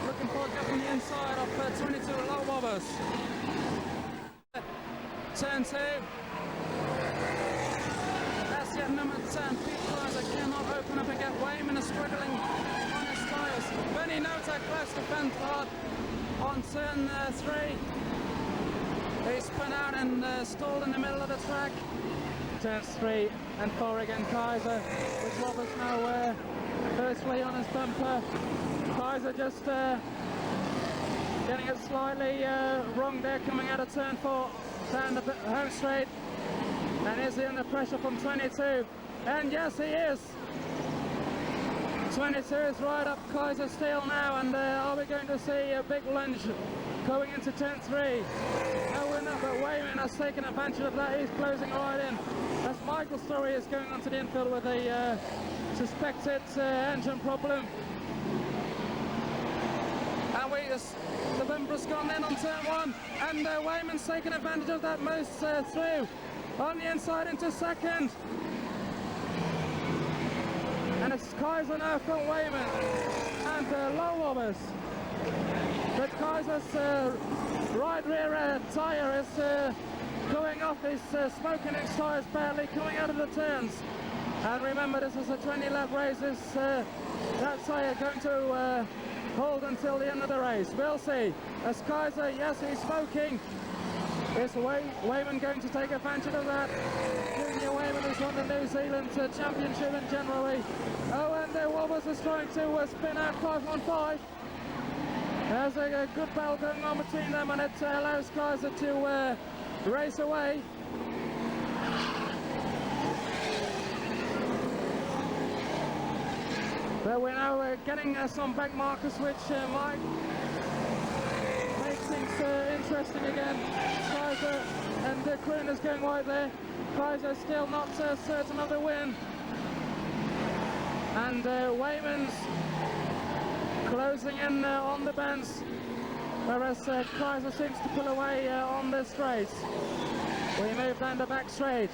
looking for a gap on the inside of 22 low wobbles. Turn 2. That's yet number 10. Pete Kaiser cannot open up again. Wayman is struggling on his tyres. Benny Notek close to Benthard on turn 3. He spun out and stalled in the middle of the track. Turns 3 and 4 again. Kaiser with Roberts now firstly on his bumper. Kaiser just getting it slightly wrong there, coming out of turn 4 down the home straight. And is he under pressure from 22? And yes, he is. 22 is right up Kaiser's tail now, and are we going to see a big lunge going into turn 3? No, we're not, but Wayman has taken advantage of that. He's closing right in. As Michael Story is going onto the infield with a suspected engine problem. And the bumper's gone in on turn 1, and Wayman's taken advantage of that most through on the inside into second. And it's Kaiser now from Wayman, and low wobbers. But Kaiser's right rear tyre is going off. He's smoking his tyres badly coming out of the turns. And remember, this is a 20-lap race. Is that tyre going to hold until the end of the race? We'll see. As Kaiser, yes, he's smoking. Is Wayman going to take advantage of that? Junior Wayman has won the New Zealand Championship in generally. Oh, and Wobbers is trying to spin out 515. There's a good battle going on between them, and it allows Kaiser to race away. But we're now getting some back markers, which might make things interesting again. Kaiser and Kroender's going right there. Kaiser still not certain of the win. And Wayman's closing in on the bends, whereas Kaiser seems to pull away on the straight. We move down the back straight,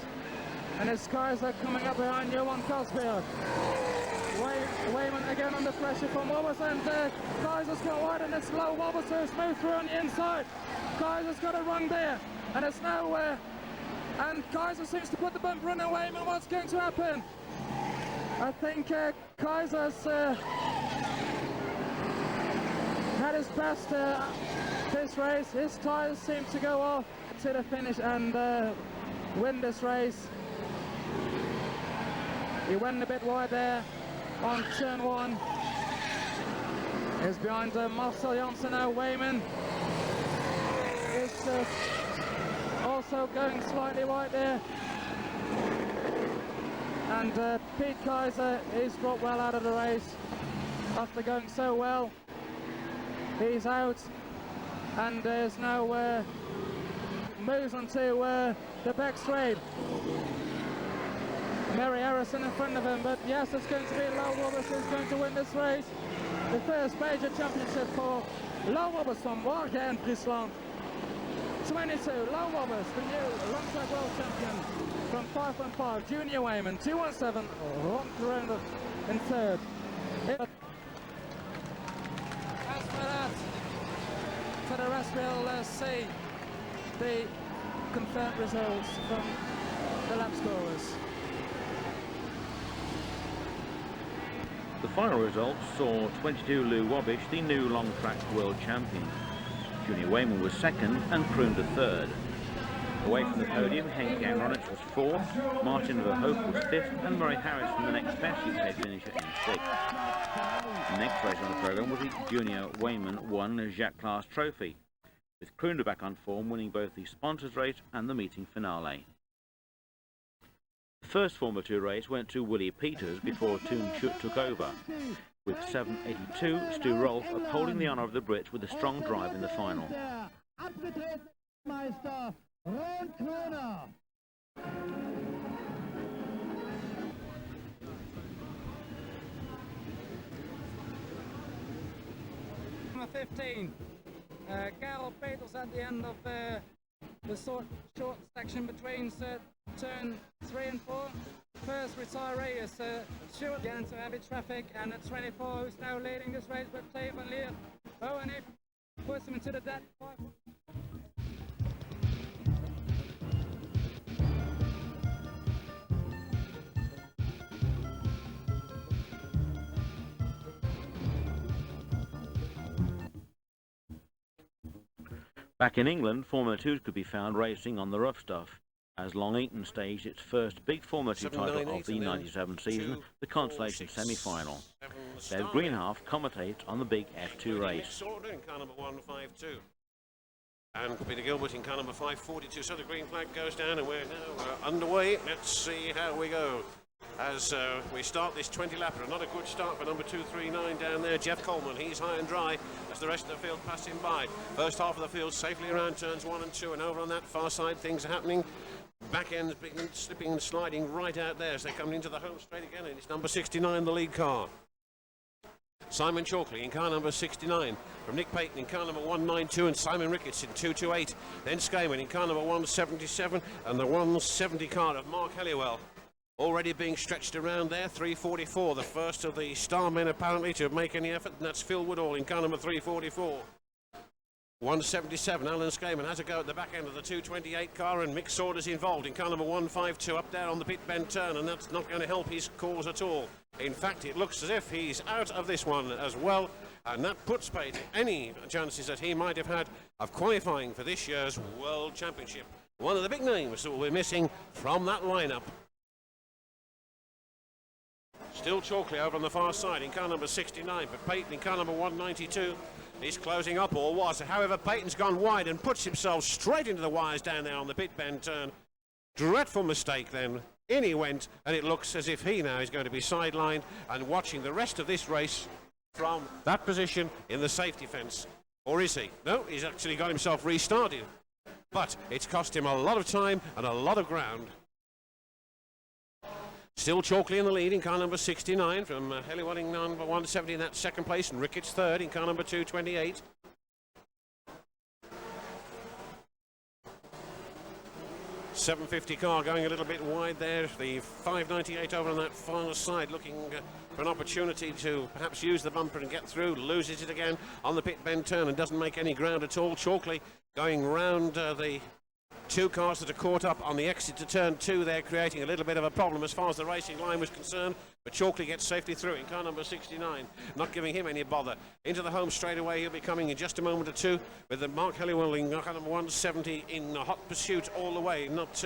and it's Kaiser coming up behind Johan Cosbeard. Wayman again under pressure from Wobbers, and Kaiser's got wide, and it's low. Wobbers to smooth through on the inside. Kaiser's got a run there, and it's now and Kaiser seems to put the bumper in, and Wayman, what's going to happen? I think Kaiser's had his best this race. His tyres seem to go off to the finish and win this race. He went a bit wide there on turn 1. He's behind Marcel Janssen now. Wayman is also going slightly wide there. And Pete Kaiser is dropped well out of the race after going so well. He's out, and there's now moves onto the back straight. Mary Harrison in front of him, but yes, it's going to be Low Wobbers who's going to win this race. The first major championship for Low Wobbers from Wagen in Friesland. 22, Low Wobbers, the new long track world champion from 5.5, Junior Wayman, 217, Ron Kroender in third. As for the rest, we'll see the confirmed results from the lap scorers. The final results saw 22 Lou Wobbish, the new long track world champion. Junior Wayman was second and Kroender third. Away from the podium, Henk Gangronich was 4th, Martin of the Hope was 5th, and Murray Harris from the next best UK finisher in 6th. The next race on the programme was the Junior Wayman 1 Jacques Class Trophy, with Kroonder back on form, winning both the sponsors race and the meeting finale. The first Formula 2 race went to Willie Peters before Toon Schut took over, with 7.82 Stu Rolfe upholding the honour of the Brits with a strong drive in the final. Number 15, Karel Peters at the end of the short section between turn 3 and 4. First retiree is Stuart, getting into heavy traffic, and at 24 who's now leading this race with Cleveland Lear. Oh, and he puts him into the dead. Back in England, Formula 2 could be found racing on the rough stuff, as Long Eaton staged its first big Formula 2 title of the 97 season, the consolation semi-final. Dave Greenhalgh commentates on the big F2 race. In car number 152. And Peter Gilbert in car number 542. So the green flag goes down and we're now underway. Let's see how we go. As we start this 20-lapper, not a good start for number 239 down there. Jeff Coleman, he's high and dry as the rest of the field pass him by. First half of the field safely around turns 1 and 2, and over on that far side things are happening. Back end slipping and sliding right out there as they're coming into the home straight again, and it's number 69, the lead car. Simon Chalkley in car number 69, from Nick Payton in car number 192, and Simon Ricketts in 228. Then Skayman in car number 177, and the 170 car of Mark Helliwell. Already being stretched around there, 344, the first of the star men apparently to make any effort, and that's Phil Woodall in car number 344. 177, Alan Skayman has a go at the back end of the 228 car, and Mick Saunders involved in car number 152 up there on the pit bend turn, and that's not going to help his cause at all. In fact, it looks as if he's out of this one as well, and that puts paid any chances that he might have had of qualifying for this year's World Championship. One of the big names that we're missing from that lineup. Still Chalkley over on the far side in car number 69, but Payton in car number 192 is closing up, or was. However, Payton's gone wide and puts himself straight into the wires down there on the pit bend turn. Dreadful mistake then. In he went, and it looks as if he now is going to be sidelined and watching the rest of this race from that position in the safety fence. Or is he? No, he's actually got himself restarted. But it's cost him a lot of time and a lot of ground. Still Chalkley in the lead in car number 69 from Helliwell in number 170 in that second place, and Ricketts third in car number 228. .750 car going a little bit wide there. The 598 over on that far side looking for an opportunity to perhaps use the bumper and get through. Loses it again on the pit bend turn and doesn't make any ground at all. Chalkley going round the two cars that are caught up on the exit to turn 2 there, creating a little bit of a problem as far as the racing line was concerned, but Chalkley gets safely through in car number 69, not giving him any bother. Into the home straight away, he'll be coming in just a moment or two with the Mark Helliwell in car number 170 in hot pursuit all the way, not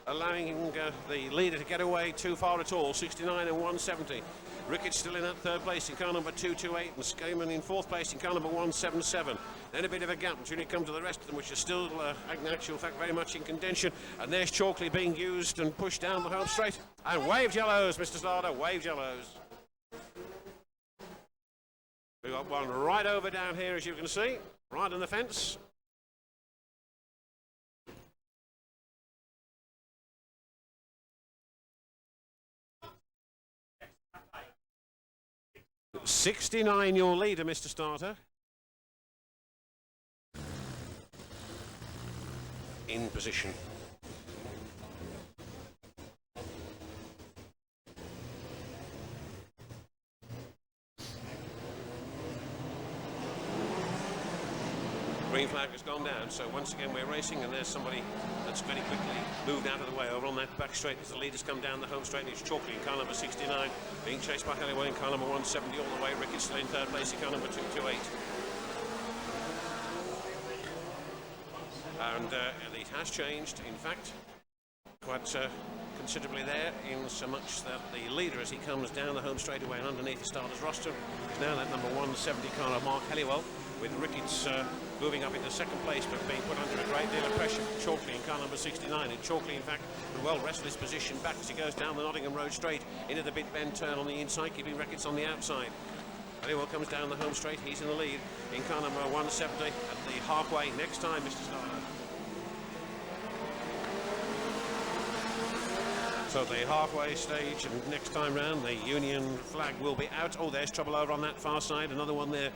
allowing the leader to get away too far at all. 69 and 170. Ricketts still in that third place in car number 228, and Skayman in fourth place in car number 177. Then a bit of a gap between it comes to the rest of them, which are still, in actual fact, very much in contention. And there's Chalkley being used and pushed down the home straight. And waved yellows, Mr. Slaughter, waved yellows. We've got one right over down here, as you can see, right on the fence. .69 your leader, Mr. Starter. In position. Green flag has gone down, so once again we're racing, and there's somebody that's very quickly moved out of the way over on that back straight as the leaders come down the home straight. It's Chalkley in car number 69, being chased by Helliwell in car number 170 all the way. Ricketts still in third place in car number 228. And it has changed, in fact, quite considerably there, in so much that the leader, as he comes down the home straightaway and underneath the starters roster, is now that number 170 car of Mark Halliwell, with Ricketts moving up into second place, but being put under a great deal of pressure from Chalkley in car number 69. And Chalkley, in fact, will well wrestle his position back as he goes down the Nottingham Road straight into the big bend turn on the inside, keeping Ricketts on the outside. Halliwell comes down the home straight, he's in the lead in car number 170 at the halfway. Next time, Mr. Starter. So the halfway stage, and next time round the Union flag will be out. Oh, there's trouble over on that far side, another one there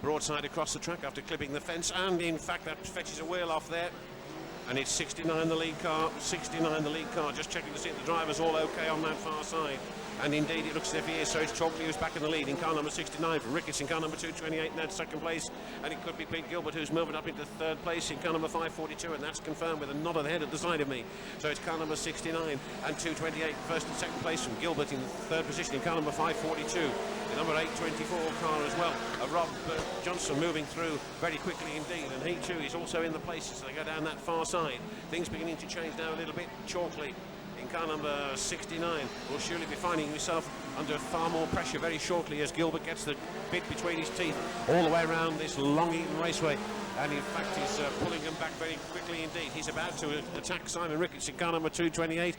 broadside across the track after clipping the fence, and in fact that fetches a wheel off there, and it's 69 the lead car, 69 the lead car. Just checking to see if the driver's all okay on that far side, and indeed it looks as if he is. So it's Chalkley who's back in the lead in car number 69 from Ricketts in car number 228 in that second place, and it could be Pete Gilbert who's moving up into third place in car number 542, and that's confirmed with a nod of the head at the side of me. So it's car number 69 and 228 first and second place from Gilbert in third position in car number 542. The number 824 car as well of Rob Johnson moving through very quickly indeed, and he too is also in the places as they go down that far side. Things beginning to change now a little bit. Chalkley in car number 69 will surely be finding himself under far more pressure very shortly as Gilbert gets the bit between his teeth all the way around this long Eaton raceway, and in fact he's pulling them back very quickly indeed. He's about to attack Simon Ricketts in car number 228.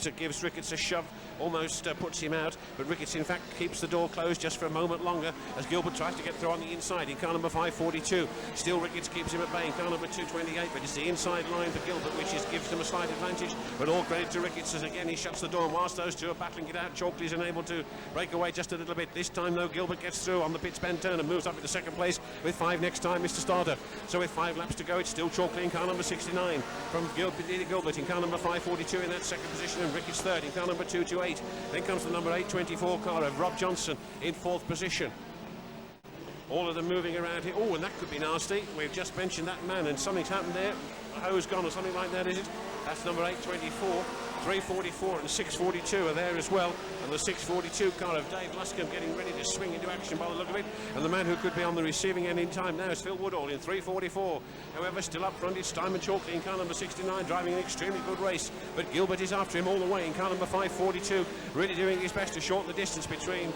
It gives Ricketts a shove, almost puts him out, but Ricketts in fact keeps the door closed just for a moment longer as Gilbert tries to get through on the inside in car number 542. Still Ricketts keeps him at bay in car number 228, but it's the inside line for Gilbert which gives them a slight advantage, but all credit to Ricketts as again he shuts the door, and whilst those two are battling it out, Chalkley's unable to break away just a little bit. This time though Gilbert gets through on the pits bend turn and moves up into second place with 5 next time, Mr. Starter. So with 5 laps to go, it's still Chalkley in car number 69 from Gilbert in car number 542 in that second position, and Ricketts third in car number 228. Then comes the number 824 car of Rob Johnson in fourth position. All of them moving around here. Oh, and that could be nasty. We've just mentioned that man, and something's happened there. A hose gone or something like that, is it? That's number 824. 344 and 642 are there as well, and the 642 car of Dave Luscombe getting ready to swing into action by the look of it, and the man who could be on the receiving end in time now is Phil Woodall in 344. However, still up front is Simon Chalkley in car number 69, driving an extremely good race, but Gilbert is after him all the way in car number 542, really doing his best to shorten the distance between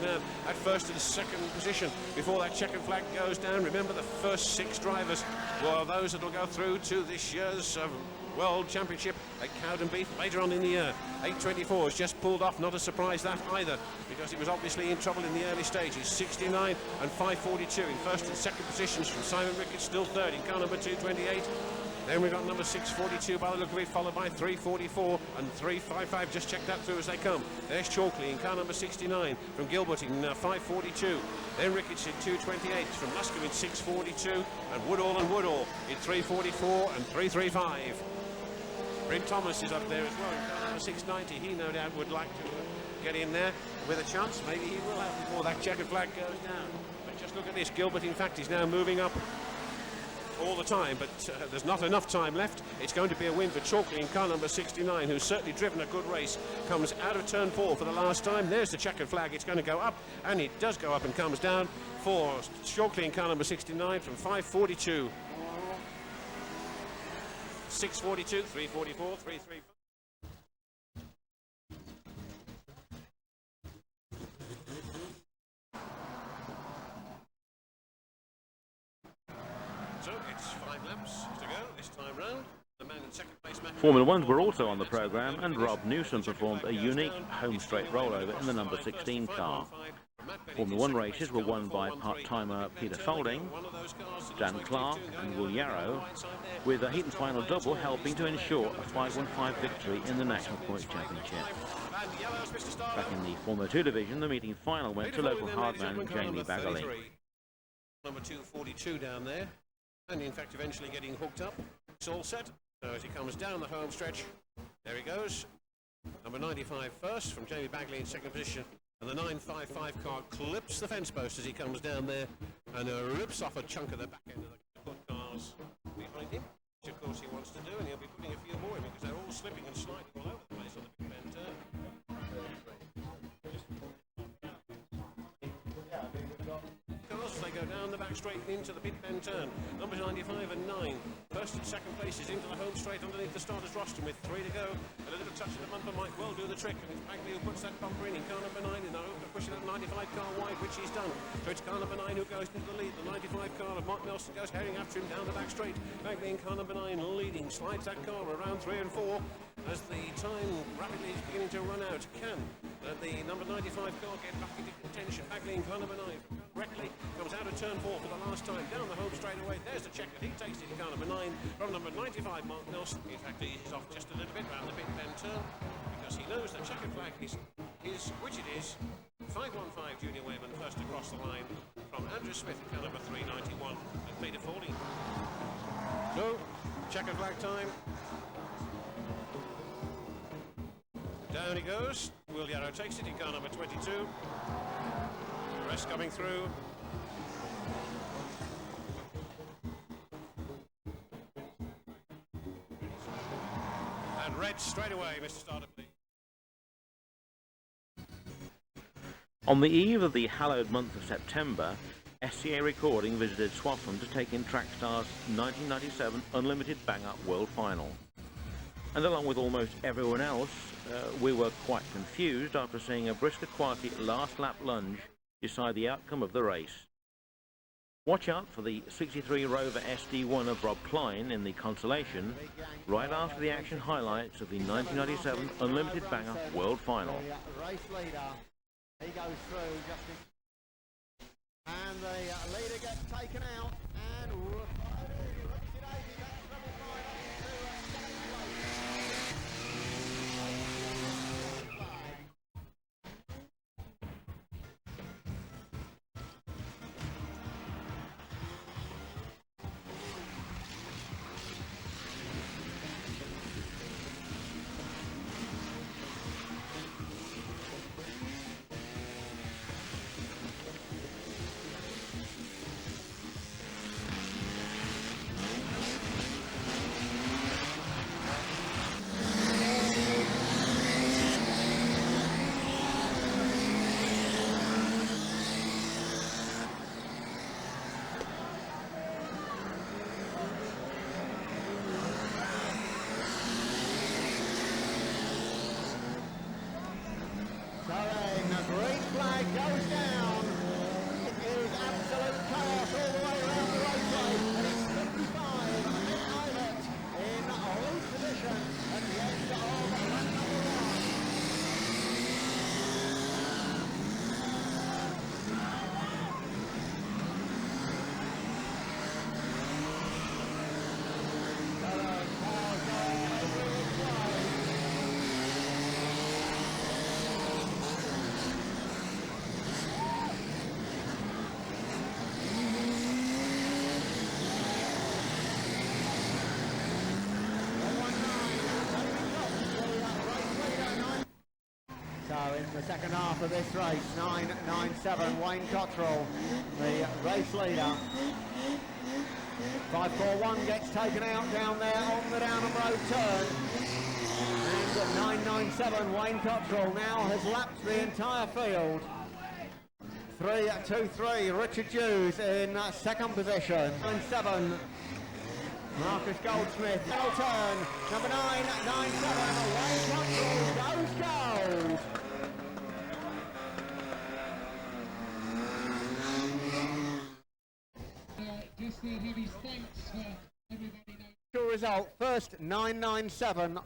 at first and second position before that checkered flag goes down. Remember, the first 6 drivers were those that will go through to this year's World Championship at Cowdenbeath later on in the year. 824 has just pulled off, not a surprise that either, because it was obviously in trouble in the early stages. 69 and 542 in first and second positions from Simon Ricketts, still third in car number 228. Then we've got number 642 by the look of it, followed by 344 and 355. Just check that through as they come. There's Chalkley in car number 69 from Gilbert in 542. Then Ricketts in 228 from Luscombe in 642, and Woodall in 344 and 335. Bryn Thomas is up there as well in car number 690. He no doubt would like to get in there with a chance. Maybe he will have before that checkered flag goes down. But just look at this. Gilbert, in fact, is now moving up all the time, but there's not enough time left. It's going to be a win for Chalkley in car number 69, who's certainly driven a good race. Comes out of turn 4 for the last time. There's the checkered flag. It's going to go up, and it does go up and comes down for Chalkley in car number 69 from 542. 642, 344, 335. So it's 5 laps to go this time round. The man in second place, Formula Ones were also on the programme, and Rob Newsom performed a unique home straight rollover in the number 16 car. Formula One races were won by part-timer Peter Folding, Dan Clark and Will Yarrow, with a heat and final double helping to ensure a 5-1-5 victory in the National Points Championship. Back in the Formula 2 division, the meeting final went to local hardman Jamie Baggerley. Number 242 down there, and in fact eventually getting hooked up. It's all set. So as he comes down the home stretch, there he goes. Number 95 first from Jamie Bagley in second position. And the 955 car clips the fence post as he comes down there and rips off a chunk of the back end of the cars behind him, which of course he wants to do, and he'll be putting a few more in because they're all slipping and sliding all over the place on the big bend turn. Cars as they go down down the back straight and into the pit bend turn. Numbers 95 and 9. First and second places into the home straight underneath the starter's rostrum with 3 to go. And a little touch of the bumper might well do the trick. And it's Bagley who puts that bumper in car number 9. And they're pushing that 95 car wide, which he's done. So it's car number 9 who goes into the lead. The 95 car of Mark Nelson goes herring after him down the back straight. Bagley in car number 9 leading. Slides that car around 3 and 4 as the time rapidly is beginning to run out. Can the number 95 car get back into contention? Bagley in car number 9 correctly comes out of turn 4 for the last time down the home straight away. There's the check that he takes it in car number 9 from number 95 Mark Nelson. In fact, he eases off just a little bit round the pit bend turn because he knows the checkered flag is which it is. 515 Junior Wayman first across the line from Andrew Smith in car number 391 and Peter Fordy. So checkered flag time. Down he goes. Will Yarrow takes it in car number 22. The rest coming through. And red straight away, Mr. Starter, please. On the eve of the hallowed month of September, SCA Recording visited Swaffham to take in Trackstar's 1997 Unlimited Bang Up World Final. And along with almost everyone else, we were quite confused after seeing a Brisca quality last lap lunge decide the outcome of the race. Watch out for the 63 Rover SD1 of Rob Klein in the consolation, right after the action highlights of the 1997 Unlimited Bang Up World Final. The race leader, he goes through just and the leader gets taken out and the second half of this race, 997, Wayne Cottrell, the race leader. 541 gets taken out down there on the Downham Road turn. And 997, Wayne Cottrell now has lapped the entire field. 3-2-3, Richard Hughes in second position. 9-7, Marcus Goldsmith, middle turn, number 997, Wayne Cottrell goes gold. Result first 997.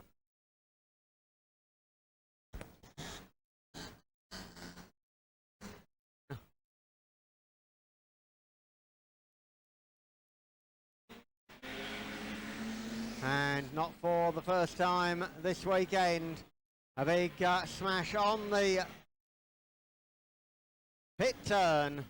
And not for the first time this weekend, a big smash on the pit turn.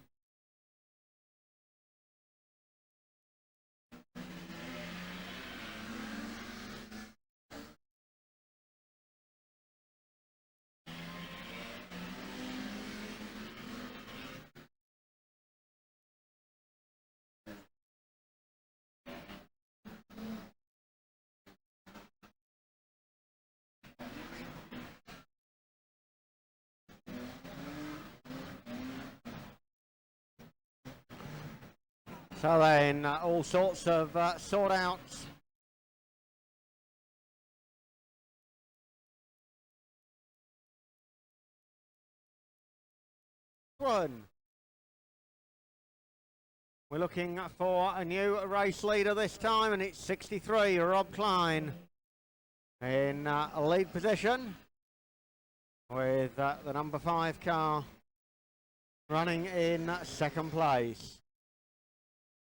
So then, all sorts of sort-outs. One. We're looking for a new race leader this time, and it's 63, Rob Klein, in a lead position with the number 5 car running in second place.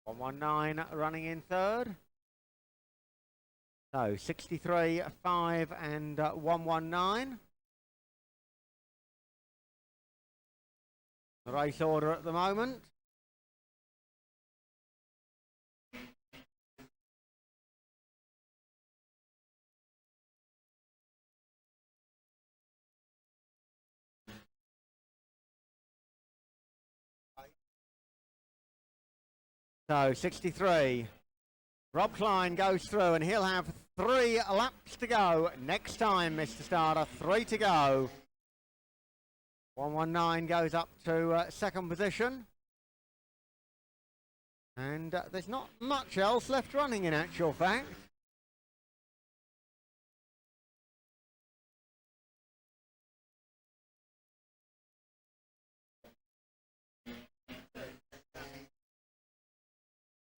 119 running in third. So 63, 5 and 119. The race order at the moment. So 63, Rob Klein goes through and he'll have 3 laps to go next time, Mr. Starter, 3 to go. 119 goes up to second position. And there's not much else left running in actual fact.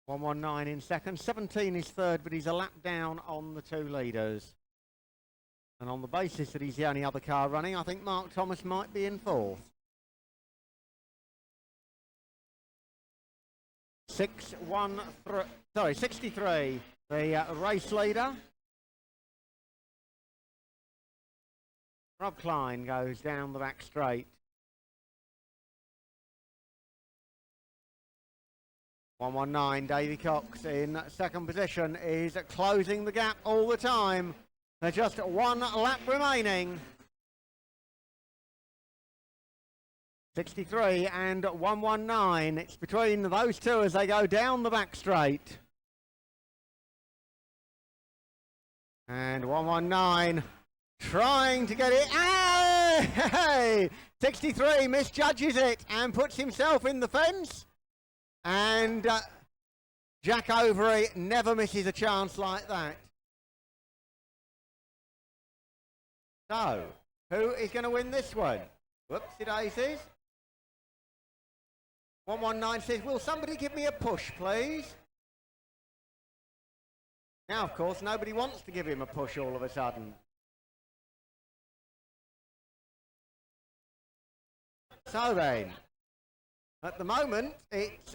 .119 in second, 17 is third, but he's a lap down on the 2 leaders. And on the basis that he's the only other car running, I think Mark Thomas might be in fourth. 63, the race leader. Rob Klein goes down the back straight. 119, Davy Cox in second position is closing the gap all the time. There's just 1 lap remaining. 63 and 119. It's between those two as they go down the back straight. And 119 trying to get it. Hey! 63 misjudges it and puts himself in the fence. And Jack Overy never misses a chance like that. So, who is going to win this one? Whoopsie daisies. 119 says, will somebody give me a push, please? Now, of course, nobody wants to give him a push all of a sudden. So then, at the moment, it's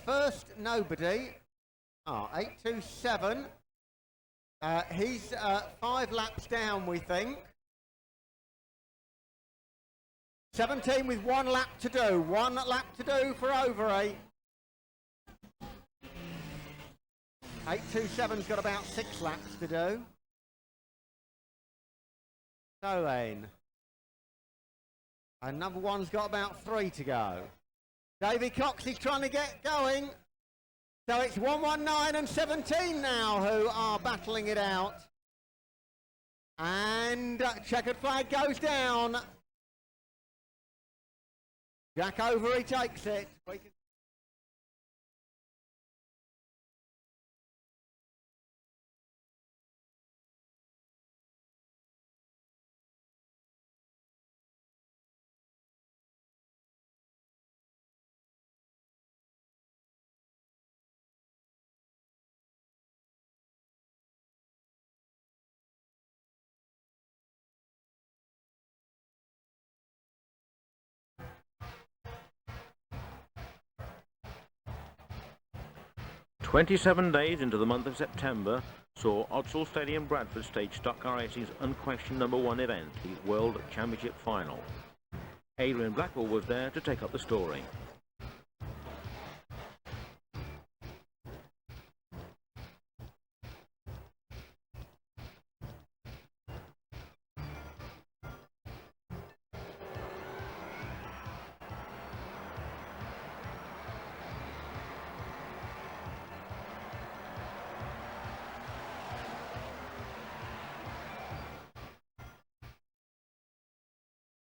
first nobody. 827. He's 5 laps down, we think. 17 with 1 lap to do. 1 lap to do for Overy. 827's got about 6 laps to do. So then, and number 1's got about 3 to go. Davy Cox is trying to get going. So it's 119 and 17 now who are battling it out. And checkered flag goes down. Jack Overy takes it. "27 days into the month of September saw Odsal Stadium Bradford stage stock car racing's unquestioned #1 event, the World Championship Final. Adrian Blackwell was there to take up the story.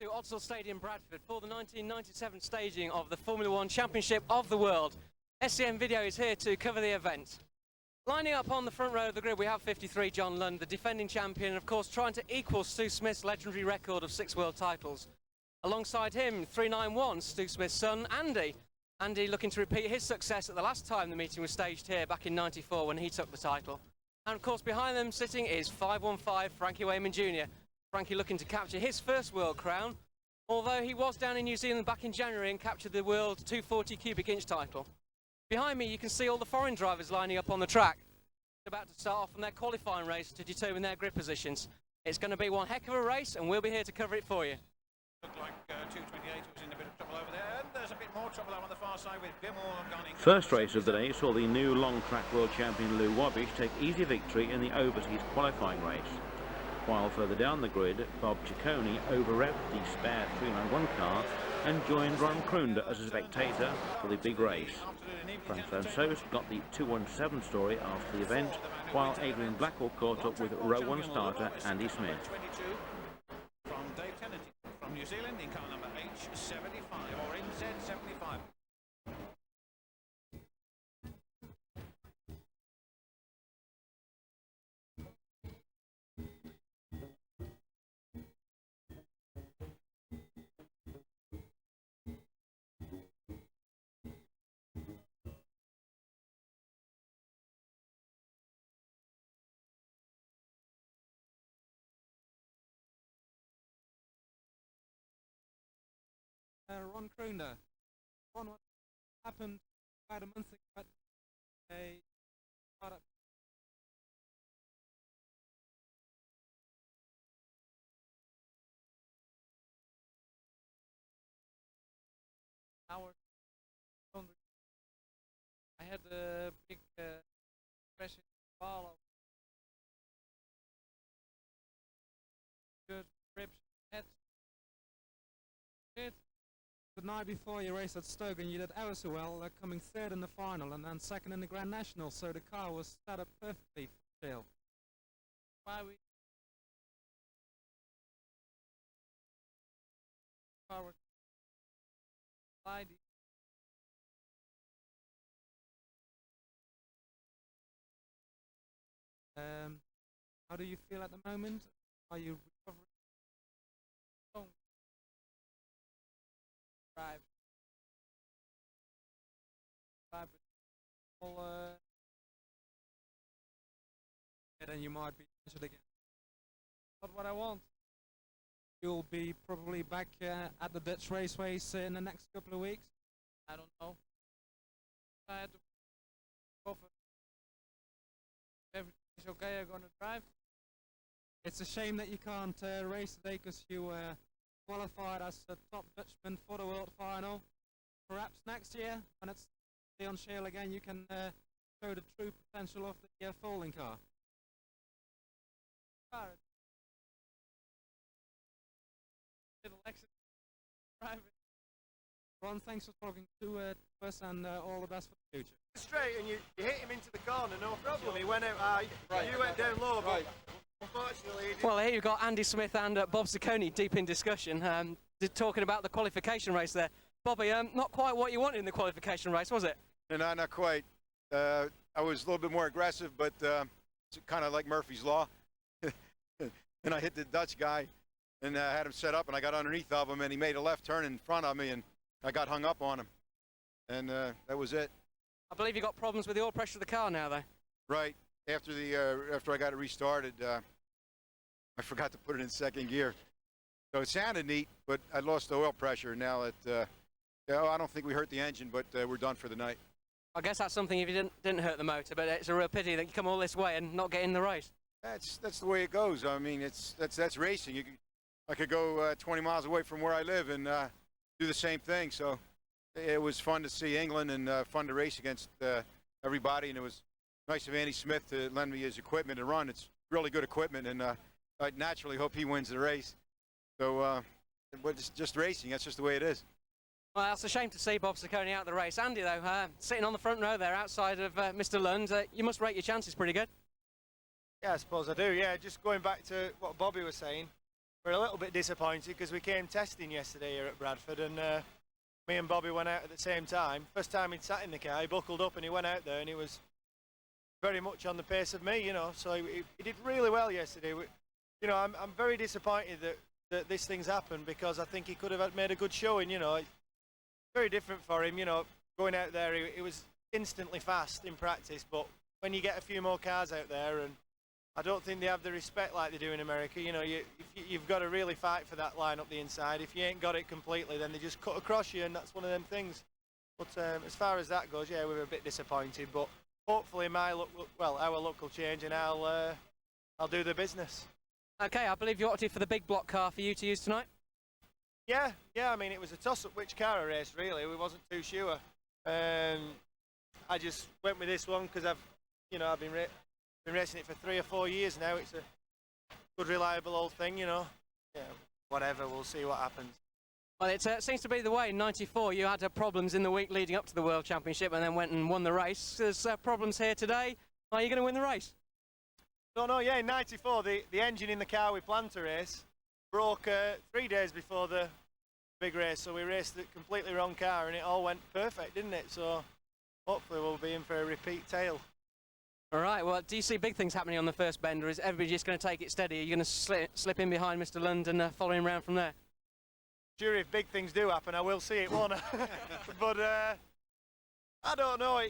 To Odsal Stadium Bradford for the 1997 staging of the Formula 1 Championship of the World. SCM Video is here to cover the event. Lining up on the front row of the grid, we have 53 John Lund, the defending champion, and of course trying to equal Stu Smith's legendary record of 6 world titles. Alongside him, 391, Stu Smith's son, Andy. Andy looking to repeat his success at the last time the meeting was staged here back in '94 when he took the title. And of course behind them sitting is 515 Frankie Wayman Jr. Frankie looking to capture his first world crown, although he was down in New Zealand back in January and captured the world 240 cubic inch title. Behind me you can see all the foreign drivers lining up on the track. They're about to start off on their qualifying race to determine their grid positions. It's going to be one heck of a race and we'll be here to cover it for you. Looked like 228 was in a bit of trouble over there, and there's a bit more trouble on the far side with Bimore gunning. First race of the day saw the new long track world champion Lou Wabish take easy victory in the overseas qualifying race. While further down the grid, Bob Ciccone over-revved the spare 391 car and joined Ron Krunder as a spectator for the big race. Frank Francois got the 217 story after the event, while Adrian Blackwell caught up with row 1 starter Andy Smith. From Dave Kennedy from New Zealand in car number H75 or NZ75. Ron Krunder. Ron, what happened about a month ago at a startup? I had a big crash in Barlow. Good ribs, head. The night before you raced at Stoke and you did ever so well, coming third in the final and then second in the Grand National, so the car was set up perfectly for shale. Why we car was sliding. How do you feel at the moment? Are you recovering? Then you might be injured again. But what I want, you'll be probably back at the Dutch raceways in the next couple of weeks. I don't know. I had to go for everything's okay. I'm gonna drive. It's a shame that you can't race today because you qualified as the top Dutchman for the World Final. Perhaps next year, when it's on shale again, you can show the true potential of the folding car. Ron, thanks for talking to us and all the best for the future. Straight and you hit him into the corner, no problem. He went out high, you went down low, but unfortunately... Well, here you've got Andy Smith and Bob Ciccone deep in discussion, talking about the qualification race there. Bobby, not quite what you wanted in the qualification race, was it? No, not quite. I was a little bit more aggressive, but it's kind of like Murphy's Law. And I hit the Dutch guy and had him set up, and I got underneath of him, and he made a left turn in front of me, and I got hung up on him. And that was it. I believe you got problems with the oil pressure of the car now, though. Right. After I got it restarted, I forgot to put it in second gear. So it sounded neat, but I lost the oil pressure. Now that I don't think we hurt the engine, but we're done for the night. I guess that's something if you didn't hurt the motor, but it's a real pity that you come all this way and not get in the race. That's the way it goes. I mean, that's racing. I could go 20 miles away from where I live and do the same thing. So it was fun to see England and fun to race against everybody. And it was nice of Andy Smith to lend me his equipment to run. It's really good equipment, and I naturally hope he wins the race. So, but it's just racing. That's just the way it is. Well, it's a shame to see Bob Ciccone out of the race. Andy, though, sitting on the front row there outside of Mr. Lund, you must rate your chances pretty good. Yeah, I suppose I do. Yeah, just going back to what Bobby was saying, we're a little bit disappointed because we came testing yesterday here at Bradford and me and Bobby went out at the same time. First time he'd sat in the car, he buckled up and he went out there, and he was very much on the pace of me, you know. So he did really well yesterday. You know, I'm very disappointed that this thing's happened, because I think he could have made a good showing, you know. It's very different for him, you know, going out there. He was instantly fast in practice, but when you get a few more cars out there, and I don't think they have the respect like they do in America, you know, you've got to really fight for that line up the inside. If you ain't got it completely, then they just cut across you, and that's one of them things. But as far as that goes, yeah, we were a bit disappointed, but hopefully our luck will change, and I'll do the business. Okay, I believe you opted for the big block car for you to use tonight? Yeah, I mean, it was a toss-up which car I raced, really. We wasn't too sure. I just went with this one because I've been racing it for 3 or 4 years now. It's a good, reliable old thing, you know. Yeah, whatever, we'll see what happens. Well, it seems to be the way. In '94, you had problems in the week leading up to the World Championship and then went and won the race. There's problems here today. Are you going to win the race? Don't know, yeah, in '94, the engine in the car we planned to race broke 3 days before the big race, so we raced the completely wrong car, and it all went perfect, didn't it? So hopefully we'll be in for a repeat tale. All right, well, do you see big things happening on the first bend, or is everybody just going to take it steady? Are you going to slip in behind Mr. Lund and follow him around from there? Sure, if big things do happen, I will see it, won't I? But I don't know.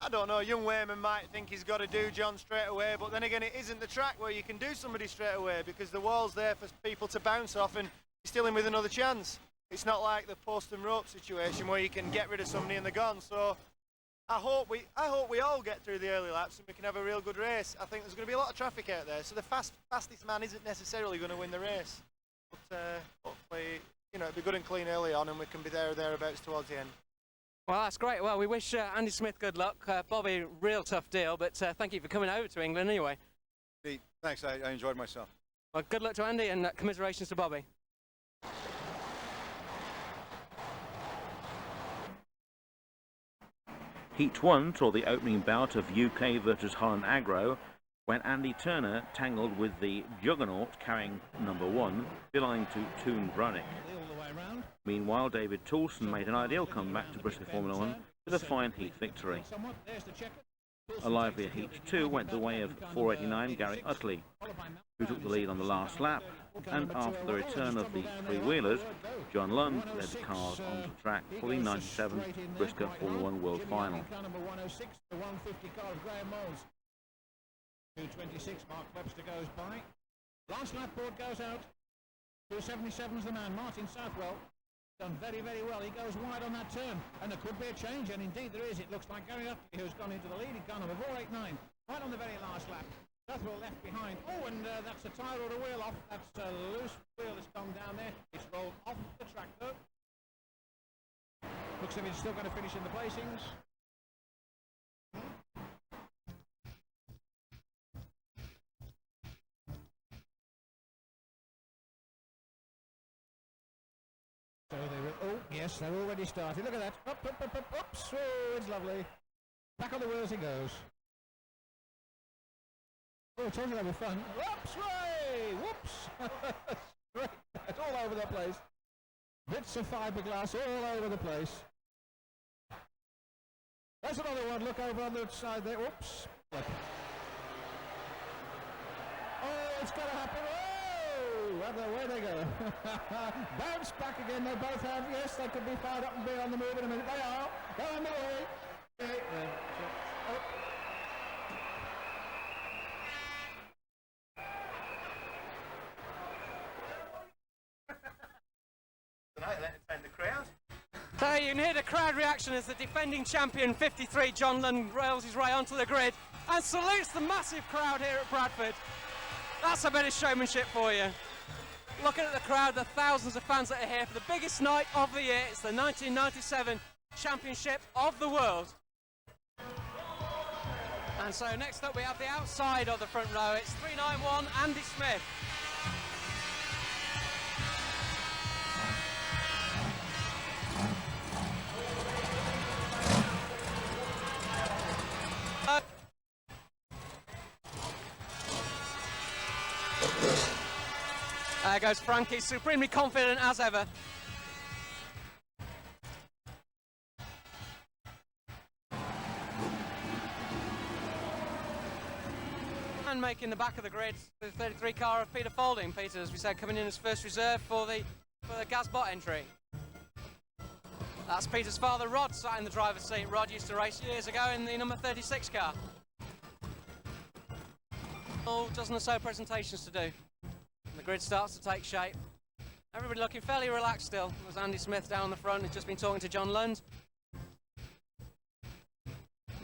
I don't know, young Wayman might think he's got to do John straight away, but then again, it isn't the track where you can do somebody straight away, because the wall's there for people to bounce off and you're still in with another chance. It's not like the post and rope situation where you can get rid of somebody and they're gone. So I hope we all get through the early laps and we can have a real good race. I think there's going to be a lot of traffic out there, so the fastest man isn't necessarily going to win the race. But hopefully, you know, it'll be good and clean early on and we can be there or thereabouts towards the end. Well, that's great. Well, we wish Andy Smith good luck. Bobby, real tough deal, but thank you for coming over to England anyway. Pete, thanks, I enjoyed myself. Well, good luck to Andy and commiserations to Bobby. Heat 1 saw the opening bout of UK versus Holland Agro, when Andy Turner tangled with the juggernaut carrying number 1, belonging to Toon Brunick. Meanwhile, David Toulson made an ideal comeback to Brisca Formula 1 with a fine heat victory. A livelier Heat 2 went the way of 489 Gary Utley, who took the lead on the last lap, and after the return of the three-wheelers, John Lund led the cars onto the track for the 97 Brisca Formula 1 World Final. 226, Mark Webster goes by. Last lap board goes out. 277's the man, Martin Southwell. Done very, very well. He goes wide on that turn, and there could be a change, and indeed there is. It looks like Gary Utley, who's gone into the lead, in car number 489, right on the very last lap. Southwell left behind. Oh, and that's a tyre or a wheel off. That's a loose wheel that's gone down there. It's rolled off the track, though. Looks like he's still going to finish in the placings. So oh, yes, they're already started. Look at that. Up, up, up, up, up. So it's lovely. Back on the wheels he goes. Oh, talking about fun. Whoops, way! Whoops! It's all over the place. Bits of fiberglass all over the place. That's another one. Look over on the side there. Whoops. Look. Oh, it's got to happen. Oh, and away they go. Bounce back again. They both have. Yes, they could be fired up and be on the move in a minute. They are. They're on the way. Okay. So you can hear the crowd reaction as the defending champion 53 John Lund rails his way onto the grid and salutes the massive crowd here at Bradford. That's a bit of showmanship for you. Looking at the crowd, the thousands of fans that are here for the biggest night of the year. It's the 1997 Championship of the World. And so next up we have the outside of the front row. It's 391 Andy Smith. There goes Frankie, supremely confident as ever. making the back of the grid, the 33 car of Peter Faulding. Peter, as we said, coming in as first reserve for the Gazbot entry. That's Peter's father, Rod, sat in the driver's seat. Rod used to race years ago in the number 36 car. Oh, dozen or so presentations to do. And the grid starts to take shape. Everybody looking fairly relaxed still. There's Andy Smith down the front, who's just been talking to John Lund.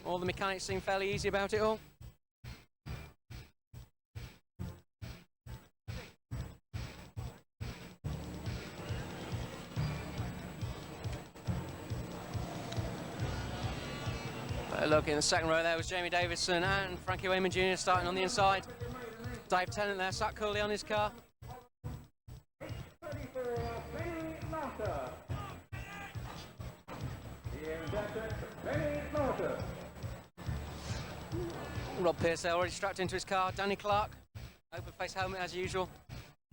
All the mechanics seem fairly easy about it all. Look, in the second row there was Jamie Davidson and Frankie Wayman Jr. starting on the inside. Dave Tennant there sat coolly on his car. Rob Pearce there already strapped into his car. Danny Clark, open face helmet as usual.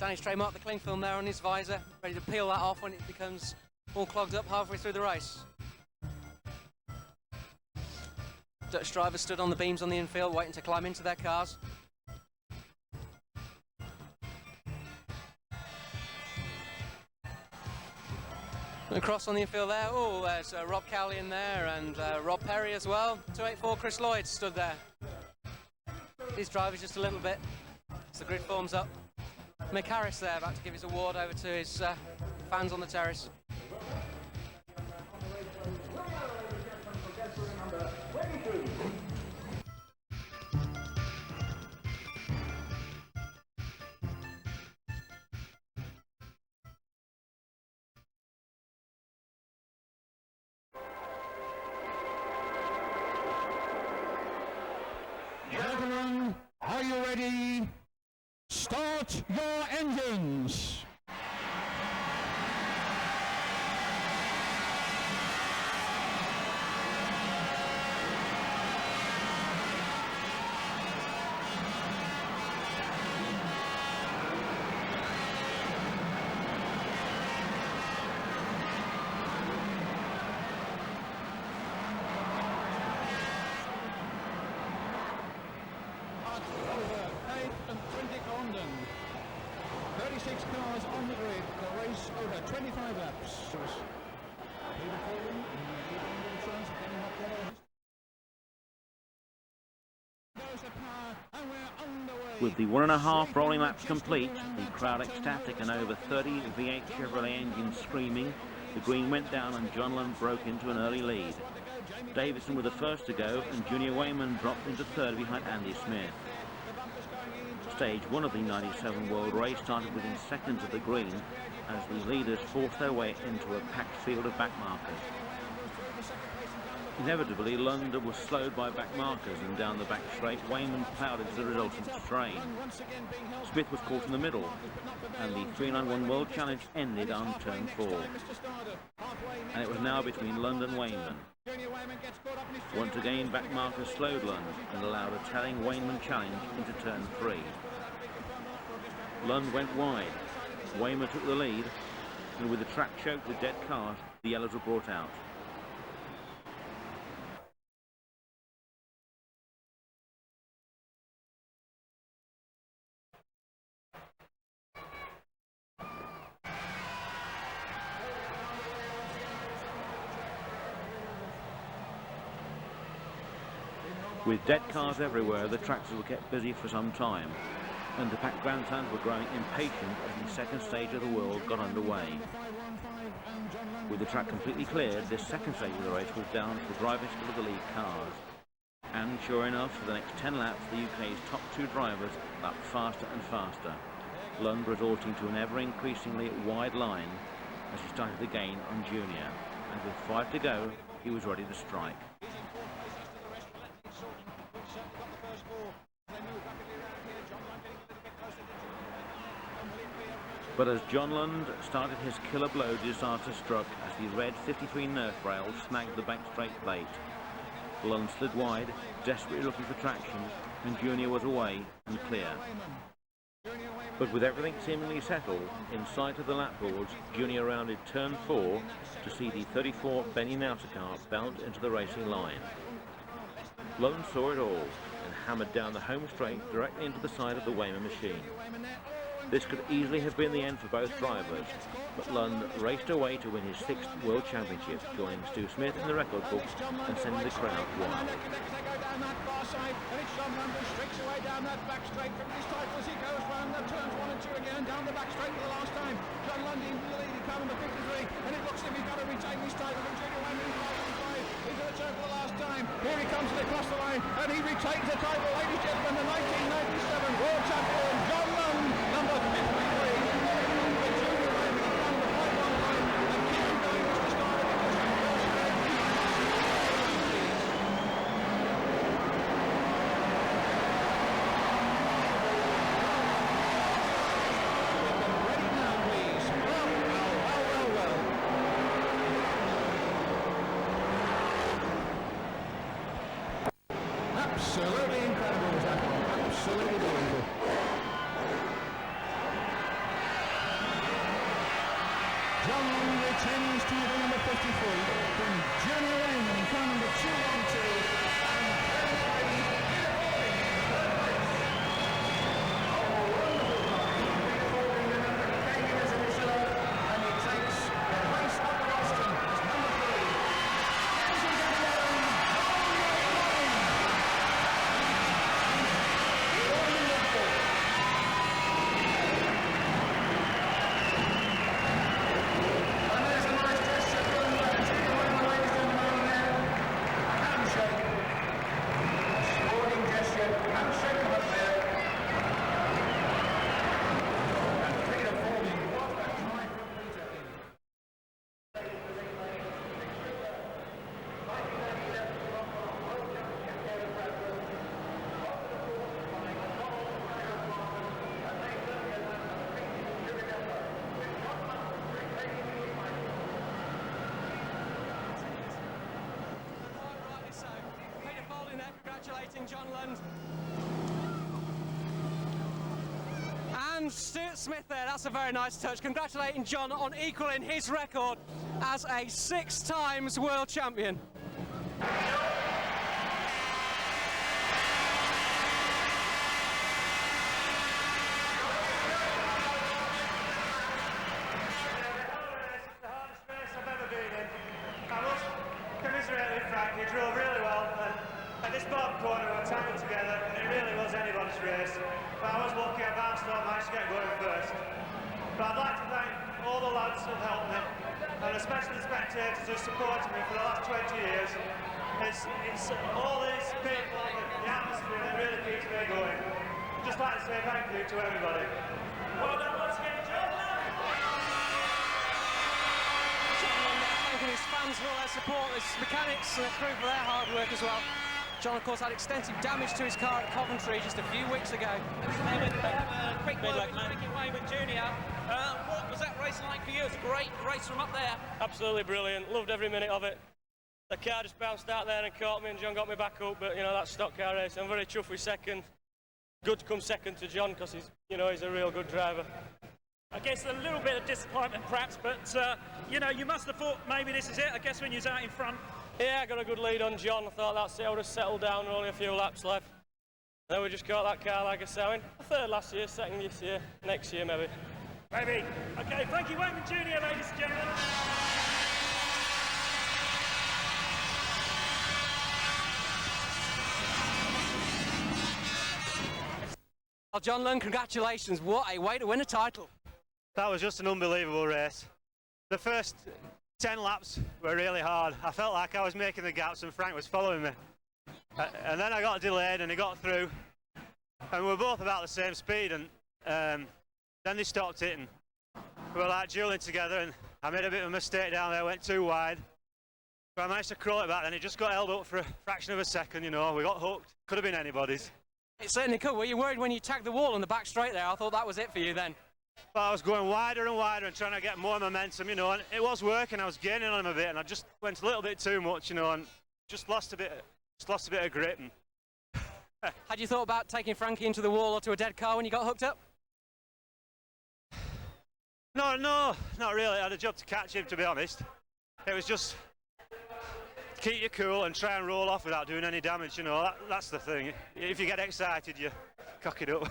Danny's trademarked the cling film there on his visor, ready to peel that off when it becomes all clogged up halfway through the race. Dutch drivers stood on the beams on the infield waiting to climb into their cars. Across on the infield there, oh, there's Rob Cowley in there and Rob Perry as well. 284 Chris Lloyd stood there. His driver's just a little bit as the grid forms up. Mick Harris there about to give his award over to his fans on the terrace. Gentlemen, are you ready? Start your engines. With the 1.5 rolling laps complete, the crowd ecstatic and over 30 V8 Chevrolet engines screaming, the green went down and John Lund broke into an early lead. Davison was the first to go and Junior Wayman dropped into third behind Andy Smith. Stage 1 of the 97 World Race started within seconds of the green as the leaders forced their way into a packed field of back markers. Inevitably, London was slowed by back markers and down the back straight, Wayman ploughed into the resultant strain. Smith was caught in the middle and the 391 World Challenge ended on turn 4. And it was now between Lund and Wayman. Once again, back markers slowed Lund and allowed a telling Wayman challenge into turn 3. Lund went wide, Wayman took the lead, and with the track choked with dead cars, the yellows were brought out. With dead cars everywhere, the tractors were kept busy for some time, and the packed grandstands were growing impatient as the second stage of the world got underway. With the track completely cleared, this second stage of the race was down to the driving skill of the lead cars. And sure enough, for the next 10 laps, the UK's top two drivers lapped faster and faster, Lund resorting to an ever-increasingly wide line as he started to gain on Junior, and with 5 to go, he was ready to strike. But as John Lund started his killer blow, disaster struck as the red 53 Nerf rail snagged the back straight plate. Lund slid wide, desperately looking for traction, and Junior was away and clear. But with everything seemingly settled, in sight of the lap boards, Junior rounded turn 4 to see the 34 Benny Nautica bound into the racing line. Lund saw it all and hammered down the home straight directly into the side of the Wayman machine. This could easily have been the end for both drivers, but Lund raced away to win his 6th World Championship, joining Stu Smith in the record books and sending the crowd wild. Down that far side, and it's John Lund who streaks away down that back straight from his title as he goes round the turns 1 and 2 again, down the back straight for the last time. John Lund in the lead, he come number 53, and it looks as if he's got to retain his title from Junior Wayman in 515. He's going to turn for the last time. Here he comes across the line, and he retains the title, ladies and gentlemen, the 1997 World Champion, John Lund, number 53. Absolutely incredible was that one. Absolutely beautiful. John Lund retains title number 53 from Junior Wayman, car number 212. Congratulating John Lund. And Stuart Smith there, that's a very nice touch. Congratulating John on equaling his record as a 6 times world champion. Who supported me for the last 20 years. It's all these people, the atmosphere that really keeps me going. Just like to say thank you to everybody. Well done once again, John Lund. John Lund thanking his fans for all their support, his mechanics and the crew for their hard work as well. John, of course, had extensive damage to his car at Coventry just a few weeks ago. Quick word with Ricky Wayman Jr. What was that race like for you? It's a great race from up there. Absolutely brilliant. Loved every minute of it. The car just bounced out there and caught me, and John got me back up. But you know, that's stock car race. I'm very chuffed with second. Good to come second to John because he's a real good driver. I guess a little bit of disappointment perhaps, but you know, you must have thought maybe this is it. I guess when you was out in front. Yeah, I got a good lead on John. I thought that's it. I would have settled down and only a few laps left. Then we just caught that car like I said. Third last year, second this year, next year maybe. Maybe. Okay, thank you, Wayman Jr., ladies and gentlemen. Well, John Lund, congratulations. What a way to win a title. That was just an unbelievable race. The first 10 laps were really hard. I felt like I was making the gaps and Frank was following me. And then I got delayed and he got through. And we were both about the same speed, and then they stopped it and we were like dueling together, and I made a bit of a mistake down there, went too wide. But I managed to crawl it back, then it just got held up for a fraction of a second, you know. We got hooked. Could have been anybody's. It certainly could. Were you worried when you tagged the wall on the back straight there? I thought that was it for you then. Well, I was going wider and wider and trying to get more momentum, you know, and it was working. I was gaining on him a bit, and I just went a little bit too much, you know, and just lost a bit of grip. And had you thought about taking Frankie into the wall or to a dead car when you got hooked up? No, not really. I had a job to catch him, to be honest. It was just keep you cool and try and roll off without doing any damage, you know, that's the thing. If you get excited, you cock it up.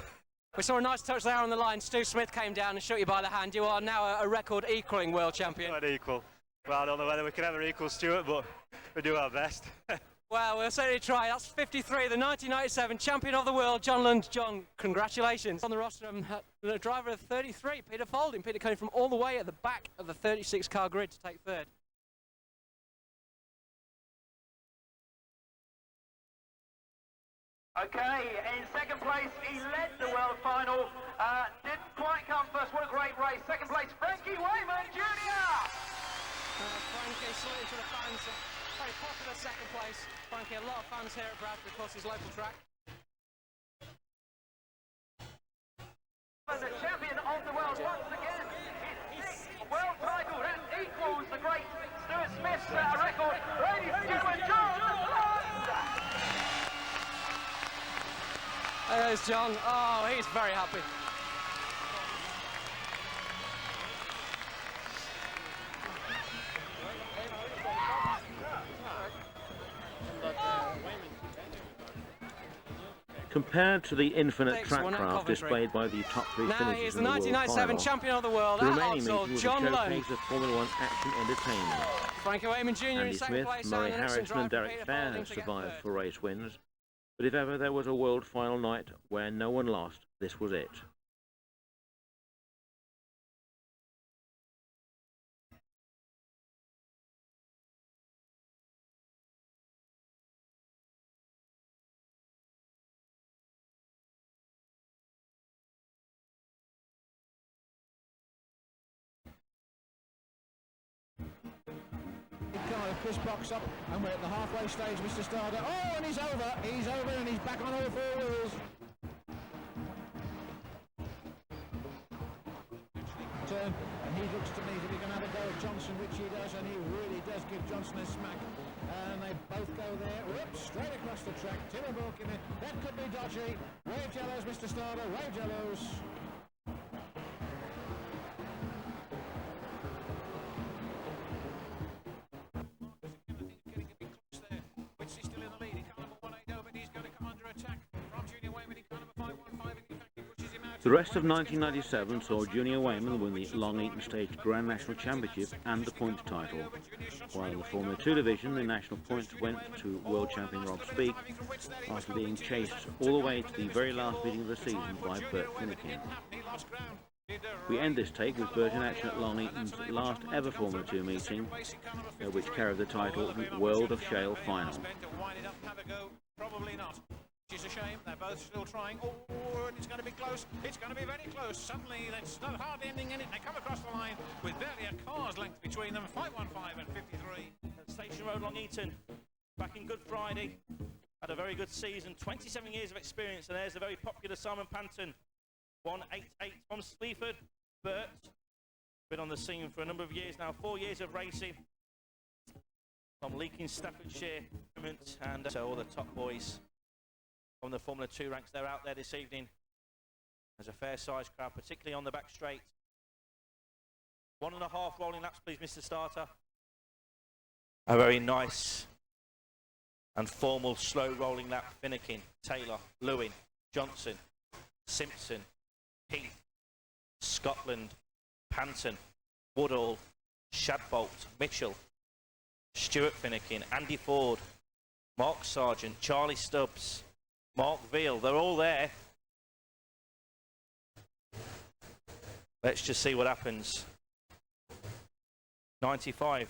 We saw a nice touch there on the line. Stu Smith came down and shook you by the hand. You are now a record equalling world champion. Not equal. Well, I don't know whether we can ever equal Stuart, but we do our best. Well, we'll certainly try. That's 53, the 1997 champion of the world, John Lund. John, congratulations. On the rostrum, the driver of 33, Peter Folding. Peter coming from all the way at the back of the 36-car grid to take third. Okay, in second place, he led the world final. Didn't quite come first. What a great race. Second place, Frankie Wayman Jr. Frankie saluting to the fans. Very popular second place. Frankie, a lot of fans here at Bradford, of course, his local track. The champion of the world once again. His sixth world title. That equals the great Stuart Smith's record. Ladies and gentlemen, John Lund. There's John. Oh, he's very happy. Compared to the infinite trackcraft displayed by the top three Now finishers he's the in the world 1997 final, champion of the world. the At remaining meeting Arsenal, was John a Lund. showcase of Formula One action entertainment. Frankie Wayman Jr. in Andy second Smith, place. Murray and the next Harrison and driver, Derek Peter Fair Folding to get survived third. for race wins. But if ever there was a world final night where no one lost, this was it. Chris box up, and we're at the halfway stage, Mr. Starter. Oh, and he's over, and he's back on all four wheels. Turn, and he looks to me as if he can have a go at Johnson, which he does, and he really does give Johnson a smack. And they both go there, whoops, straight across the track. Timmer Borkin, that could be dodgy. Wave yellows, Mr. Starter, wave yellows. The rest of 1997 saw Junior Wayman win the Long Eaton Stage Grand National Championship and the points title, while in the Formula 2 division the national points went to world champion Rob Speake after being chased all the way to the very last meeting of the season by Bert Finnegan. We end this take with Bert in action at Long Eaton's last ever Formula 2 meeting, which carried the title World of Shale Final. Probably not. Which is a shame. They're both still trying. Oh, and it's going to be close. It's going to be very close. Suddenly, there's no hard ending in it. They come across the line with barely a car's length between them. 5:15 and 53. Station Road, Long Eaton, back in Good Friday. Had a very good season. 27 years of experience. And there's the very popular Simon Panton. 188 from Sleaford. Bert, been on the scene for a number of years now. 4 years of racing. From Leaking, Staffordshire, and so all the top boys from the Formula 2 ranks, they're out there this evening. There's a fair-sized crowd, particularly on the back straight. 1.5 rolling laps, please, Mr. Starter. A very nice and formal slow rolling lap. Finnegan, Taylor, Lewin, Johnson, Simpson, Heath, Scotland, Panton, Woodall, Shadbolt, Mitchell, Stuart Finnegan, Andy Ford, Mark Sargent, Charlie Stubbs, Mark Veal, they're all there. Let's just see what happens. 95.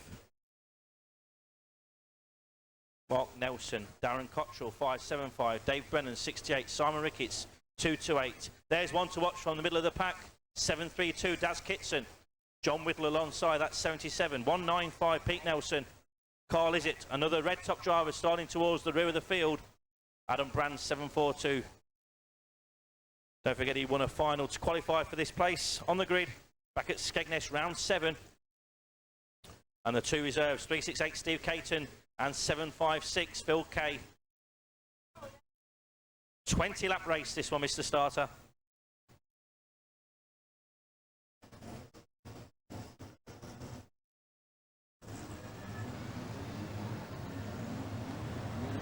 Mark Nelson, Darren Cottrell, 575, Dave Brennan, 68, Simon Ricketts, 228. There's one to watch from the middle of the pack, 732, Daz Kitson, John Whittle alongside, that's 77, 195, Pete Nelson, Carl Izzett, another red top driver starting towards the rear of the field, Adam Brand, 742. Don't forget he won a final to qualify for this place on the grid back at Skegness, round 7. And the two reserves, 368 Steve Caton and 756 Phil Kay. 20 lap race this one, Mr. Starter.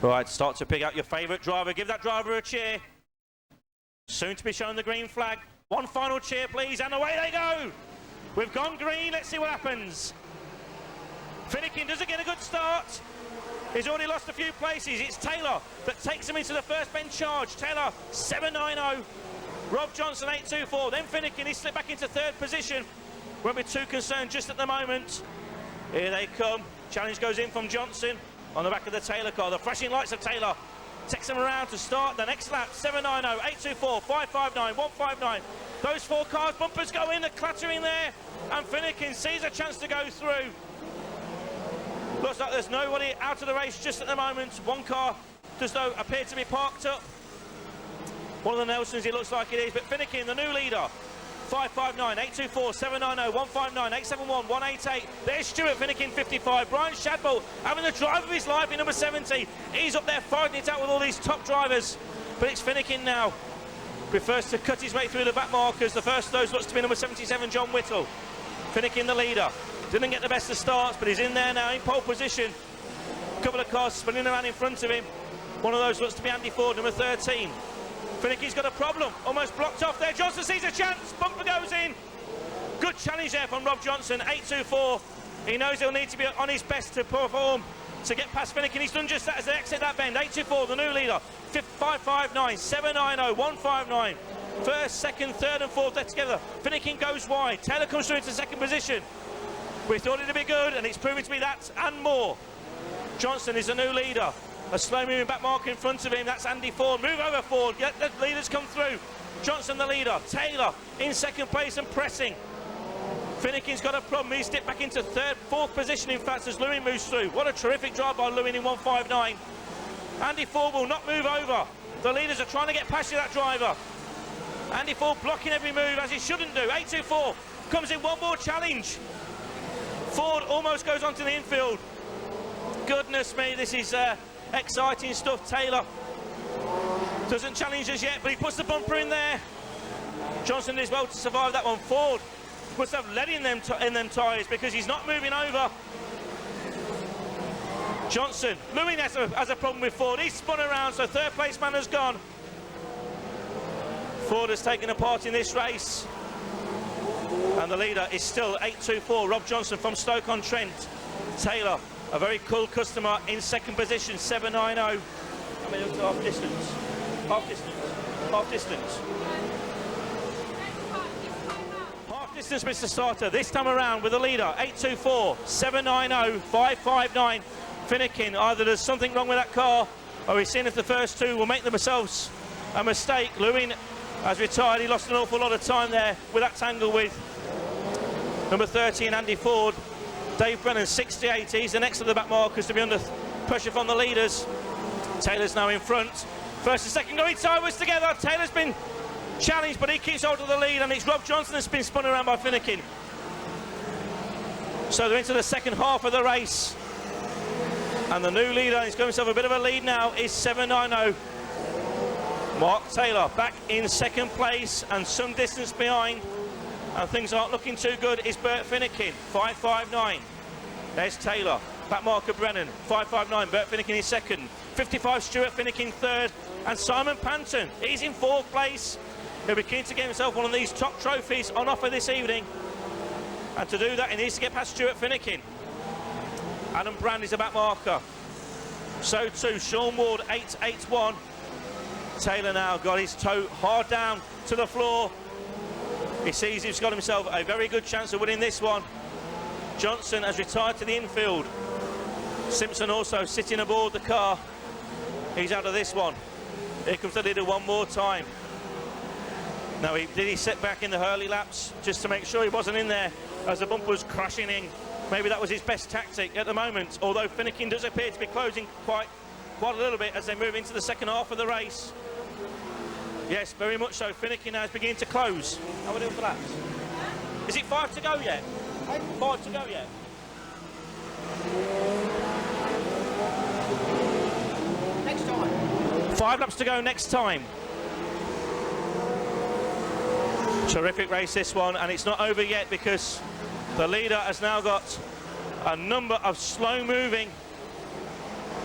Right, start to pick out your favourite driver. Give that driver a cheer. Soon to be shown the green flag. One final cheer, please, and away they go. We've gone green. Let's see what happens. Finnegan doesn't get a good start. He's already lost a few places. It's Taylor that takes him into the first bend charge. Taylor, 7.90. Rob Johnson, 8.24. Then Finnegan, he slipped back into third position. Won't be too concerned just at the moment. Here they come. Challenge goes in from Johnson on the back of the Taylor car. The flashing lights of Taylor takes him around to start the next lap. 7.90, 8.24, 5.59, 1.59. Those four cars, bumpers go in, they're clattering there. And Finnegan sees a chance to go through. Looks like there's nobody out of the race just at the moment. One car does though appear to be parked up. One of the Nelsons, it looks like it is, but Finnegan, the new leader. 5.59, 8.24, 7.90, 1.59, 8.71, 1.88. There's Stuart Finnegan, 55. Brian Shadbolt having the drive of his life in number 70. He's up there fighting it out with all these top drivers. But it's Finnegan now. Prefers to cut his way through the back markers. The first of those looks to be number 77, John Whittle. Finnegan the leader. Didn't get the best of starts, but he's in there now in pole position. A couple of cars spinning around in front of him. One of those looks to be Andy Ford, number 13. Finnegan's got a problem, almost blocked off there. Johnson sees a chance, bumper goes in. Good challenge there from Rob Johnson, 8.24. He knows he'll need to be on his best to perform to get past Finnegan. He's done just that as they exit that bend. 8.24, the new leader. 5.59, 7.90, 1.59. First, second, third and fourth, they're together. Finnegan goes wide. Taylor comes through into second position. We thought it'd be good, and it's proving to be that and more. Johnson is the new leader. A slow moving back marker in front of him, that's Andy Ford. Move over Ford, let the leaders come through. Johnson the leader, Taylor in second place and pressing. Finnegan's got a problem, he's dipped back into third, fourth position in fact as Lewin moves through. What a terrific drive by Lewin in 1.59. Andy Ford will not move over. The leaders are trying to get past that driver. Andy Ford blocking every move as he shouldn't do. 8.24 comes in, one more challenge. Ford almost goes onto the infield. Goodness me, this is exciting stuff. Taylor doesn't challenge us yet, but he puts the bumper in there. Johnson is well to survive that one. Ford must have lead in them tyres because he's not moving over. Johnson, Lewin has a problem with Ford. He's spun around, so third place man has gone. Ford has taken a part in this race. And the leader is still 8.24, Rob Johnson from Stoke-on-Trent. Taylor, a very cool customer in second position, 7.90. I mean, it's half distance. Half distance. Half distance. Half distance, Mr. Starter. This time around with the leader, 8.24, 7.90, 5.59. Finnegan, either there's something wrong with that car, or he's seen if the first two will make themselves a mistake. Lewin has retired. He lost an awful lot of time there with that tangle with number 13, Andy Ford. Dave Brennan, 68. He's the next of the back markers to be under pressure from the leaders. Taylor's now in front. First and second going sideways together. Taylor's been challenged, but he keeps hold of the lead, and it's Rob Johnson that's been spun around by Finnegan. So they're into the second half of the race. And the new leader, he's got himself a bit of a lead now, is 7.90. Mark Taylor back in second place and some distance behind. And things aren't looking too good is Bert Finnegan, 5.59. There's Taylor, back marker Brennan, 5.59. Bert Finnegan is second. 55 Stuart Finnegan third. And Simon Panton, he's in fourth place. He'll be keen to get himself one of these top trophies on offer this evening. And to do that, he needs to get past Stuart Finnegan. Adam Brand is a back marker. So too, Sean Ward, 8.81. Taylor now got his toe hard down to the floor. He sees he's got himself a very good chance of winning this one. Johnson has retired to the infield. Simpson also sitting aboard the car. He's out of this one. Here comes the leader one more time. Now, did he sit back in the early laps just to make sure he wasn't in there as the bumper was crashing in? Maybe that was his best tactic at the moment, although Finnegan does appear to be closing quite a little bit as they move into the second half of the race. Yes, very much so. Finnegan now is beginning to close. How are we doing for laps? Is it 5 to go yet? 5 to go yet? Next time. 5 laps to go next time. Terrific race this one, and it's not over yet because the leader has now got a number of slow-moving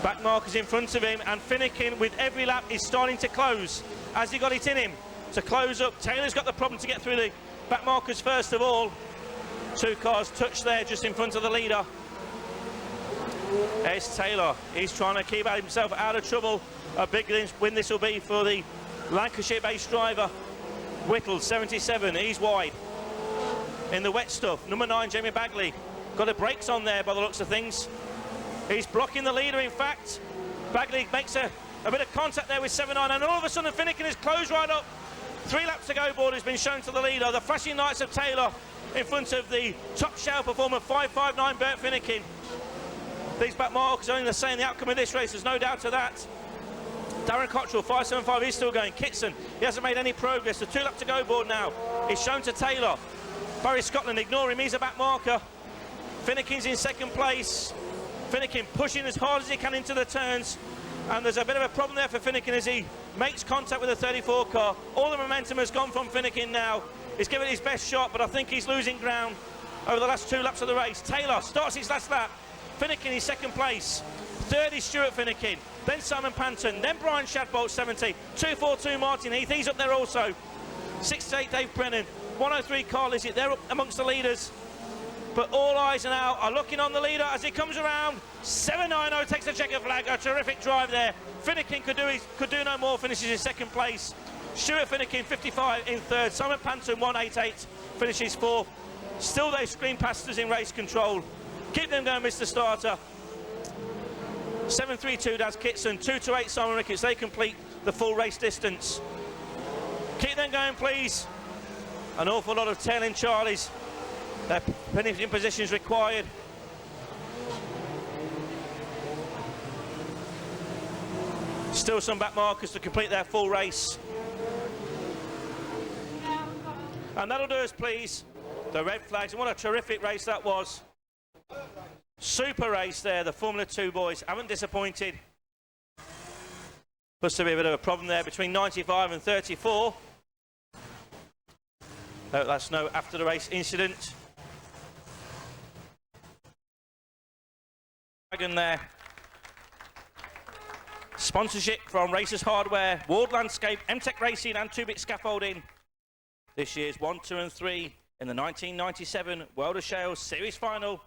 Back markers in front of him, and Finnegan with every lap is starting to close. Has he got it in him to close up? Taylor's got the problem to get through the back markers first of all. 2 cars touched there just in front of the leader. There's Taylor. He's trying to keep himself out of trouble. A big win this will be for the Lancashire-based driver. Whittle, 77. He's wide. In the wet stuff, number 9, Jamie Bagley. Got the brakes on there by the looks of things. He's blocking the leader, in fact. Bagley makes a bit of contact there with 7-9, and all of a sudden Finnegan is closed right up. 3 laps to go board has been shown to the leader. The flashing lights of Taylor in front of the top shale performer, 5.59 Bert Finnegan. These back markers are only the same the outcome of this race, there's no doubt to that. Darren Cottrell, 5.75, he's still going. Kitson, he hasn't made any progress. The 2 lap to go board now is shown to Taylor. Barry Scotland, ignore him, he's a back marker. Finnegan's in second place. Finnegan pushing as hard as he can into the turns, and there's a bit of a problem there for Finnegan as he makes contact with the 34 car. All the momentum has gone from Finnegan now. He's given his best shot, but I think he's losing ground over the last 2 laps of the race. Taylor starts his last lap. Finnegan in second place. 3rd is Stuart Finnegan, then Simon Panton, then Brian Shadbolt, 70. 242 Martin Heath, he's up there also. 68 Dave Brennan, 103 Carl Lizzett, they're up amongst the leaders. But all eyes now are looking on the leader as he comes around. 790 takes the checker flag, a terrific drive there. Finnegan could do no more, finishes in second place. Stuart Finnegan, 55 in 3rd. Simon Panton, 188, finishes 4th. Still they screen past us in race control. Keep them going, Mr. Starter. 732 Daz Kitson, 228 Simon Ricketts. They complete the full race distance. Keep them going, please. An awful lot of tailing Charlies. Their finishing positions required. Still some back markers to complete their full race. And that'll do us, please. The red flags, and what a terrific race that was. Super race there, the Formula 2 boys haven't disappointed. Must be a bit of a problem there between 95 and 34. That's no after the race incident. Wagon there. Sponsorship from Racers Hardware, Ward Landscape, M-Tech Racing and 2-Bit Scaffolding. This year's 1, 2 and 3 in the 1997 World of Shale Series Final.